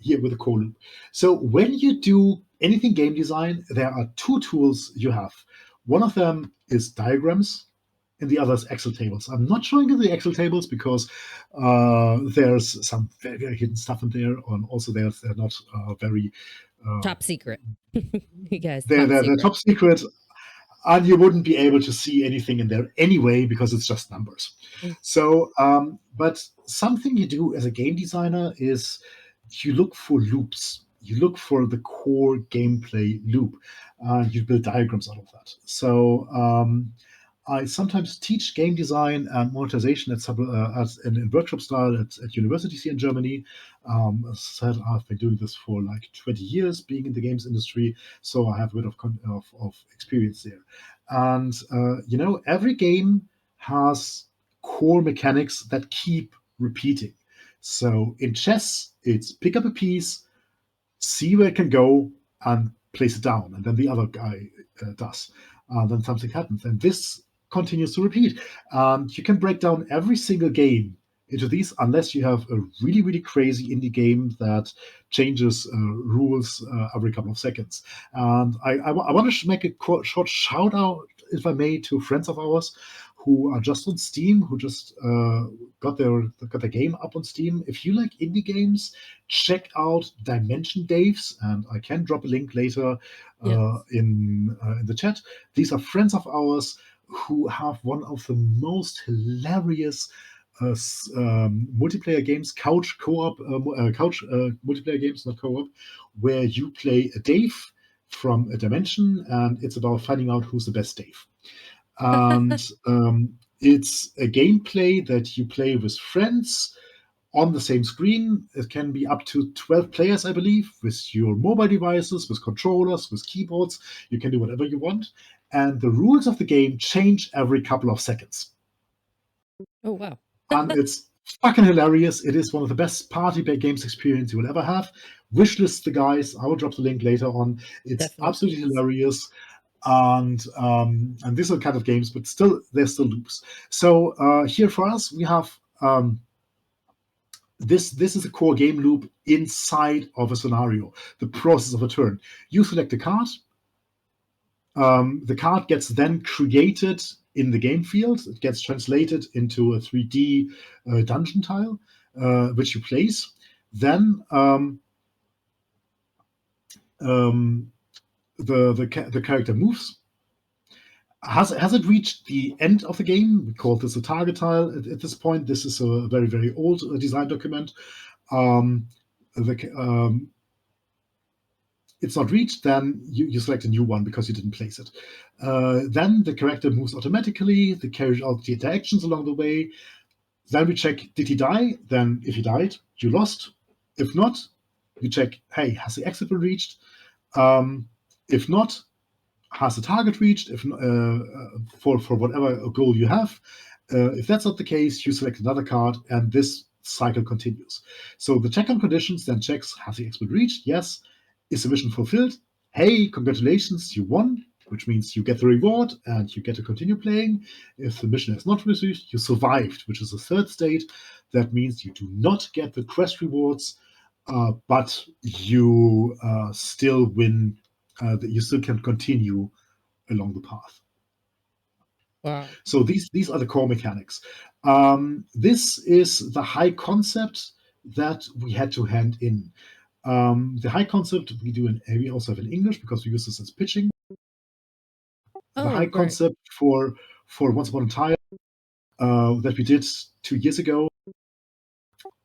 Speaker 2: here with the core loop. So when you do anything game design, there are two tools you have. One of them is diagrams, and the other is Excel tables. I'm not showing you the Excel tables because there's some very hidden stuff in there, and also they're not very
Speaker 1: Top secret. You guys,
Speaker 2: they're
Speaker 1: secret.
Speaker 2: top secret, and you wouldn't be able to see anything in there anyway because it's just numbers.
Speaker 1: Mm.
Speaker 2: So, but something you do as a game designer is you look for loops. You look for the core gameplay loop. You build diagrams out of that. So I sometimes teach game design and monetization in workshop style at universities here in Germany. As I said, I've been doing this for like 20 years, being in the games industry, so I have a bit of experience there. And every game has core mechanics that keep repeating. So in chess, it's pick up a piece, see where it can go, and place it down, and then the other guy does. Then something happens, and this continues to repeat. You can break down every single game into these, unless you have a really crazy indie game that changes rules every couple of seconds. And I want to make a short shout out, if I may, to friends of ours who are just on Steam, who just got their game up on Steam. If you like indie games, check out Dimension Daves, and I can drop a link later in the chat. These are friends of ours who have one of the most hilarious multiplayer games, couch multiplayer games, not co-op, where you play a Dave from a dimension, and it's about finding out who's the best Dave. And it's a gameplay that you play with friends on the same screen. It can be up to 12 players, I believe, with your mobile devices, with controllers, with keyboards. You can do whatever you want. And the rules of the game change every couple of seconds.
Speaker 1: Oh, wow.
Speaker 2: And it's fucking hilarious. It is one of the best party games experience you will ever have. Wishlist the guys. I will drop the link later on. It's
Speaker 1: Definitely.
Speaker 2: absolutely hilarious. And these are kind of games, but still, they're still loops. So here for us, we have this is a core game loop inside of a scenario, the process of a turn. You select a card. The card gets then created in the game field. It gets translated into a 3D dungeon tile, which you place. Then the character moves. Has it reached the end of the game? We call this a target tile at this point. This is a very old design document. It's not reached, then you select a new one because you didn't place it. Then the character moves automatically. They carry out the interactions along the way. Then we check, did he die? Then if he died, you lost. If not, we check, hey, has the exit been reached? If not, has the target reached? If for whatever goal you have. If that's not the case, you select another card, and this cycle continues. So the check on conditions then checks, has the exit been reached? Yes. Is the mission fulfilled? Hey, congratulations, you won, which means you get the reward and you get to continue playing. If the mission has not received, you survived, which is the third state. That means you do not get the quest rewards, but you still win. You still can continue along the path.
Speaker 1: Wow.
Speaker 2: So these are the core mechanics. This is the high concept that we had to hand in. The high concept we also have in English because we use this as pitching. The high
Speaker 1: Oh, great.
Speaker 2: concept for Once Upon a Time that we did 2 years ago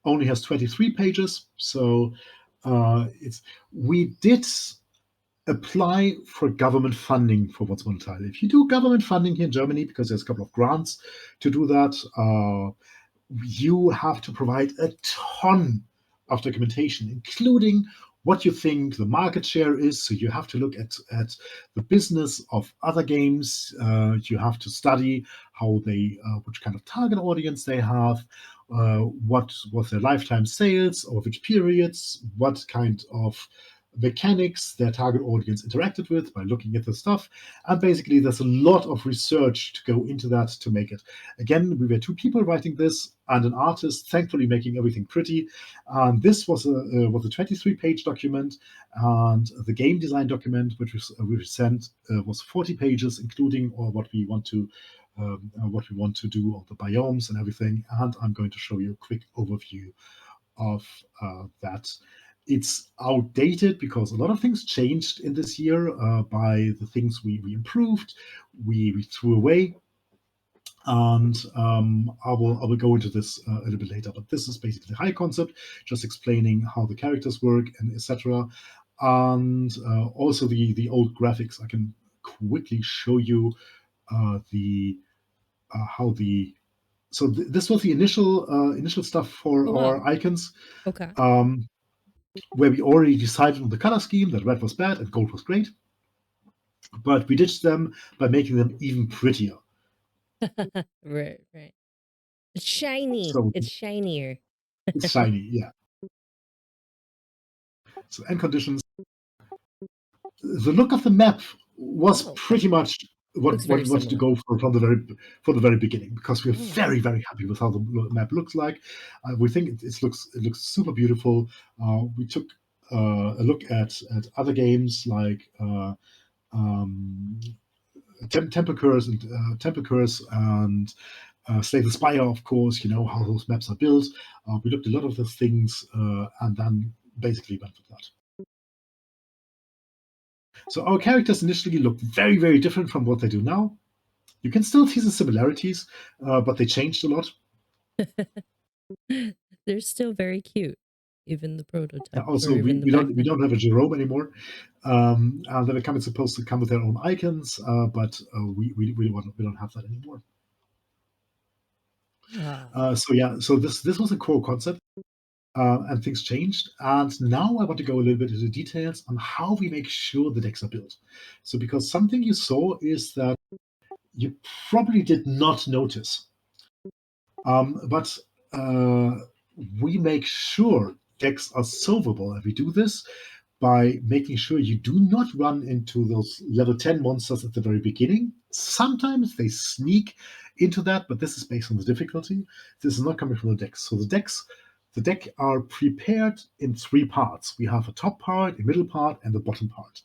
Speaker 2: only has 23 pages. So we did apply for government funding for Once Upon a Time. If you do government funding here in Germany, because there's a couple of grants to do that, you have to provide a ton of documentation, including what you think the market share is. So you have to look at the business of other games. You have to study how which kind of target audience they have, what was their lifetime sales, or which periods, what kind of mechanics their target audience interacted with by looking at the stuff. And basically, there's a lot of research to go into that to make it. Again, we were 2 people writing this and an artist, thankfully making everything pretty. And this was a 23-page document, and the game design document, which we sent, was 40 pages, including all what we want to do, all the biomes and everything. And I'm going to show you a quick overview of that. It's outdated because a lot of things changed in this year by the things we improved, we threw away. And I will go into this a little bit later, but this is basically the high concept, just explaining how the characters work and etc. And also the old graphics. I can quickly show you how the so this was the initial stuff for
Speaker 1: Oh,
Speaker 2: our
Speaker 1: wow.
Speaker 2: icons,
Speaker 1: Okay.
Speaker 2: where we already decided on the color scheme that red was bad and gold was great, but we ditched them by making them even prettier.
Speaker 1: Right, right. It's shiny.
Speaker 2: So
Speaker 1: It's shinier.
Speaker 2: it's shiny, yeah. So end conditions. The look of the map was
Speaker 1: Oh,
Speaker 2: pretty much
Speaker 1: looks
Speaker 2: what
Speaker 1: very
Speaker 2: we wanted to
Speaker 1: similar.
Speaker 2: go for from the very beginning, because we're
Speaker 1: Oh,
Speaker 2: very happy with how the map looks like. We think it looks super beautiful. We took a look at other games like um, Temple Curse and Slay the Spire, of course. You know how those maps are built. We looked at a lot of those things and then basically went with that. So our characters initially looked very different from what they do now. You can still see the similarities, but they changed a lot.
Speaker 1: they're still very cute, even the prototypes
Speaker 2: Also,
Speaker 1: or even the
Speaker 2: we
Speaker 1: back
Speaker 2: don't we
Speaker 1: then.
Speaker 2: don't have a Jerome anymore. They were supposed to come with their own icons, but we don't have that anymore.
Speaker 1: Ah,
Speaker 2: So this was a core concept, and things changed. And now I want to go a little bit into details on how we make sure the decks are built. So because something you saw is that you probably did not notice, but we make sure decks are solvable, and we do this by making sure you do not run into those level 10 monsters at the very beginning. Sometimes they sneak into that, but this is based on the difficulty. This is not coming from the decks. So the deck are prepared in 3 parts. We have a top part, a middle part, and the bottom part.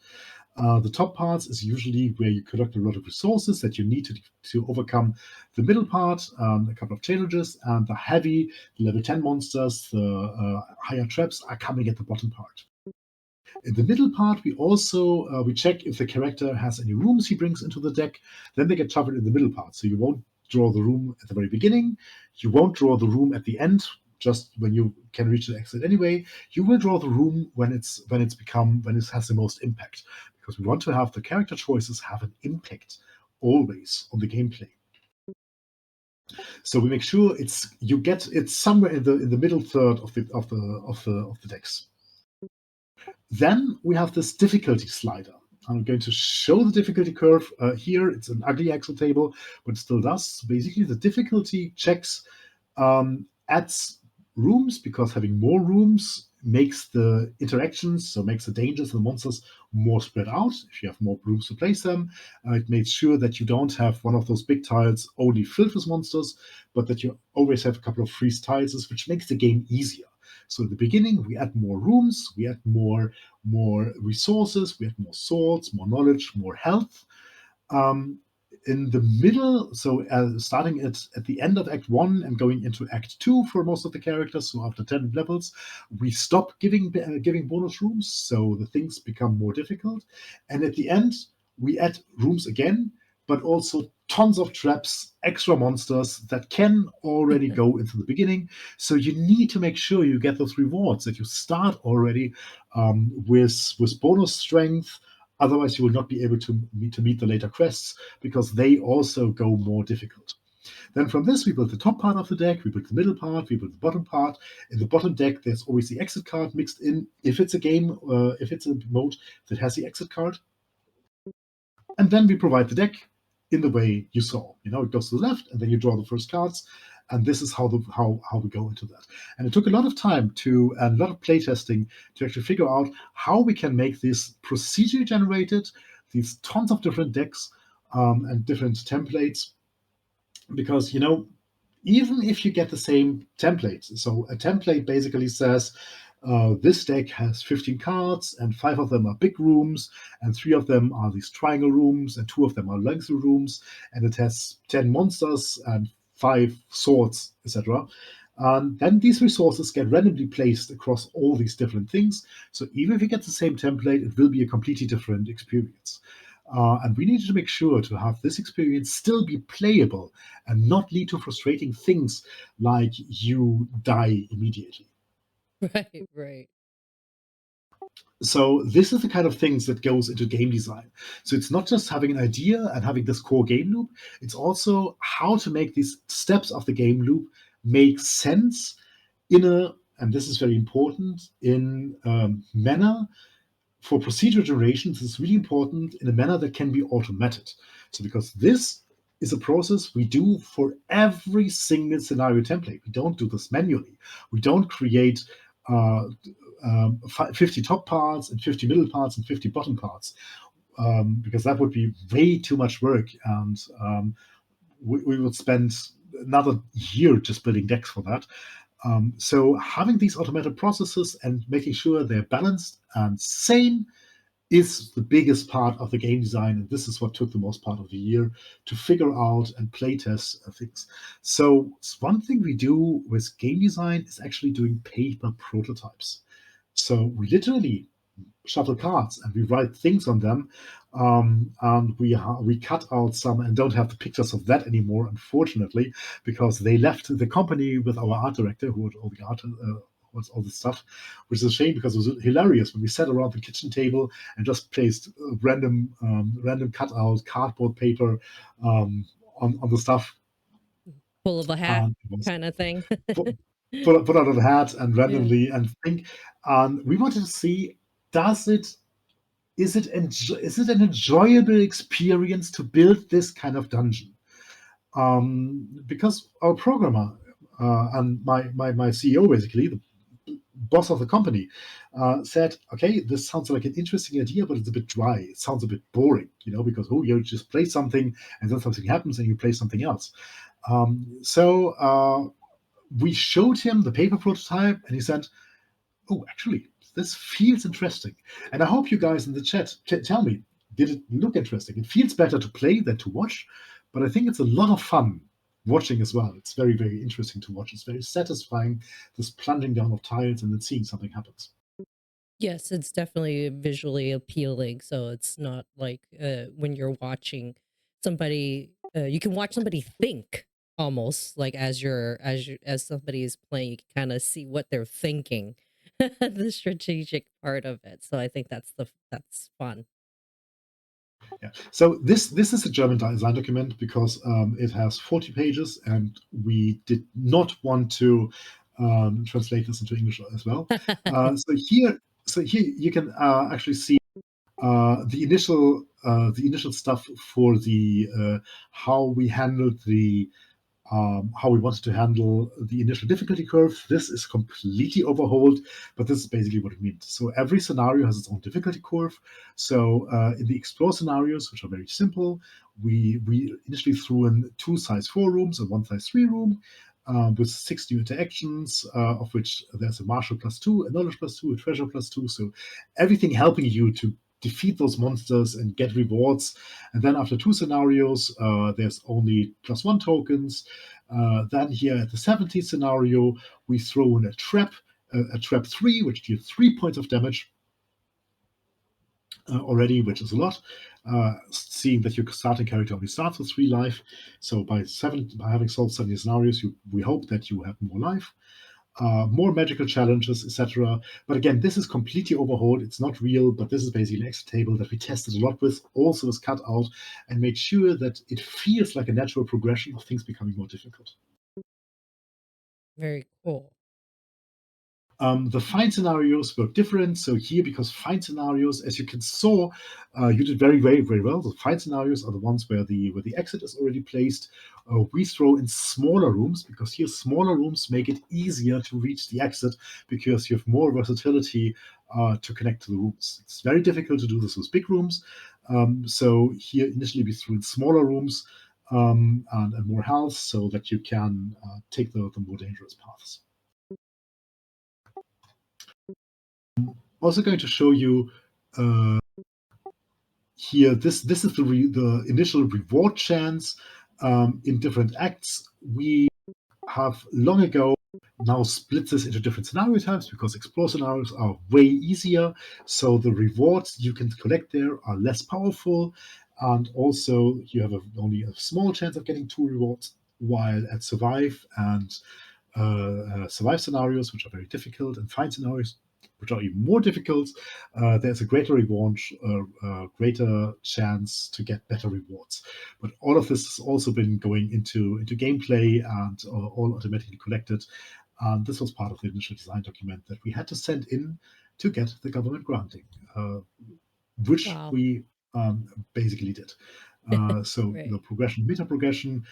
Speaker 2: The top parts is usually where you collect a lot of resources that you need to overcome the middle part, a couple of challenges, and the heavy, the level 10 monsters, the higher traps are coming at the bottom part. In the middle part, we also we check if the character has any rooms he brings into the deck. Then they get covered in the middle part. So you won't draw the room at the very beginning. You won't draw the room at the end, just when you can reach the exit anyway. You will draw the room when it has the most impact, because we want to have the character choices have an impact always on the gameplay. So we make sure it's somewhere in the middle third of the decks. Then we have this difficulty slider. I'm going to show the difficulty curve here. It's an ugly Excel table, but it still does. So basically, the difficulty checks adds rooms, because having more rooms makes the interactions, so makes the dangers and the monsters more spread out. If you have more rooms to place them, it makes sure that you don't have one of those big tiles only filled with monsters, but that you always have a couple of free tiles, which makes the game easier. So in the beginning, we add more rooms, we add more resources, we add more swords, more knowledge, more health. Um, in the middle, so starting at the end of Act 1 and going into Act 2 for most of the characters, so after 10 levels, we stop giving bonus rooms, so the things become more difficult. And at the end, we add rooms again, but also tons of traps, extra monsters that can already go into the beginning. So you need to make sure you get those rewards, that you start already with bonus strength. Otherwise, you will not be able to meet the later quests, because they also go more difficult. Then from this, we build the top part of the deck, we build the middle part, we build the bottom part. In the bottom deck, there's always the exit card mixed in, if it's a game, if it's a mode that has the exit card. And then we provide the deck in the way you saw. It goes to the left, and then you draw the first cards, and this is how we go into that. And it took a lot of time and a lot of playtesting to actually figure out how we can make this procedurally generated, these tons of different decks and different templates, because even if you get the same template, so a template basically says this deck has 15 cards, and 5 of them are big rooms, and 3 of them are these triangle rooms, and 2 of them are lengthy rooms, and it has 10 monsters and 5 swords, etc. Then these resources get randomly placed across all these different things. So even if you get the same template, it will be a completely different experience. And we needed to make sure to have this experience still be playable and not lead to frustrating things like you die immediately.
Speaker 1: Right, right.
Speaker 2: So this is the kind of things that goes into game design. So it's not just having an idea and having this core game loop, it's also how to make these steps of the game loop make sense and this is very important, in manner. For procedural generations, it's really important in a manner that can be automated. So because this is a process we do for every single scenario template. We don't do this manually. We don't create uh, 50 top parts and 50 middle parts and 50 bottom parts, because that would be way too much work, and we would spend another year just building decks for that. So having these automated processes and making sure they're balanced and sane is the biggest part of the game design, and this is what took the most part of the year to figure out and playtest things. So one thing we do with game design is actually doing paper prototypes. So we literally shuffle cards and we write things on them, and we cut out some and don't have the pictures of that anymore, unfortunately, because they left the company with our art director who had all the art. Was all this stuff, which is a shame, because it was hilarious when we sat around the kitchen table and just placed random cutout cardboard paper on the stuff.
Speaker 1: Full of a hat
Speaker 2: And it was
Speaker 1: kind of thing.
Speaker 2: put, put out of a hat and
Speaker 1: Yeah.
Speaker 2: randomly and think. And we wanted to see, does it is it an enjoyable experience to build this kind of dungeon? Because our programmer and my CEO, basically the boss of the company, said, "Okay, this sounds like an interesting idea, but it's a bit dry. It sounds a bit boring, because you just play something and then something happens and you play something else." So we showed him the paper prototype, and he said, "Oh, actually, this feels interesting." And I hope you guys in the chat tell me, did it look interesting? It feels better to play than to watch, but I think it's a lot of fun watching as well. It's very, very interesting to watch. It's very satisfying, this plunging down of tiles and then seeing something happens.
Speaker 1: Yes, it's definitely visually appealing. So it's not like when you're watching somebody, you can watch somebody think almost like as somebody is playing, you can kind of see what they're thinking, the strategic part of it. So I think that's fun.
Speaker 2: Yeah. So this is a German design document because it has 40 pages, and we did not want to translate this into English as well. So here you can actually see the initial stuff for the how we handled the how we wanted to handle the initial difficulty curve. This is completely overhauled, but this is basically what it means. So every scenario has its own difficulty curve. So in the explore scenarios, which are very simple, we initially threw in 2 size 4 rooms and 1 size 3 room. With 6 new interactions, of which there's a marshal +2, a knowledge +2, a treasure +2. So everything helping you to defeat those monsters and get rewards. And then after 2 scenarios, there's only +1 tokens. Then here at the 70th scenario, we throw in a trap 3, which deals 3 points of damage already, which is a lot. Seeing that your starting character only starts with 3 life, so by having solved 70 scenarios, we hope that you have more life. More magical challenges, etc. But again, this is completely overhauled. It's not real, but this is basically an Excel table that we tested a lot with, also was cut out and made sure that it feels like a natural progression of things becoming more difficult.
Speaker 1: Very cool.
Speaker 2: The find scenarios were different. So here, because find scenarios, as you can saw, you did very, very, very well. The find scenarios are the ones where the exit is already placed. We throw in smaller rooms because here smaller rooms make it easier to reach the exit because you have more versatility to connect to the rooms. It's very difficult to do this with big rooms. So here initially we threw in smaller rooms and more health so that you can take the more dangerous paths. Also going to show you here, this is the initial reward chance in different acts. We have long ago now split this into different scenario types because explore scenarios are way easier. So the rewards you can collect there are less powerful, and also you have only a small chance of getting 2 rewards. While at survive and survive scenarios, which are very difficult, and find scenarios, which are even more difficult, there's a greater reward, greater chance to get better rewards. But all of this has also been going into gameplay and all automatically collected. And this was part of the initial design document that we had to send in to get the government granting, which
Speaker 1: Wow.
Speaker 2: we basically did. So
Speaker 1: Right.
Speaker 2: the progression, meta progression.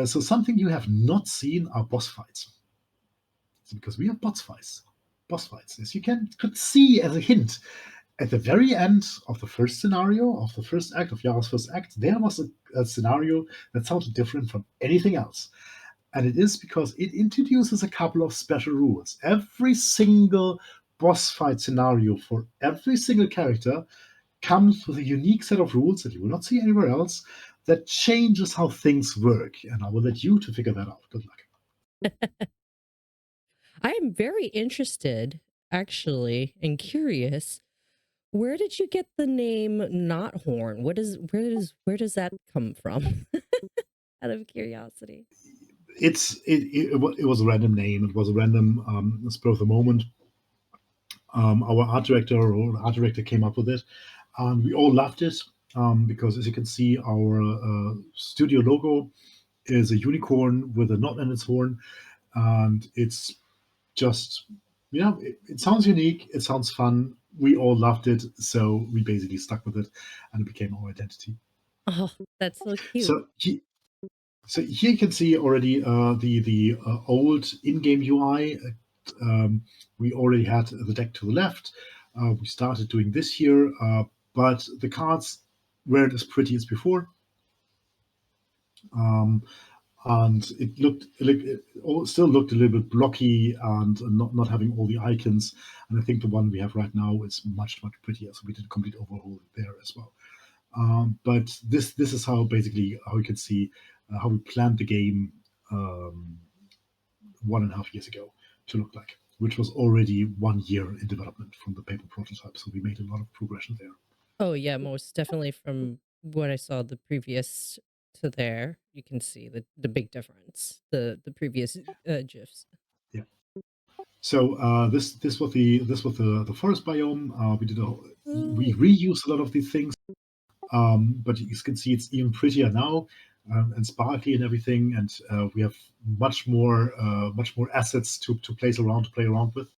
Speaker 2: So something you have not seen are boss fights. It's because we have boss fights, as you could see as a hint. At the very end of the first scenario, of the first act, of Yara's first act, there was a scenario that sounded different from anything else. And it is because it introduces a couple of special rules. Every single boss fight scenario for every single character comes with a unique set of rules that you will not see anywhere else that changes how things work. And I will let you to figure that out. Good luck.
Speaker 1: I am very interested, actually, and curious. Where did you get the name KnotHorn? Where does that come from? Out of curiosity.
Speaker 2: It was a random name. It was a random spur of the moment. Our art director came up with it, and we all loved it because, as you can see, our studio logo is a unicorn with a knot in its horn, and it's just, it sounds unique, it sounds fun. We all loved it, so we basically stuck with it, and it became our identity.
Speaker 1: Oh, that's so cute.
Speaker 2: So here you can see already the old in-game UI. We already had the deck to the left. We started doing this here, but the cards weren't as pretty as before. And it still looked a little bit blocky and not having all the icons. And I think the one we have right now is much prettier. So we did a complete overhaul there as well. But this is how you can see how we planned the game 1.5 years ago to look like, which was already 1 year in development from the paper prototype. So we made a lot of progression there.
Speaker 1: Oh yeah, most definitely from what I saw the previous to there, you can see the big difference. The previous GIFs.
Speaker 2: Yeah. So this was the forest biome. We
Speaker 1: Oh,
Speaker 2: reused a lot of these things. But you can see it's even prettier now, and sparkly and everything. And we have much more assets to play around with.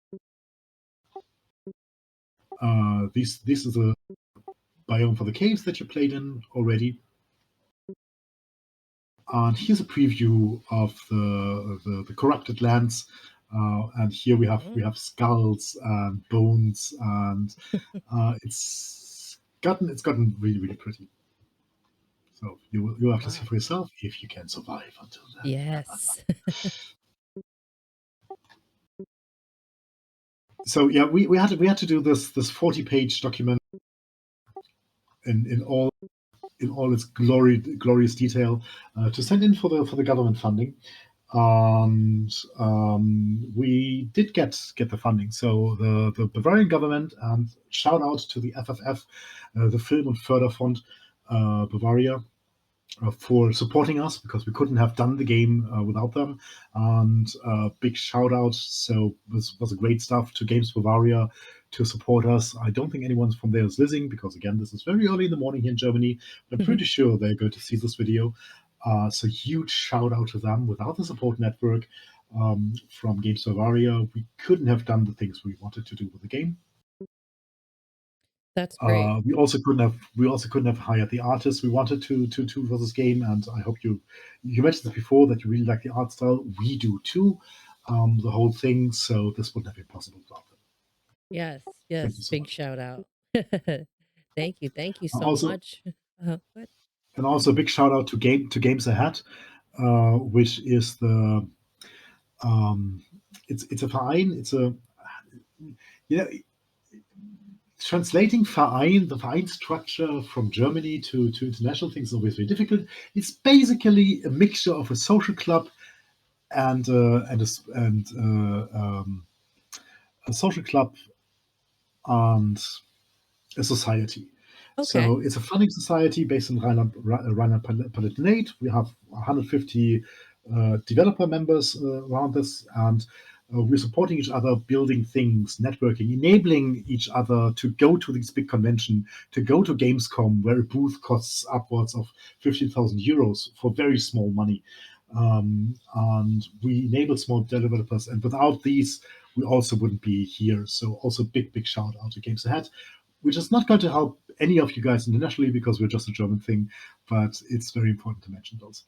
Speaker 2: This is a biome for the caves that you played in already. And here's a preview of the corrupted lands. And here we have skulls and bones, and it's gotten really, really pretty. So you'll have to see for yourself if you can survive until then.
Speaker 1: Yes.
Speaker 2: So yeah, we had to do this 40-page document in all its glorious detail to send in for the government funding. And we did get the funding. So the Bavarian government, and shout out to the FFF, the Film und Förderfond Bavaria, for supporting us, because we couldn't have done the game without them. And big shout out. So this was a great stuff to Games Bavaria to support us. I don't think anyone from there is listening, because again, this is very early in the morning here in Germany. I'm pretty sure they're going to see this video. So huge shout out to them. Without the support network from Games Bavaria, we couldn't have done the things we wanted to do with the game.
Speaker 1: That's great.
Speaker 2: We also couldn't have hired the artists we wanted to for this game. And I hope you mentioned this before, that you really like the art style. We do too. The whole thing. So this wouldn't have been possible without them.
Speaker 1: Yes,
Speaker 2: Thank you
Speaker 1: yes.
Speaker 2: so
Speaker 1: Big
Speaker 2: much.
Speaker 1: shout out. Thank you so
Speaker 2: Also,
Speaker 1: much. What?
Speaker 2: and also a big shout out to Games Ahead, which is the it's a Verein. It's a translating Verein, the Verein structure from Germany to international things is always very difficult. It's basically a mixture of a social club and a social club and a society.
Speaker 1: Okay.
Speaker 2: So it's a funding society based in Rheinland-Palatinate. We have 150 developer members around this, and we're supporting each other, building things, networking, enabling each other to go to this big convention, to go to Gamescom, where a booth costs upwards of 15,000 euros for very small money. And we enable small developers, and without these, we also wouldn't be here. So also big shout out to Games Ahead, which is not going to help any of you guys internationally, because we're just a German thing, but it's very important to mention those.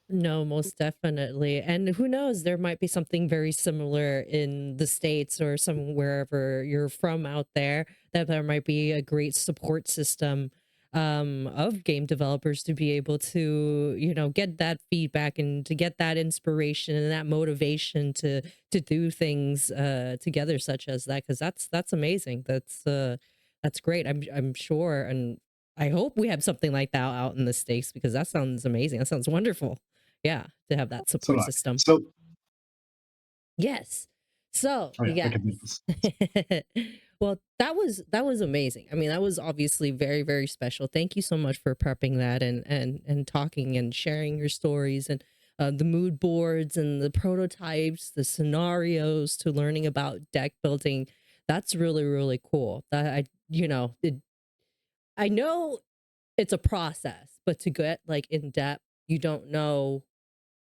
Speaker 1: No, most definitely. And who knows, there might be something very similar in the States or wherever you're from out there, that there might be a great support system of game developers to be able to, get that feedback and to get that inspiration and that motivation to do things together such as that, because that's amazing. That's great. I'm sure, and I hope we have something like that out in the States, because that sounds amazing. That sounds wonderful. Yeah, to have that
Speaker 2: So,
Speaker 1: support system.
Speaker 2: so
Speaker 1: Yes. So,
Speaker 2: oh yeah, I
Speaker 1: yes.
Speaker 2: can make this.
Speaker 1: Well, that was amazing. I mean, that was obviously very, very special. Thank you so much for prepping that and talking and sharing your stories, and the mood boards and the prototypes, the scenarios, to learning about deck building. That's really, really cool. I know it's a process, but to get like in depth, you don't know,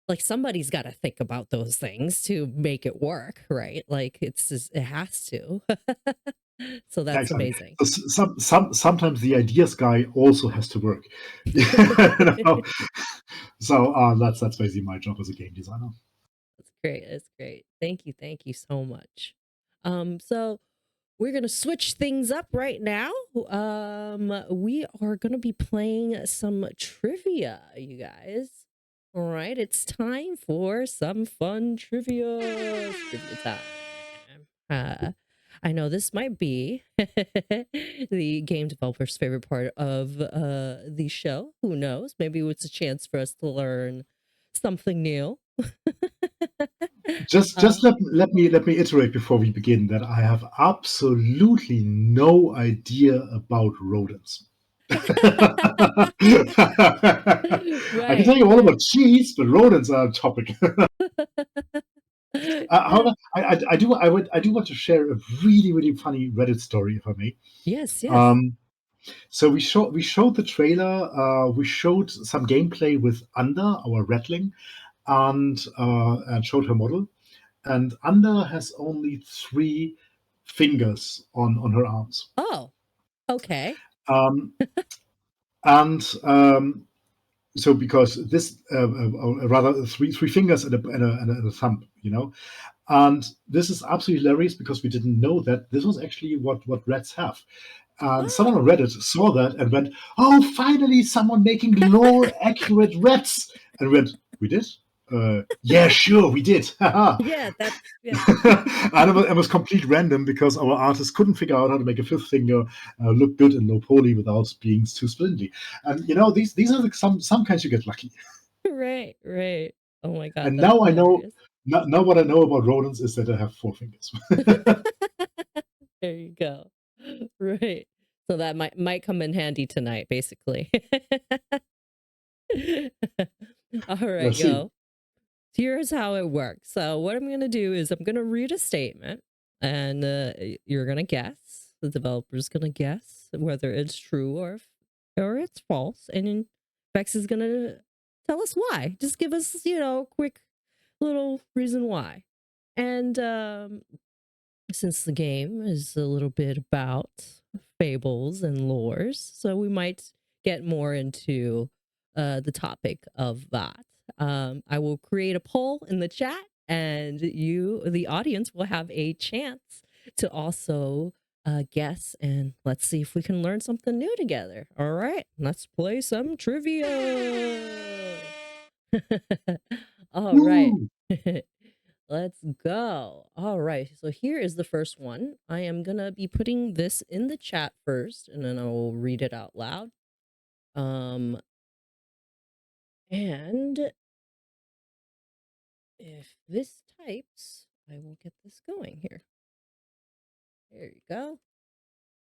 Speaker 1: like, somebody's got to think about those things to make it work, right? Like, it has to. So
Speaker 2: Yeah,
Speaker 1: that's
Speaker 2: exactly.
Speaker 1: amazing.
Speaker 2: So sometimes the ideas guy also has to work. You know? So that's basically my job as a game designer.
Speaker 1: That's great. That's great. Thank you so much. So we're gonna switch things up right now. We are gonna be playing some trivia, you guys. All right, it's time for some fun trivia. Trivia time. I know this might be the game developer's favorite part of the show. Who knows? Maybe it's a chance for us to learn something new.
Speaker 2: Just let me iterate before we begin that I have absolutely no idea about rodents. I can tell
Speaker 1: Right,
Speaker 2: you all
Speaker 1: right.
Speaker 2: about cheese, but rodents are a topic. However, I do want to share a really funny Reddit story, if I may.
Speaker 1: Yes, yes.
Speaker 2: Um, So we showed the trailer. We showed some gameplay with Under, our Rattling, and showed her model. And Under has only 3 fingers on her arms.
Speaker 1: Oh, okay.
Speaker 2: Um, and so because this rather three fingers and a thumb, and this is absolutely hilarious because we didn't know that this was actually what rats have. And someone on
Speaker 1: Oh,
Speaker 2: Reddit saw that and went, "Oh, finally, someone making lore accurate rats!" And went, "We did? Yeah, sure, we did." Haha.
Speaker 1: yeah, that's yeah.
Speaker 2: And it was complete random because our artist couldn't figure out how to make a 5th finger look good in low poly without being too spindly. And these are sometimes you get lucky.
Speaker 1: Right, right. Oh my god,
Speaker 2: And
Speaker 1: that's
Speaker 2: now I know.
Speaker 1: hilarious.
Speaker 2: Now what I know about rodents is that they have 4 fingers.
Speaker 1: There you go. Right. So that might come in handy tonight, basically. All right,
Speaker 2: Let's see.
Speaker 1: yo. Here's how it works. So what I'm gonna do is I'm gonna read a statement, and you're gonna guess. The developer's gonna guess whether it's true or it's false, and then Vex is gonna tell us why. Just give us, quick little reason why. And since the game is a little bit about fables and lores, so we might get more into the topic of that. I will create a poll in the chat, and you, the audience, will have a chance to also guess, and let's see if we can learn something new together. All right, let's play some trivia. All right.
Speaker 2: Woo!
Speaker 1: Let's go. All right. So here is the first one. I am going to be putting this in the chat first, and then I will read it out loud. And if this types, I will get this going here. There you go.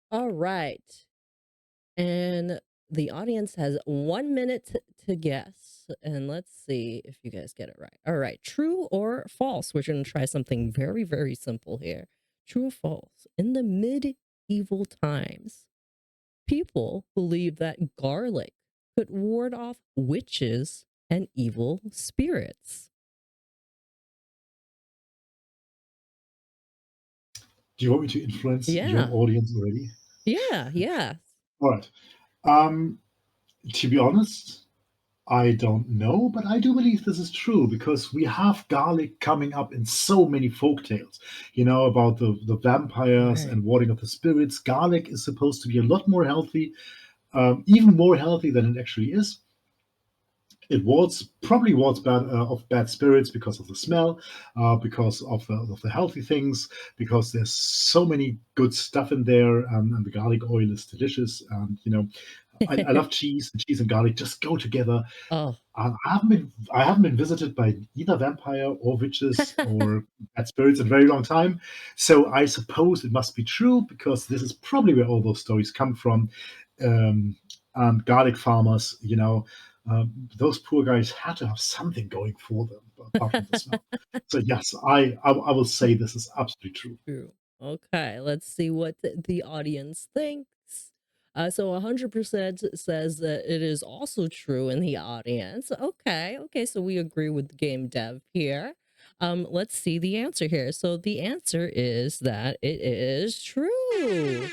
Speaker 1: All right. And the audience has 1 minute to guess. And let's see if you guys get it right. All right. True or false? We're going to try something very, very simple here. True or false? In the medieval times, people believed that garlic could ward off witches and evil spirits.
Speaker 2: Do you want me to influence your
Speaker 1: Yeah.
Speaker 2: audience already?
Speaker 1: Yeah. Yeah.
Speaker 2: All right. Um, to be honest, I don't know, but I do believe this is true because we have garlic coming up in so many folk tales. About the vampires
Speaker 1: Right.
Speaker 2: and warding of the spirits. Garlic is supposed to be a lot more healthy, even more healthy than it actually is. It probably wards of bad spirits because of the smell, because of the healthy things, because there's so many good stuff in there, and the garlic oil is delicious. And I love cheese, and cheese and garlic just go together.
Speaker 1: Oh.
Speaker 2: I haven't been visited by either vampire or witches or bad spirits in a very long time, so I suppose it must be true because this is probably where all those stories come from. And garlic farmers, those poor guys had to have something going for them apart from the smell. So yes, I will say this is absolutely true.
Speaker 1: True. Okay, let's see what the audience thinks. So 100% says that it is also true in the audience. Okay, okay, so we agree with the game dev here. Let's see the answer here. So the answer is that it is true.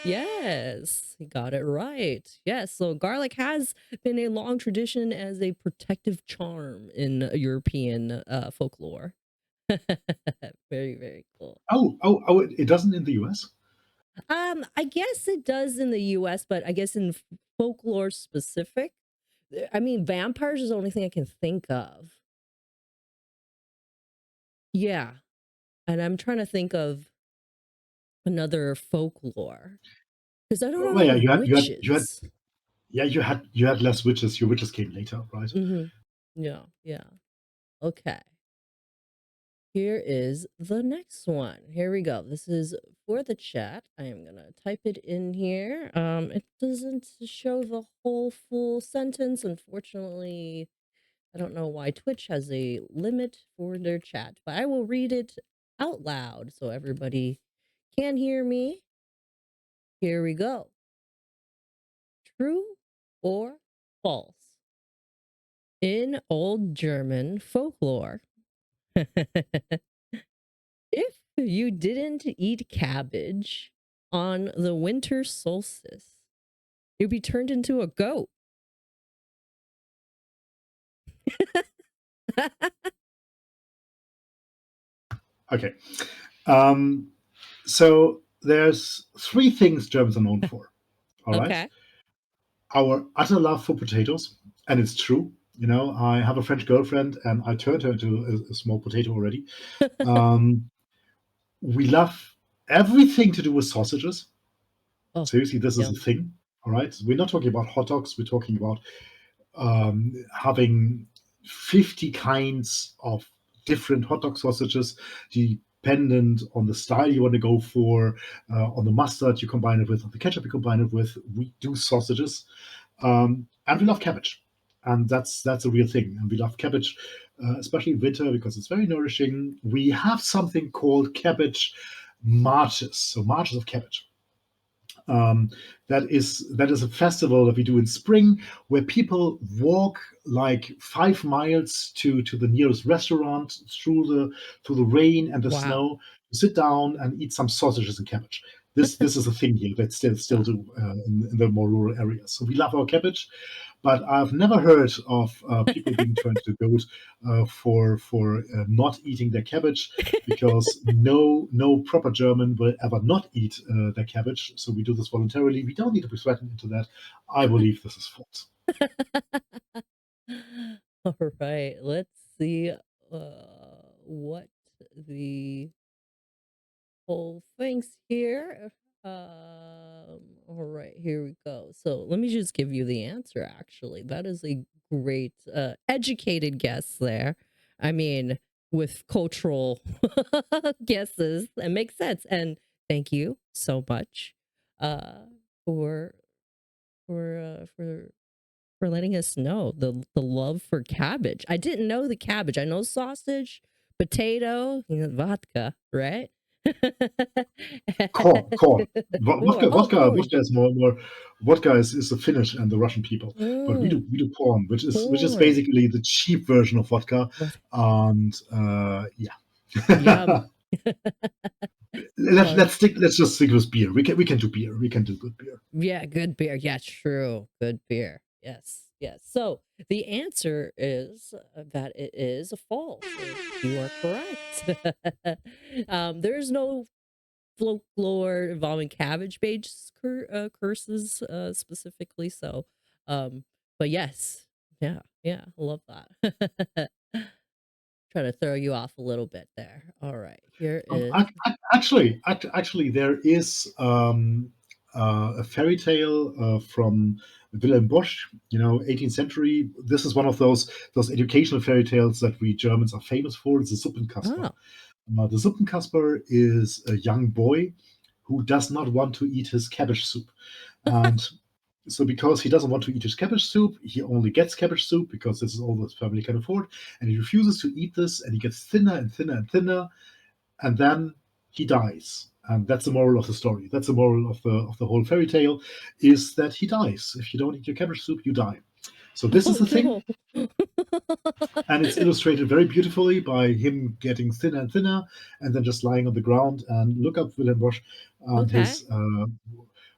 Speaker 1: Yes, he got it right. Yes, so garlic has been a long tradition as a protective charm in European folklore. Very, very cool.
Speaker 2: Oh, it doesn't in the US?
Speaker 1: I guess it does in the US, but I guess in folklore specific, I mean, vampires is the only thing I can think of. Yeah, and I'm trying to think of another folklore because I don't know
Speaker 2: Well,
Speaker 1: any
Speaker 2: yeah, you had
Speaker 1: witches.
Speaker 2: yeah, you had less witches. Your witches came later, right?
Speaker 1: Mm-hmm. Yeah, yeah. Okay. Here is the next one. Here we go. This is for the chat. I am gonna type it in here. It doesn't show the whole full sentence, unfortunately. I don't know why Twitch has a limit for their chat, but I will read it out loud so everybody can hear me. Here we go. True or false? In old German folklore, if you didn't eat cabbage on the winter solstice, you'd be turned into a goat.
Speaker 2: Okay. So there's three things Germans are known for. All right.
Speaker 1: Okay.
Speaker 2: Our utter love for potatoes, and it's true. I have a French girlfriend, and I turned her into a small potato already. Um, we love everything to do with sausages.
Speaker 1: Oh,
Speaker 2: Seriously, this is a
Speaker 1: yum.
Speaker 2: thing. All right. We're not talking about hot dogs. We're talking about having 50 kinds of different hot dog sausages, dependent on the style you want to go for, on the mustard you combine it with, on the ketchup you combine it with. We do sausages, and we love cabbage, and that's a real thing. And we love cabbage, especially in winter because it's very nourishing. We have something called cabbage marches, so marches of cabbage. Um, that is a festival that we do in spring where people walk like 5 miles to the nearest restaurant through the rain and the
Speaker 1: Wow.
Speaker 2: snow, sit down and eat some sausages and cabbage. This is a thing here that still
Speaker 1: Wow.
Speaker 2: do in the more rural areas. So we love our cabbage, but I've never heard of people being turned to goat for not eating their cabbage, because no proper German will ever not eat their cabbage. So we do this voluntarily. We don't need to be threatened into that. I believe this is false.
Speaker 1: All right. Let's see what the whole things here. All right, here we go. So let me just give you the answer. Actually, that is a great, educated guess there. I mean, with cultural guesses, that makes sense. And thank you so much, uh, for for for letting us know the love for cabbage. I didn't know the cabbage. I know sausage, potato, vodka, right?
Speaker 2: Corn.
Speaker 1: Corn. Oh, corn.
Speaker 2: Vodka is more. Vodka is the Finnish and the Russian people, but we do
Speaker 1: Mm,
Speaker 2: we do corn, which is
Speaker 1: corn.
Speaker 2: basically the cheap version of vodka,
Speaker 1: But
Speaker 2: and yeah.
Speaker 1: yum.
Speaker 2: let's
Speaker 1: All
Speaker 2: let's stick. Let's just stick with beer. We can do beer. We can do good beer.
Speaker 1: Yeah, good beer. Yeah, true. Good beer. Yes, yes. So the answer is that it is a false. You are correct. There's no folklore involving cabbage-based curses specifically. So, um, but yes, yeah, yeah, I love that. Try to throw you off a little bit there. All right, here is.
Speaker 2: Actually, there is a fairy tale from Wilhelm Bosch. 18th century. This is one of those educational fairy tales that we Germans are famous for. It's the Suppenkasper.
Speaker 1: Oh,
Speaker 2: The Suppenkasper is a young boy who does not want to eat his cabbage soup, and so because he doesn't want to eat his cabbage soup, he only gets cabbage soup because this is all his family can afford, and he refuses to eat this, and he gets thinner and thinner and thinner, and then he dies. And that's the moral of the story. That's the moral of the whole fairy tale, is that he dies. If you don't eat your cabbage soup, you die. So this is
Speaker 1: oh
Speaker 2: the thing,
Speaker 1: no.
Speaker 2: and it's illustrated very beautifully by him getting thinner and thinner, and then just lying on the ground. And look up Wilhelm Bosch and
Speaker 1: Okay.
Speaker 2: his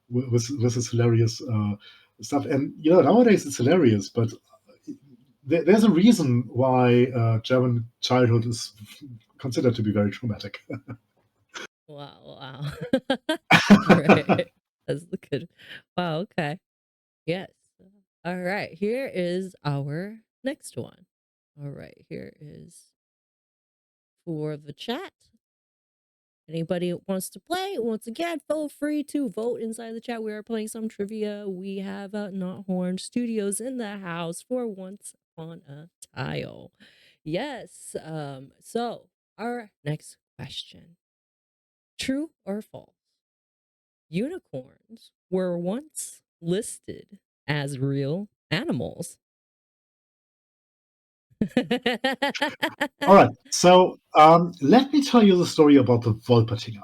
Speaker 2: with his hilarious stuff. And nowadays it's hilarious, but there's a reason why German childhood is considered to be very traumatic.
Speaker 1: Wow, wow. Right. That's the good. Wow, okay. Yes. All right. Here is our next one. All right. Here is for the chat. Anybody who wants to play, once again, feel free to vote inside the chat. We are playing some trivia. We have KnotHorn Studios in the house for Once on a Tile. Yes. So our next question. True or false? Unicorns were once listed as real animals.
Speaker 2: All right, so let me tell you the story about the Wolpertinger.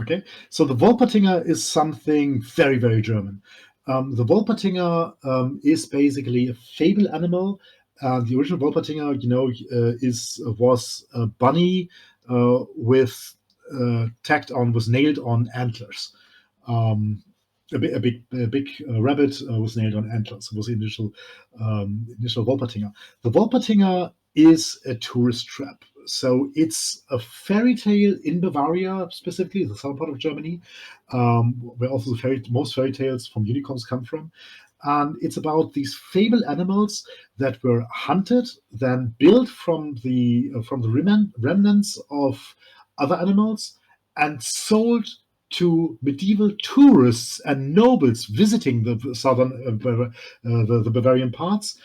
Speaker 2: Okay, so the Wolpertinger is something very, very German. The Wolpertinger is basically a fable animal. The original Wolpertinger, was a bunny with tacked on, was nailed on antlers. Um, a big rabbit was nailed on antlers. It was the initial Wolpertinger. The Wolpertinger is a tourist trap. So it's a fairy tale in Bavaria, specifically the southern part of Germany, where also most fairy tales from unicorns come from. And it's about these fable animals that were hunted, then built from the remnants of other animals, and sold to medieval tourists and nobles visiting the southern the Bavarian parts,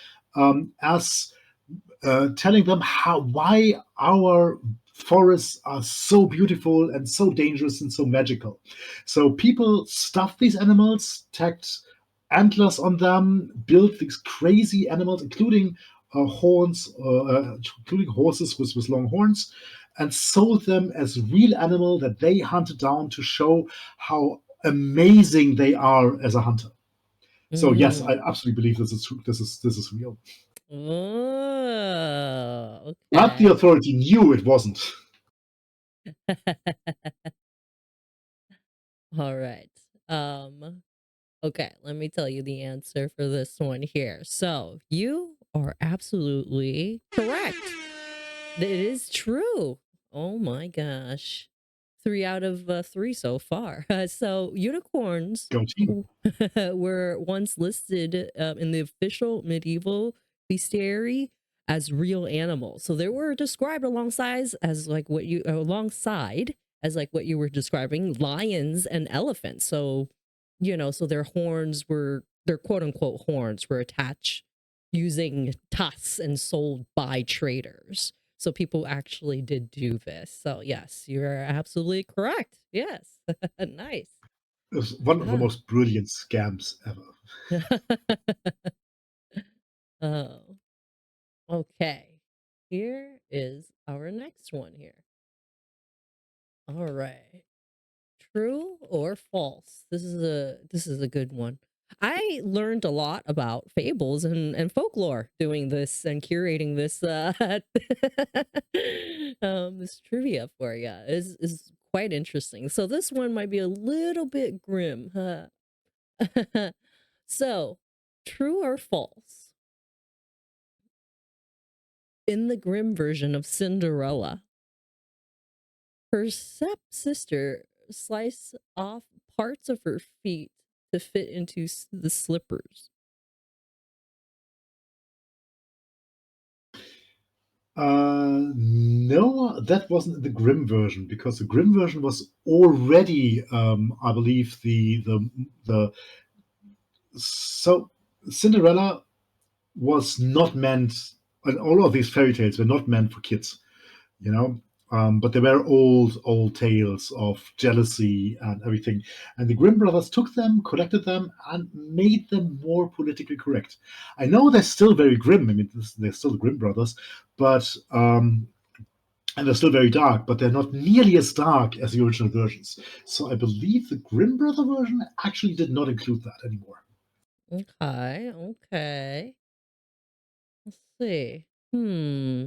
Speaker 2: as telling them why our forests are so beautiful and so dangerous and so magical. So people stuffed these animals, tacked antlers on them, built these crazy animals, including including horses with long horns, and sold them as real animal that they hunted down to show how amazing they are as a hunter. So yes, I
Speaker 1: Mm.
Speaker 2: absolutely believe this is true. This is real.
Speaker 1: Oh,
Speaker 2: But the
Speaker 1: okay.
Speaker 2: authority knew it wasn't.
Speaker 1: All right. Okay, let me tell you the answer for this one here. So, you are absolutely correct. It is true. Oh my gosh. 3 out of 3 so far. So, unicorns
Speaker 2: Go team.
Speaker 1: were once listed in the official medieval bestiary as real animals. So they were described alongside as like what you were describing, lions and elephants. So, so their quote unquote horns were attached using tusks and sold by traders. So people actually did do this. So yes, you're absolutely correct. Yes. Nice.
Speaker 2: It was one of the
Speaker 1: Ah.
Speaker 2: most brilliant scams ever.
Speaker 1: Oh, okay. Here is our next one here. All right. True or false? This is a good one. I learned a lot about fables and folklore doing this and curating this this trivia for you. Is quite interesting. So this one might be a little bit grim. Huh? So, true or false? In the grim version of Cinderella, her stepsister sliced off parts of her feet to fit into the slippers.
Speaker 2: No, that wasn't the Grimm version, because the Grimm version was already, I believe, the so Cinderella was not meant, and all of these fairy tales were not meant for kids, you know. But they were old tales of jealousy and everything. And the Grimm brothers took them, collected them, and made them more politically correct. I know they're still very grim. I mean, they're still the Grimm brothers, but and they're still very dark, but they're not nearly as dark as the original versions. So I believe the Grimm brother version actually did not include that anymore.
Speaker 1: Okay, okay. Let's see. Hmm.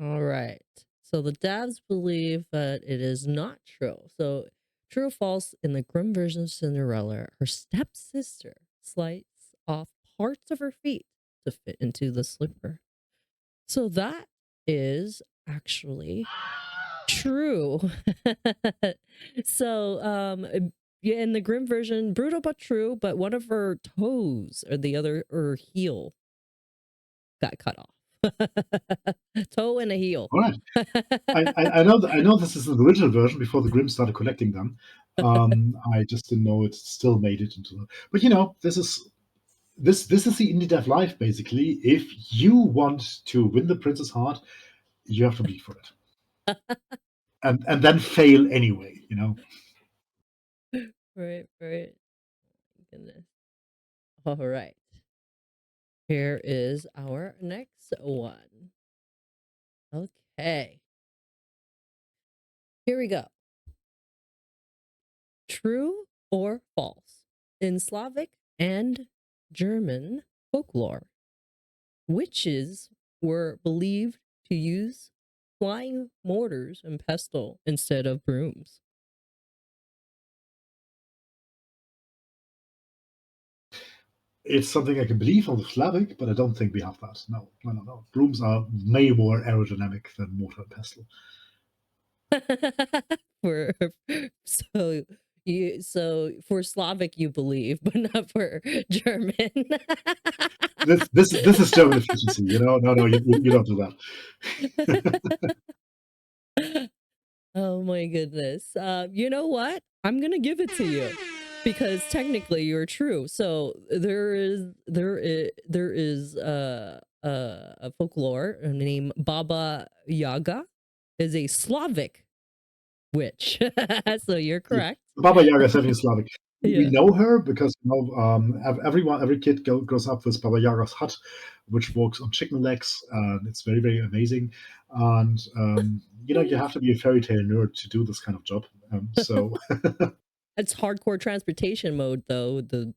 Speaker 1: All right. So the devs believe that it is not true. So true or false, in the grim version of Cinderella, her stepsister sliced off parts of her feet to fit into the slipper. So that is actually true. So yeah, in the grim version, brutal but true, but one of her toes or the other or heel got cut off. Toe and a heel.
Speaker 2: All right. I know this is the original version before the Grimm started collecting them. I just didn't know it still made it into the. But this is the indie dev life basically. If you want to win the prince's heart, you have to bleed for it, and then fail anyway.
Speaker 1: Right, right. Goodness. All right. Here is our next one. Okay. Here we go. True or false? In Slavic and German folklore, witches were believed to use flying mortars and pestle instead of brooms.
Speaker 2: It's something I can believe on the Slavic, but I don't think we have that. No, no, no, no. Brooms are way more aerodynamic than mortar and pestle.
Speaker 1: for so for Slavic you believe, but not for German.
Speaker 2: This is German efficiency, you know. No, no, you don't do that.
Speaker 1: Oh my goodness. You know what? I'm gonna give it to you because technically you're true. So there is a folklore named Baba Yaga is a Slavic witch. So you're
Speaker 2: Yeah.
Speaker 1: correct.
Speaker 2: Baba Yaga is definitely Slavic. We
Speaker 1: Yeah.
Speaker 2: know her because every kid grows up with Baba Yaga's hut, which walks on chicken legs, and it's very, very amazing. And you have to be a fairy tale nerd to do this kind of job. So
Speaker 1: It's hardcore transportation mode though, the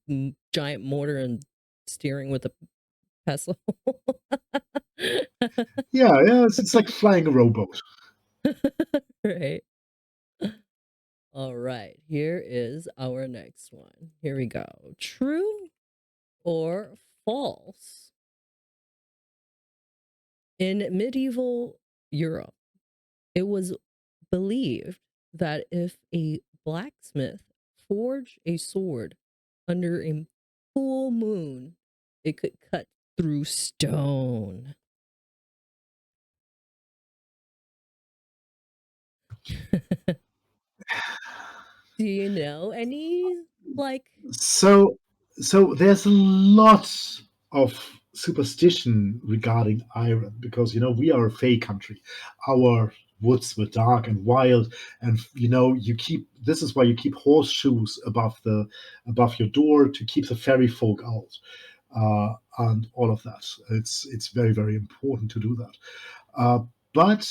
Speaker 1: giant mortar and steering with a pestle.
Speaker 2: yeah, it's like flying a rowboat.
Speaker 1: Right. All right, here is our next one. Here we go. True or false? In medieval Europe, it was believed that if a blacksmith forged a sword under a full moon, it could cut through stone. Do you know any like
Speaker 2: So, so there's a lot of superstition regarding iron because we are a Fey country. Our woods were dark and wild, and you keep. This is why you keep horseshoes above your door to keep the fairy folk out, and all of that. It's very, very important to do that. Uh, but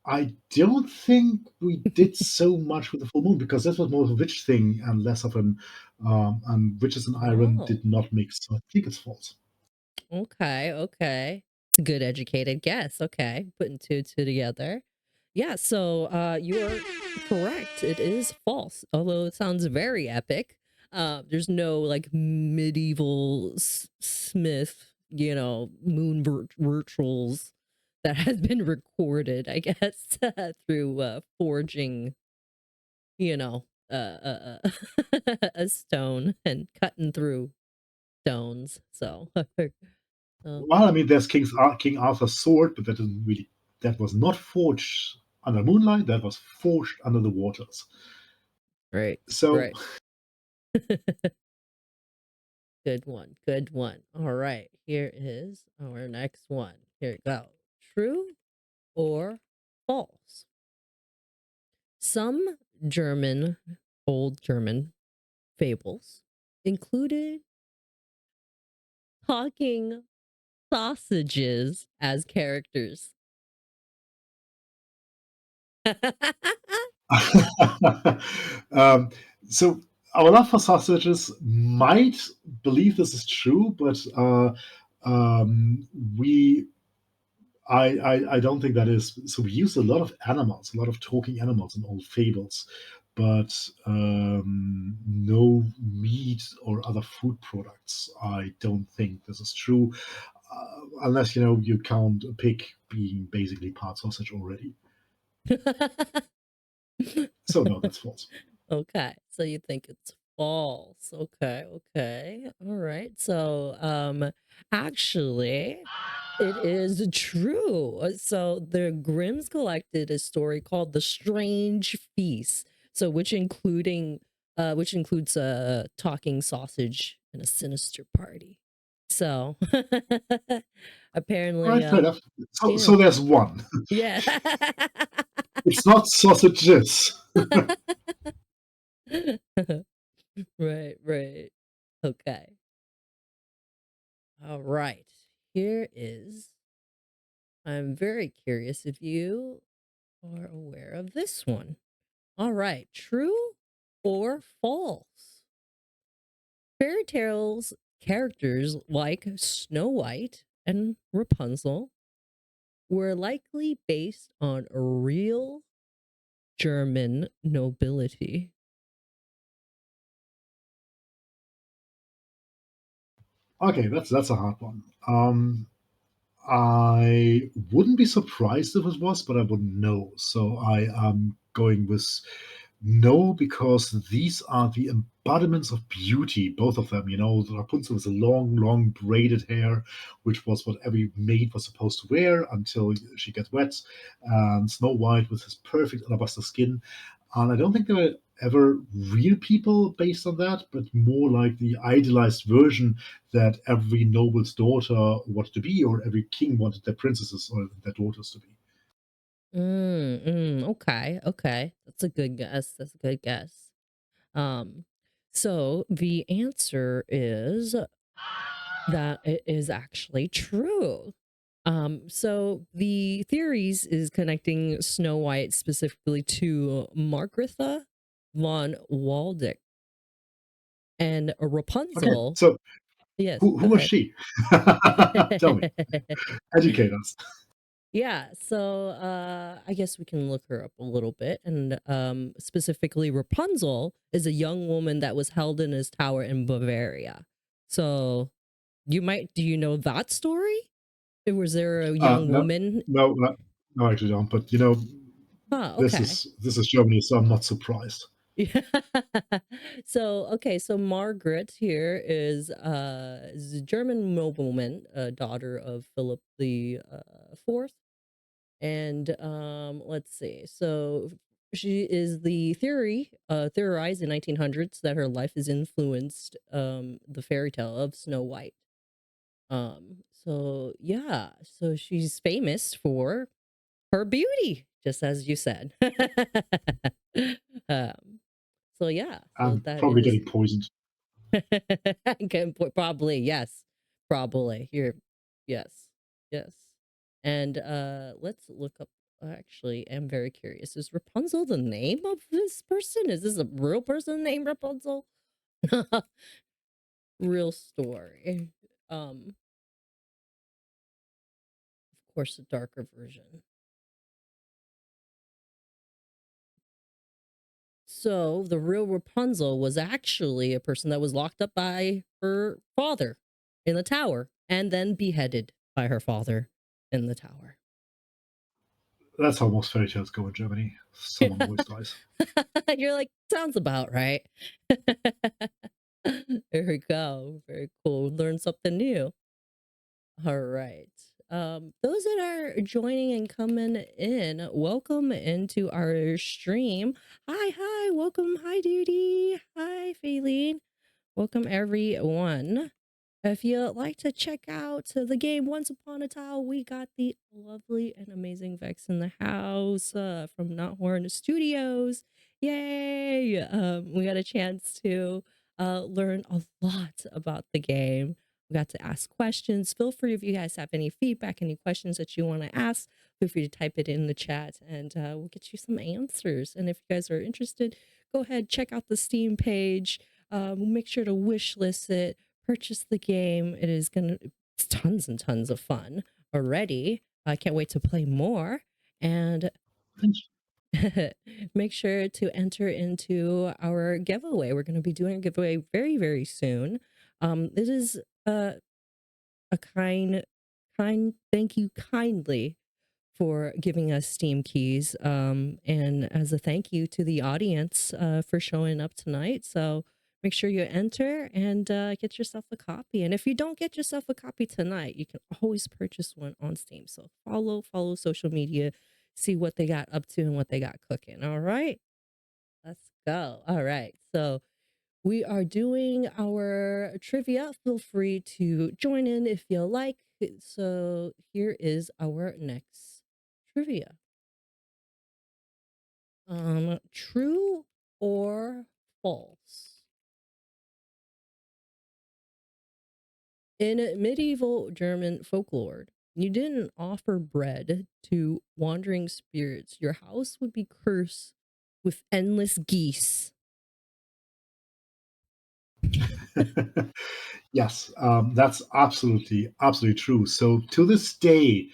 Speaker 2: I don't think we did so much with the full moon because this was more of a witch thing and less of an and witches and iron
Speaker 1: oh,
Speaker 2: did not mix. So I think it's false.
Speaker 1: okay, okay. It's a good educated guess. Okay. Putting two and two together. Yeah, so you are correct. It is false, although it sounds very epic. There's no like medieval smith, moon rituals that has been recorded, I guess, through forging, you know, a stone and cutting through stones. So, uh,
Speaker 2: Well, I mean, there's King Arthur's sword, but that was not forged under moonlight. That was forged under the waters.
Speaker 1: right,
Speaker 2: So
Speaker 1: right. Good one. Good one. All right. Here is our next one. Here we go. True or false? Some German, old German fables included talking sausages as characters.
Speaker 2: um, so our love for sausages might believe this is true, but um, we I don't think that is. So we use a lot of animals, a lot of talking animals in old fables, but no meat or other food products. I don't think this is true, unless you count a pig being basically part sausage already. So no, that's false.
Speaker 1: Okay, so you think it's false. Okay, okay. All right. So, actually, it is true. So the Grimms collected a story called The Strange Feast. So which includes a talking sausage and a sinister party. So
Speaker 2: All
Speaker 1: apparently
Speaker 2: right, fair enough. So
Speaker 1: yeah.
Speaker 2: so there's one.
Speaker 1: Yeah.
Speaker 2: It's not sausages.
Speaker 1: Right, right. Okay. All right. Here is I'm very curious if you are aware of this one. All right. True or false? Fairy tales characters like Snow White and Rapunzel were likely based on real German nobility.
Speaker 2: Okay, that's a hard one. I wouldn't be surprised if it was, but I wouldn't know. So I am going with no, because these are the embodiments of beauty, both of them. You know, Rapunzel is a long, long braided hair, which was what every maid was supposed to wear until she gets wet. And Snow White with his perfect alabaster skin. And I don't think there were ever real people based on that, but more like the idealized version that every noble's daughter wanted to be, or every king wanted their princesses or their daughters to be.
Speaker 1: Okay, okay. That's a good guess. That's a good guess. Um, so the answer is that it is actually true. So the theories is connecting Snow White specifically to Margrethe von Waldeck and
Speaker 2: Okay,
Speaker 1: Rapunzel.
Speaker 2: so
Speaker 1: Yes,
Speaker 2: who
Speaker 1: go
Speaker 2: was
Speaker 1: ahead.
Speaker 2: she? Tell me, educate us.
Speaker 1: Yeah, so I guess we can look her up a little bit. And specifically, Rapunzel is a young woman that was held in his tower in Bavaria. So do you know that story? Was there a young
Speaker 2: No,
Speaker 1: woman?
Speaker 2: no, I actually don't. But you know,
Speaker 1: Huh,
Speaker 2: this
Speaker 1: okay.
Speaker 2: is Germany, so I'm not surprised.
Speaker 1: Yeah. So okay, so Margaret here is a German nobleman, daughter of Philip the fourth. And let's see. So she is the theorized in 1900s that her life has influenced the fairy tale of Snow White. So yeah, so she's famous for her beauty, just as you said. um so yeah, so
Speaker 2: And
Speaker 1: that
Speaker 2: probably
Speaker 1: is
Speaker 2: getting poisoned.
Speaker 1: probably, yes. Probably. You're yes. Yes. And let's look up, actually, I'm very curious. Is Rapunzel the name of this person? Is this a real person named Rapunzel? Real story. Of course, a darker version. So the real Rapunzel was actually a person that was locked up by her father in the tower and then beheaded by her father in the tower.
Speaker 2: That's how most fairy tales go in Germany. Someone always dies.
Speaker 1: You're like, sounds about right. There we go. Very cool. Learn something new. All right. Those that are joining and coming in, welcome into our stream. Hi, welcome. Hi, Duty. Hi, Faylene. Welcome, everyone. If you'd like to check out the game Once Upon a Time, we got the lovely and amazing Vex in the house from KnotHorn Studios. Yay! We got a chance to learn a lot about the game. We got to ask questions. Feel free, if you guys have any feedback, any questions that you want to ask, feel free to type it in the chat and we'll get you some answers. And if you guys are interested, go ahead, check out the Steam page. Make sure to wish list it, purchase the game. It's tons and tons of fun already. I can't wait to play more. And
Speaker 2: Thanks.
Speaker 1: make sure to enter into our giveaway. We're going to be doing a giveaway very, very soon. This is a kind thank you kindly for giving us Steam keys. And as a thank you to the audience for showing up tonight. So make sure you enter and get yourself a copy. And if you don't get yourself a copy tonight, you can always purchase one on Steam. So follow social media, see what they got up to and what they got cooking. All right, let's go. All right. So we are doing our trivia. Feel free to join in if you like. So here is our next trivia. True or false? In medieval German folklore, you didn't offer bread to wandering spirits. Your house would be cursed with endless geese.
Speaker 2: Yes, that's absolutely true. So to this day,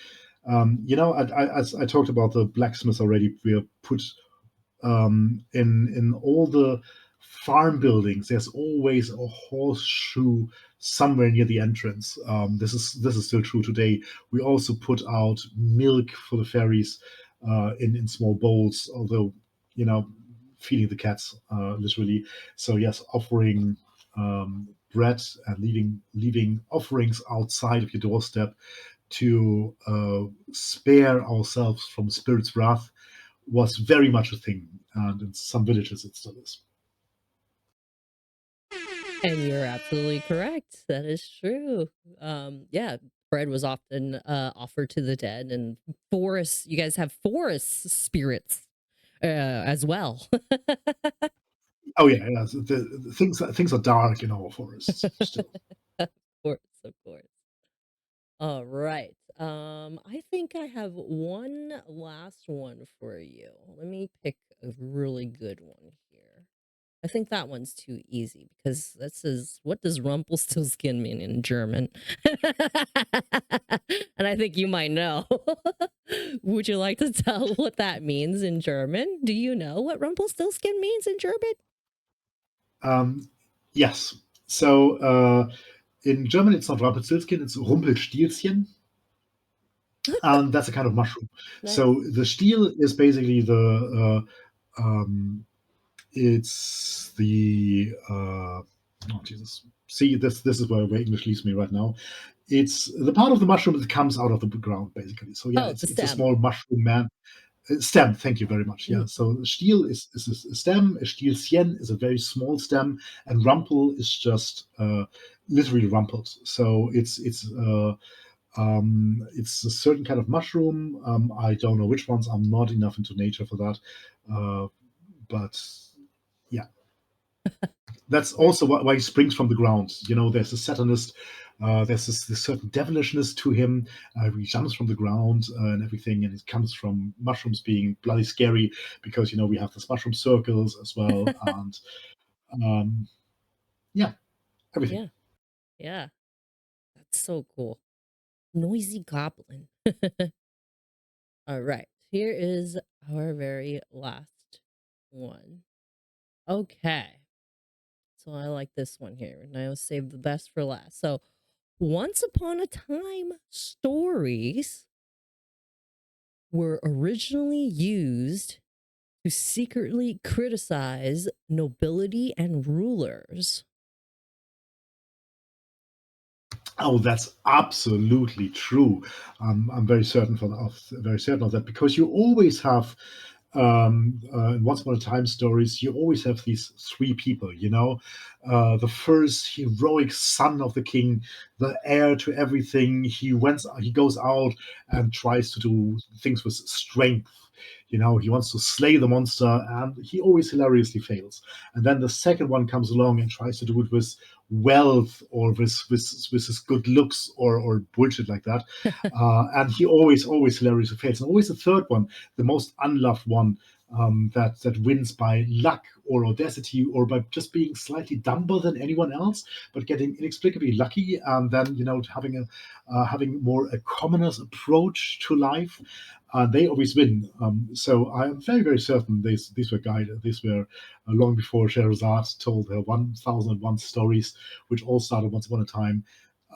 Speaker 2: as I talked about the blacksmith already, we have put in all the farm buildings. There's always a horseshoe somewhere near the entrance. This is still true today. We also put out milk for the fairies in small bowls, although you know feeding the cats literally. So yes, offering bread and leaving offerings outside of your doorstep to spare ourselves from spirit's wrath was very much a thing, and in some villages it still is.
Speaker 1: And you're absolutely correct. That is true. Yeah, bread was often offered to the dead, and forests. You guys have forest spirits as well.
Speaker 2: Oh yeah, yeah. Things are dark in our forests still.
Speaker 1: Of course, of course. All right. I think I have one last one for you. Let me pick a really good one here. I think that one's too easy because that says, "What does Rumpelstiltskin mean in German?" And I think you might know. Would you like to tell what that means in German? Do you know what Rumpelstiltskin means in German?
Speaker 2: Um, yes. So in German, it's not Rumpelstiltskin; it's Rumpelstilzchen, and that's a kind of mushroom.
Speaker 1: Nice.
Speaker 2: So the Stiel is basically um, it's the oh Jesus. See, this is where English leaves me right now. It's the part of the mushroom that comes out of the ground, basically. So yeah,
Speaker 1: Oh, the
Speaker 2: it's a
Speaker 1: stem.
Speaker 2: small mushroom man. Stem, thank you very much. Yeah,
Speaker 1: Mhm.
Speaker 2: so Stiel is a stem, a Stielchen is a very small stem, and Rumpel is just literally rumpled. So it's a certain kind of mushroom. I don't know which ones. I'm not enough into nature for that. Uh, but yeah, that's also why he springs from the ground. There's a Satanist. There's this certain devilishness to him. He jumps from the ground and everything, and it comes from mushrooms being bloody scary because we have this mushroom circles as well, and um, yeah, everything.
Speaker 1: Yeah, yeah. That's so cool. Noisy goblin. All right. Here is our very last one. Okay. So I like this one here. And I will save the best for last. So, once upon a time, stories were originally used to secretly criticize nobility and rulers.
Speaker 2: Oh, that's absolutely true. I'm very certain of that because you always have in Once Upon a Time stories, you always have these three people. The first heroic son of the king, the heir to everything. He goes out and tries to do things with strength. He wants to slay the monster, and he always hilariously fails. And then the second one comes along and tries to do it with wealth or with his good looks or bullshit like that. And he always hilariously fails. And always the third one, the most unloved one, that wins by luck or audacity or by just being slightly dumber than anyone else, but getting inexplicably lucky, and then having more a commoner's approach to life. They always win. So I'm very, very certain these were guided. These were long before Sherazade told her 1001 stories, which all started once upon a time.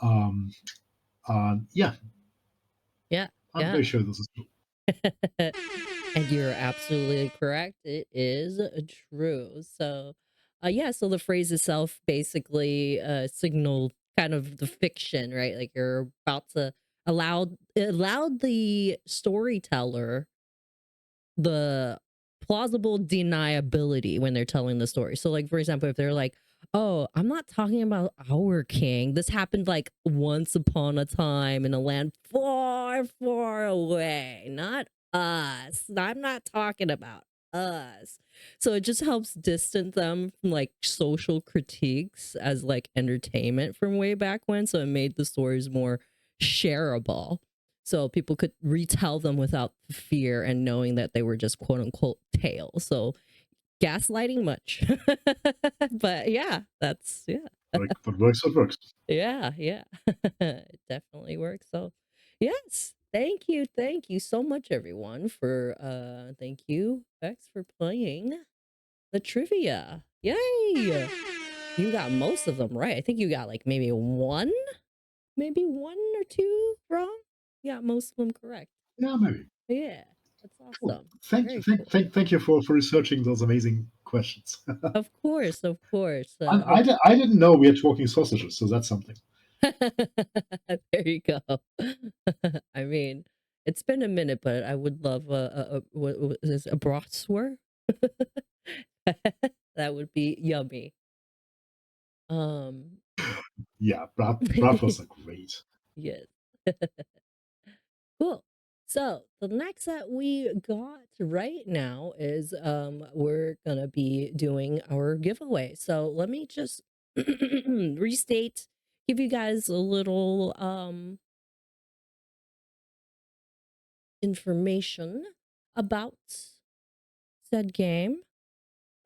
Speaker 2: Um, yeah,
Speaker 1: Yeah,
Speaker 2: I'm
Speaker 1: yeah.
Speaker 2: very sure this is true.
Speaker 1: And you're absolutely correct. It is true. So, yeah, so the phrase itself basically signaled kind of the fiction, right? Like you're about to allowed the storyteller the plausible deniability when they're telling the story. So, like, for example, if they're like, "Oh, I'm not talking about our king. This happened like once upon a time in a land far, far away. Not us. I'm not talking about us." So it just helps distance them from like social critiques as like entertainment from way back when. So it made the stories more shareable so people could retell them without fear and knowing that they were just quote unquote tales. So gaslighting much. But yeah, that's yeah.
Speaker 2: Like, what works, what works.
Speaker 1: Yeah, yeah. It definitely works. So, yes, thank you so much, everyone, for thank you, Bex, for playing the trivia. Yay! You got most of them right. I think you got like maybe one or two wrong. You got most of them correct.
Speaker 2: Yeah, maybe.
Speaker 1: Yeah, that's
Speaker 2: Cool.
Speaker 1: awesome.
Speaker 2: Thank you,
Speaker 1: Very cool.
Speaker 2: thank you for researching those amazing questions.
Speaker 1: Of course, of course.
Speaker 2: I, I didn't know we are talking sausages, so that's something.
Speaker 1: There you go. I mean, it's been a minute, but I would love what is a bratwurst? That would be yummy. Um,
Speaker 2: Yeah, bratwursts are great.
Speaker 1: yes. Cool. So the next that we got right now is we're gonna be doing our giveaway. So let me just restate, give you guys a little information about said game.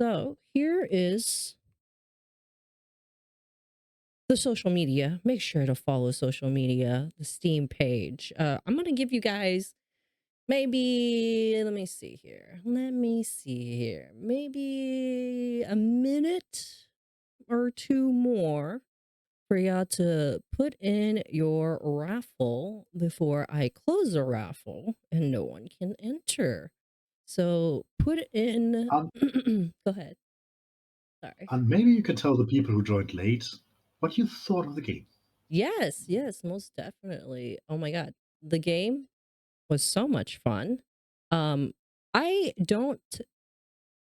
Speaker 1: So here is the social media. Make sure to follow social media, the Steam page. I'm gonna give you guys maybe, let me see here. Maybe a minute or two more for y'all to put in your raffle before I close the raffle and no one can enter. So put in.
Speaker 2: Um,
Speaker 1: Go ahead. Sorry.
Speaker 2: and maybe you can tell the people who joined late what you thought of the game.
Speaker 1: Yes, yes, most definitely. Oh my God. The game was so much fun. Um, I don't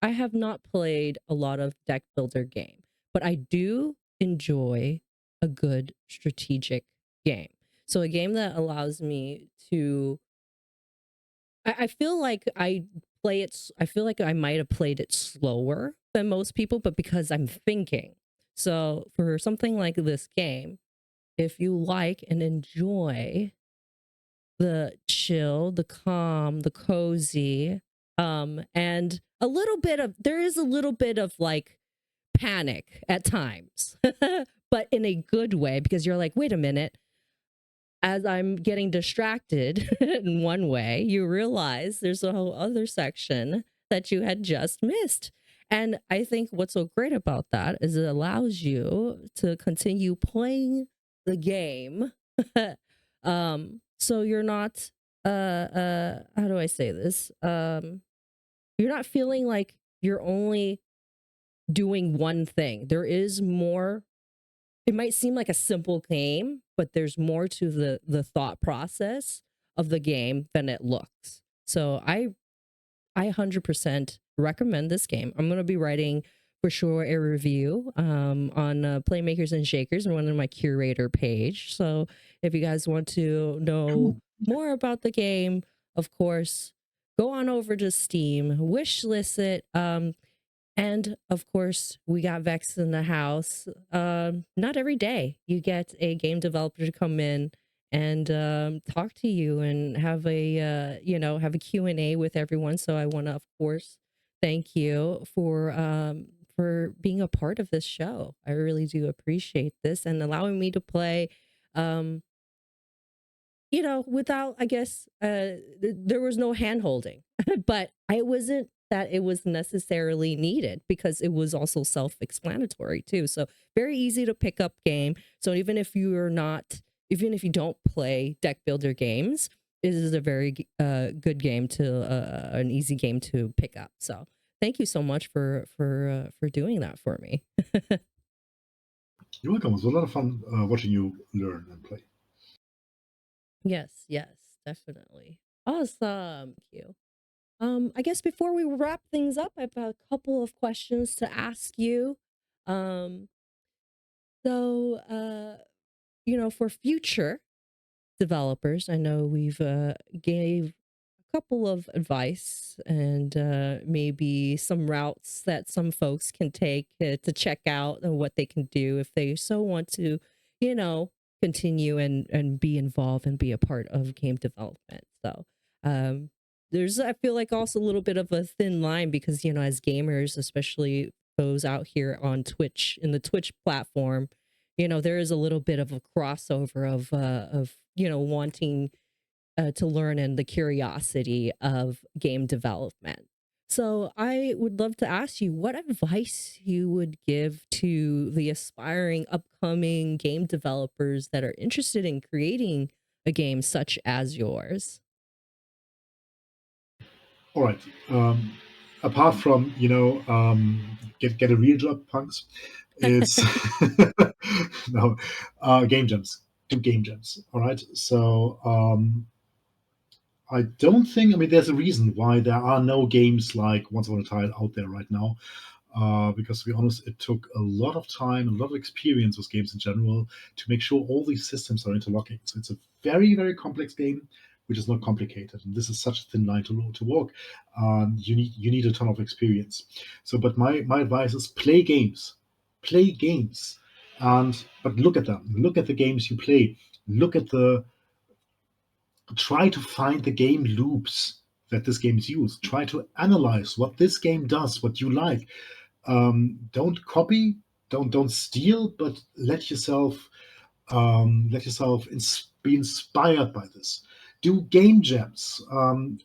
Speaker 1: I have not played a lot of deck builder game, but I do enjoy a good strategic game. So a game that allows me to I feel like I feel like I might have played it slower than most people, but because I'm thinking. So for something like this game, if you like and enjoy the chill, the calm, the cozy, and a little bit of there is a little bit of like panic at times, but in a good way because you're like, wait a minute, as I'm getting distracted in one way, you realize there's a whole other section that you had just missed. And I think what's so great about that is it allows you to continue playing the game. So you're not how do I say this? You're not feeling like you're only doing one thing. There is more. It might seem like a simple game, but there's more to the thought process of the game than it looks. So I 100% recommend this game. I'm going to be writing for sure a review on Playmakers and Shakers and one of my curator page. So if you guys want to know
Speaker 2: Cool.
Speaker 1: more about the game, of course, go on over to Steam, wish list it. And of course, we got Vex in the house. Not every day you get a game developer to come in and talk to you and have a have a Q&A with everyone. So I want to, of course, thank you for being a part of this show. I really do appreciate this and allowing me to play um without, I guess, there was no hand holding, but I wasn't that it was necessarily needed because it was also self-explanatory too. So very easy to pick up game. So even if you don't play deck builder games, this is a very good game to an easy game to pick up. So thank you so much for doing that for me.
Speaker 2: You're welcome. It was a lot of fun watching you learn and play.
Speaker 1: Yes, yes, definitely. Awesome. Thank you. I guess before we wrap things up, I've got a couple of questions to ask you. Um, for future developers, I know we've gave a couple of advice and maybe some routes that some folks can take to check out and what they can do if they so want to, you know, continue and be involved and be a part of game development. So um, there's, I feel like, also a little bit of a thin line because, as gamers, especially those out here on Twitch, in the Twitch platform, there is a little bit of a crossover of wanting to learn and the curiosity of game development. So I would love to ask you what advice you would give to the aspiring upcoming game developers that are interested in creating a game such as yours.
Speaker 2: All right. Apart from get a real job, punks. It's no game jams. Do game jams. All right. So I don't think. I mean, there's a reason why there are no games like Once Upon a Time out there right now. Because to be honest, it took a lot of time, a lot of experience with games in general to make sure all these systems are interlocking. So it's a very, very complex game, which is not complicated. And this is such a thin line to walk. You need a ton of experience. So, but my advice is play games, and but look at them. Look at the games you play. Look at the try to find the game loops that this game is used. Try to analyze what this game does, what you like. Don't copy, don't steal, but let yourself be inspired by this. Do game jams.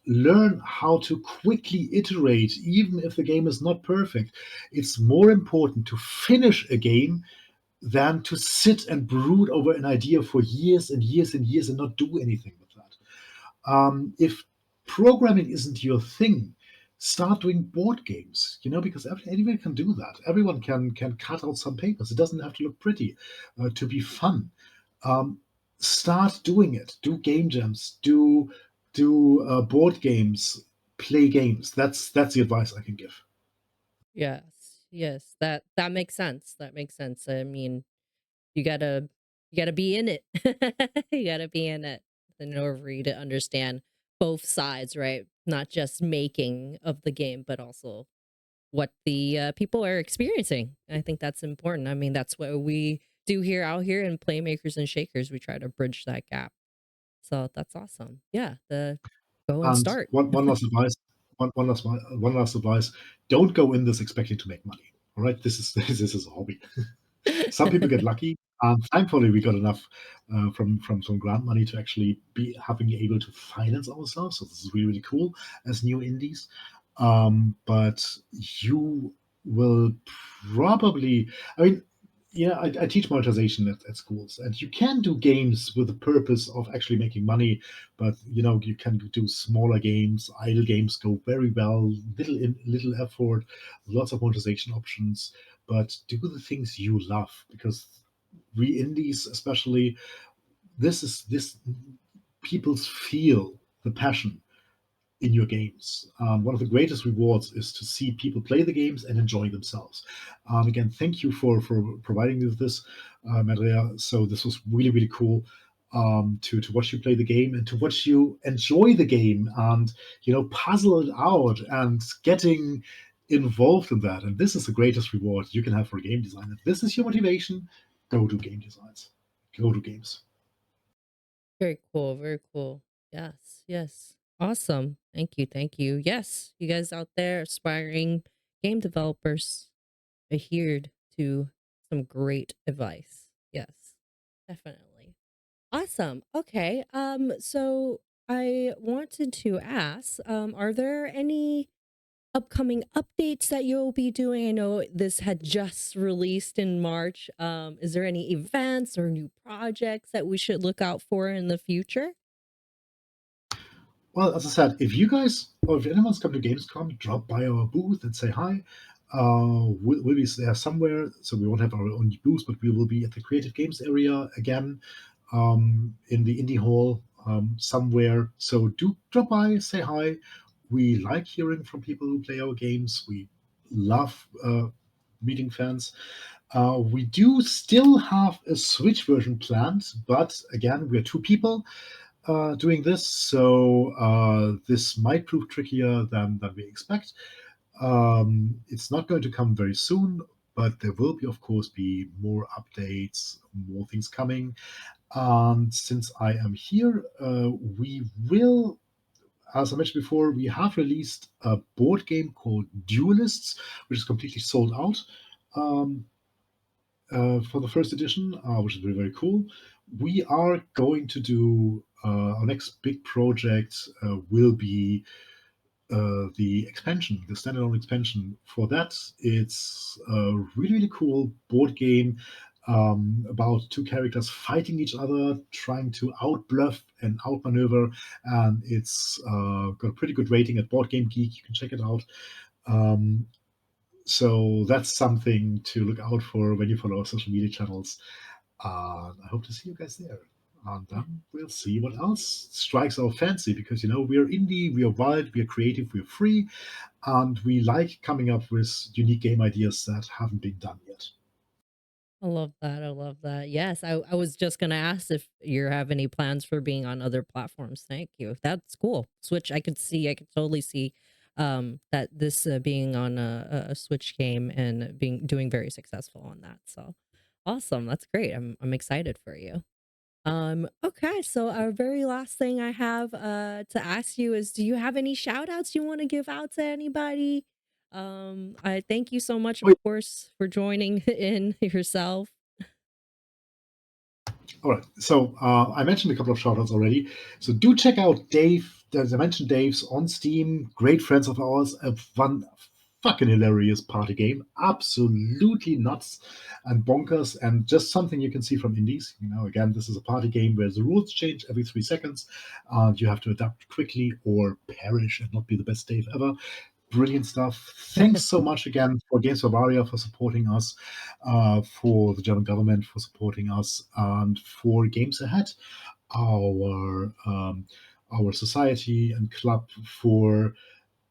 Speaker 2: Learn how to quickly iterate, even if the game is not perfect. It's more important to finish a game than to sit and brood over an idea for years and years and years and not do anything with that. If programming isn't your thing, start doing board games. Because anyone can do that. Everyone can cut out some papers. It doesn't have to look pretty to be fun. Um, Start doing it. Do game jams. Do board games. Play games. That's the advice I can give.
Speaker 1: Yes, yes, that makes sense. That makes sense. I mean, you gotta you gotta be in it. You gotta be in it in order for you to understand both sides, right? Not just making of the game, but also what the people are experiencing. I think that's important. I mean, that's what we do here out here in Playmakers and Shakers. We try to bridge that gap. So that's awesome. Yeah, the go and
Speaker 2: And
Speaker 1: start.
Speaker 2: one last advice. One last advice. Don't go in this expecting to make money. All right, this is this is a hobby. Some people get lucky. Thankfully, we got enough from some grant money to actually be having able to finance ourselves. So this is really really cool as new indies. But you will probably, I mean, yeah, I teach monetization at schools, and you can do games with the purpose of actually making money, but you can do smaller games. Idle games go very well, little effort, lots of monetization options, but do the things you love, because we indies especially, this people feel the passion in your games. One of the greatest rewards is to see people play the games and enjoy themselves. Again, thank you for providing me with this, Andrea. So this was really really cool to watch you play the game and to watch you enjoy the game and puzzle it out and getting involved in that. And this is the greatest reward you can have for a game design. If this is your motivation, go do game designs. Go do games.
Speaker 1: Very cool. Very cool. Yes. Yes. Awesome. Thank you. Thank you. Yes. You guys out there, aspiring game developers, adhered to some great advice. Yes. Definitely. Awesome. Okay. So I wanted to ask, are there any upcoming updates that you'll be doing? I know this had just released in March. Is there any events or new projects that we should look out for in the future?
Speaker 2: Well, as I said, if you guys or if anyone's come to Gamescom, drop by our booth and say hi. We'll be there somewhere, so we won't have our own booth, but we will be at the Creative Games area again, in the Indie Hall somewhere. So do drop by, say hi. We like hearing from people who play our games. We love meeting fans. We do still have a Switch version planned, but again, we're two people doing this, so this might prove trickier than we expect. It's not going to come very soon, but there will be, of course, be more updates, more things coming. And since I am here, we will, as I mentioned before, we have released a board game called Duelists, which is completely sold out. Um, for the first edition, which is very, very cool. We are going to do our next big project will be the expansion, the standalone expansion. For that, it's a really, really cool board game about two characters fighting each other, trying to outbluff and outmaneuver. And it's got a pretty good rating at Board Game Geek. You can check it out. Um, so that's something to look out for when you follow our social media channels. And I hope to see you guys there. And then we'll see what else strikes our fancy because, you know, we're indie, we are wild, we are creative, we're free, and we like coming up with unique game ideas that haven't been done yet.
Speaker 1: I love that. I love that. Yes, I was just gonna ask if you have any plans for being on other platforms. Thank you. That's cool. Switch, I could totally see that this being on a Switch game and being doing very successful on that. So awesome. That's great. I'm excited for you. Okay, so our very last thing I have to ask you is do you have any shout outs you want to give out to anybody? I thank you so much, of
Speaker 2: Oh,
Speaker 1: course, for joining in yourself.
Speaker 2: all right. So I mentioned a couple of shoutouts already. So do check out Dave. As I mentioned, Dave's on Steam. Great friends of ours. A fun, fucking hilarious party game. Absolutely nuts and bonkers, and just something you can see from indies. You know, again, this is a party game where the rules change every 3 seconds, and you have to adapt quickly or perish and not be the best Dave ever. Brilliant stuff. Thanks so much again for Games Bavaria for supporting us, for the German government for supporting us, and for Games Ahead, our our society and club for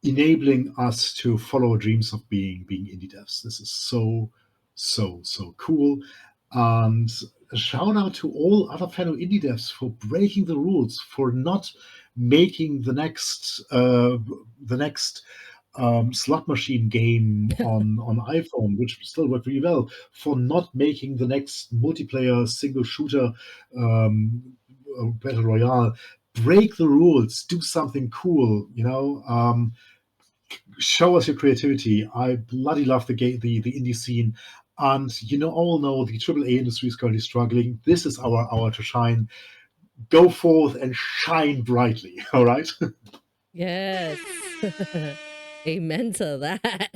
Speaker 2: enabling us to follow our dreams of being indie devs. This is so cool. And a shout out to all other fellow indie devs for breaking the rules, for not making the next slot machine game on iPhone, which still worked really well, for not making the next multiplayer single shooter battle royale. Break the rules, do something cool, you know. Show us your creativity. I bloody love the indie scene, and you know all know the AAA industry is currently struggling. This is our hour to shine. Go forth and shine brightly. All right.
Speaker 1: Yes. Amen to that.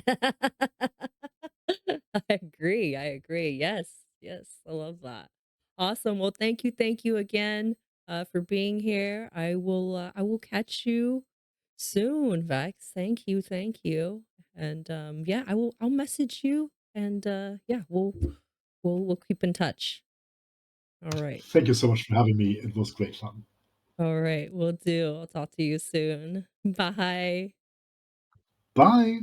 Speaker 1: I agree. I agree. Yes. Yes. I love that. Awesome. Well, thank you again for being here. I will catch you soon, Vex. Thank you. Thank you. And yeah, I'll message you and yeah, we'll keep in touch. All right.
Speaker 2: Thank you so much for having me. It was great fun.
Speaker 1: All right, we'll do. I'll talk to you soon. Bye.
Speaker 2: Bye.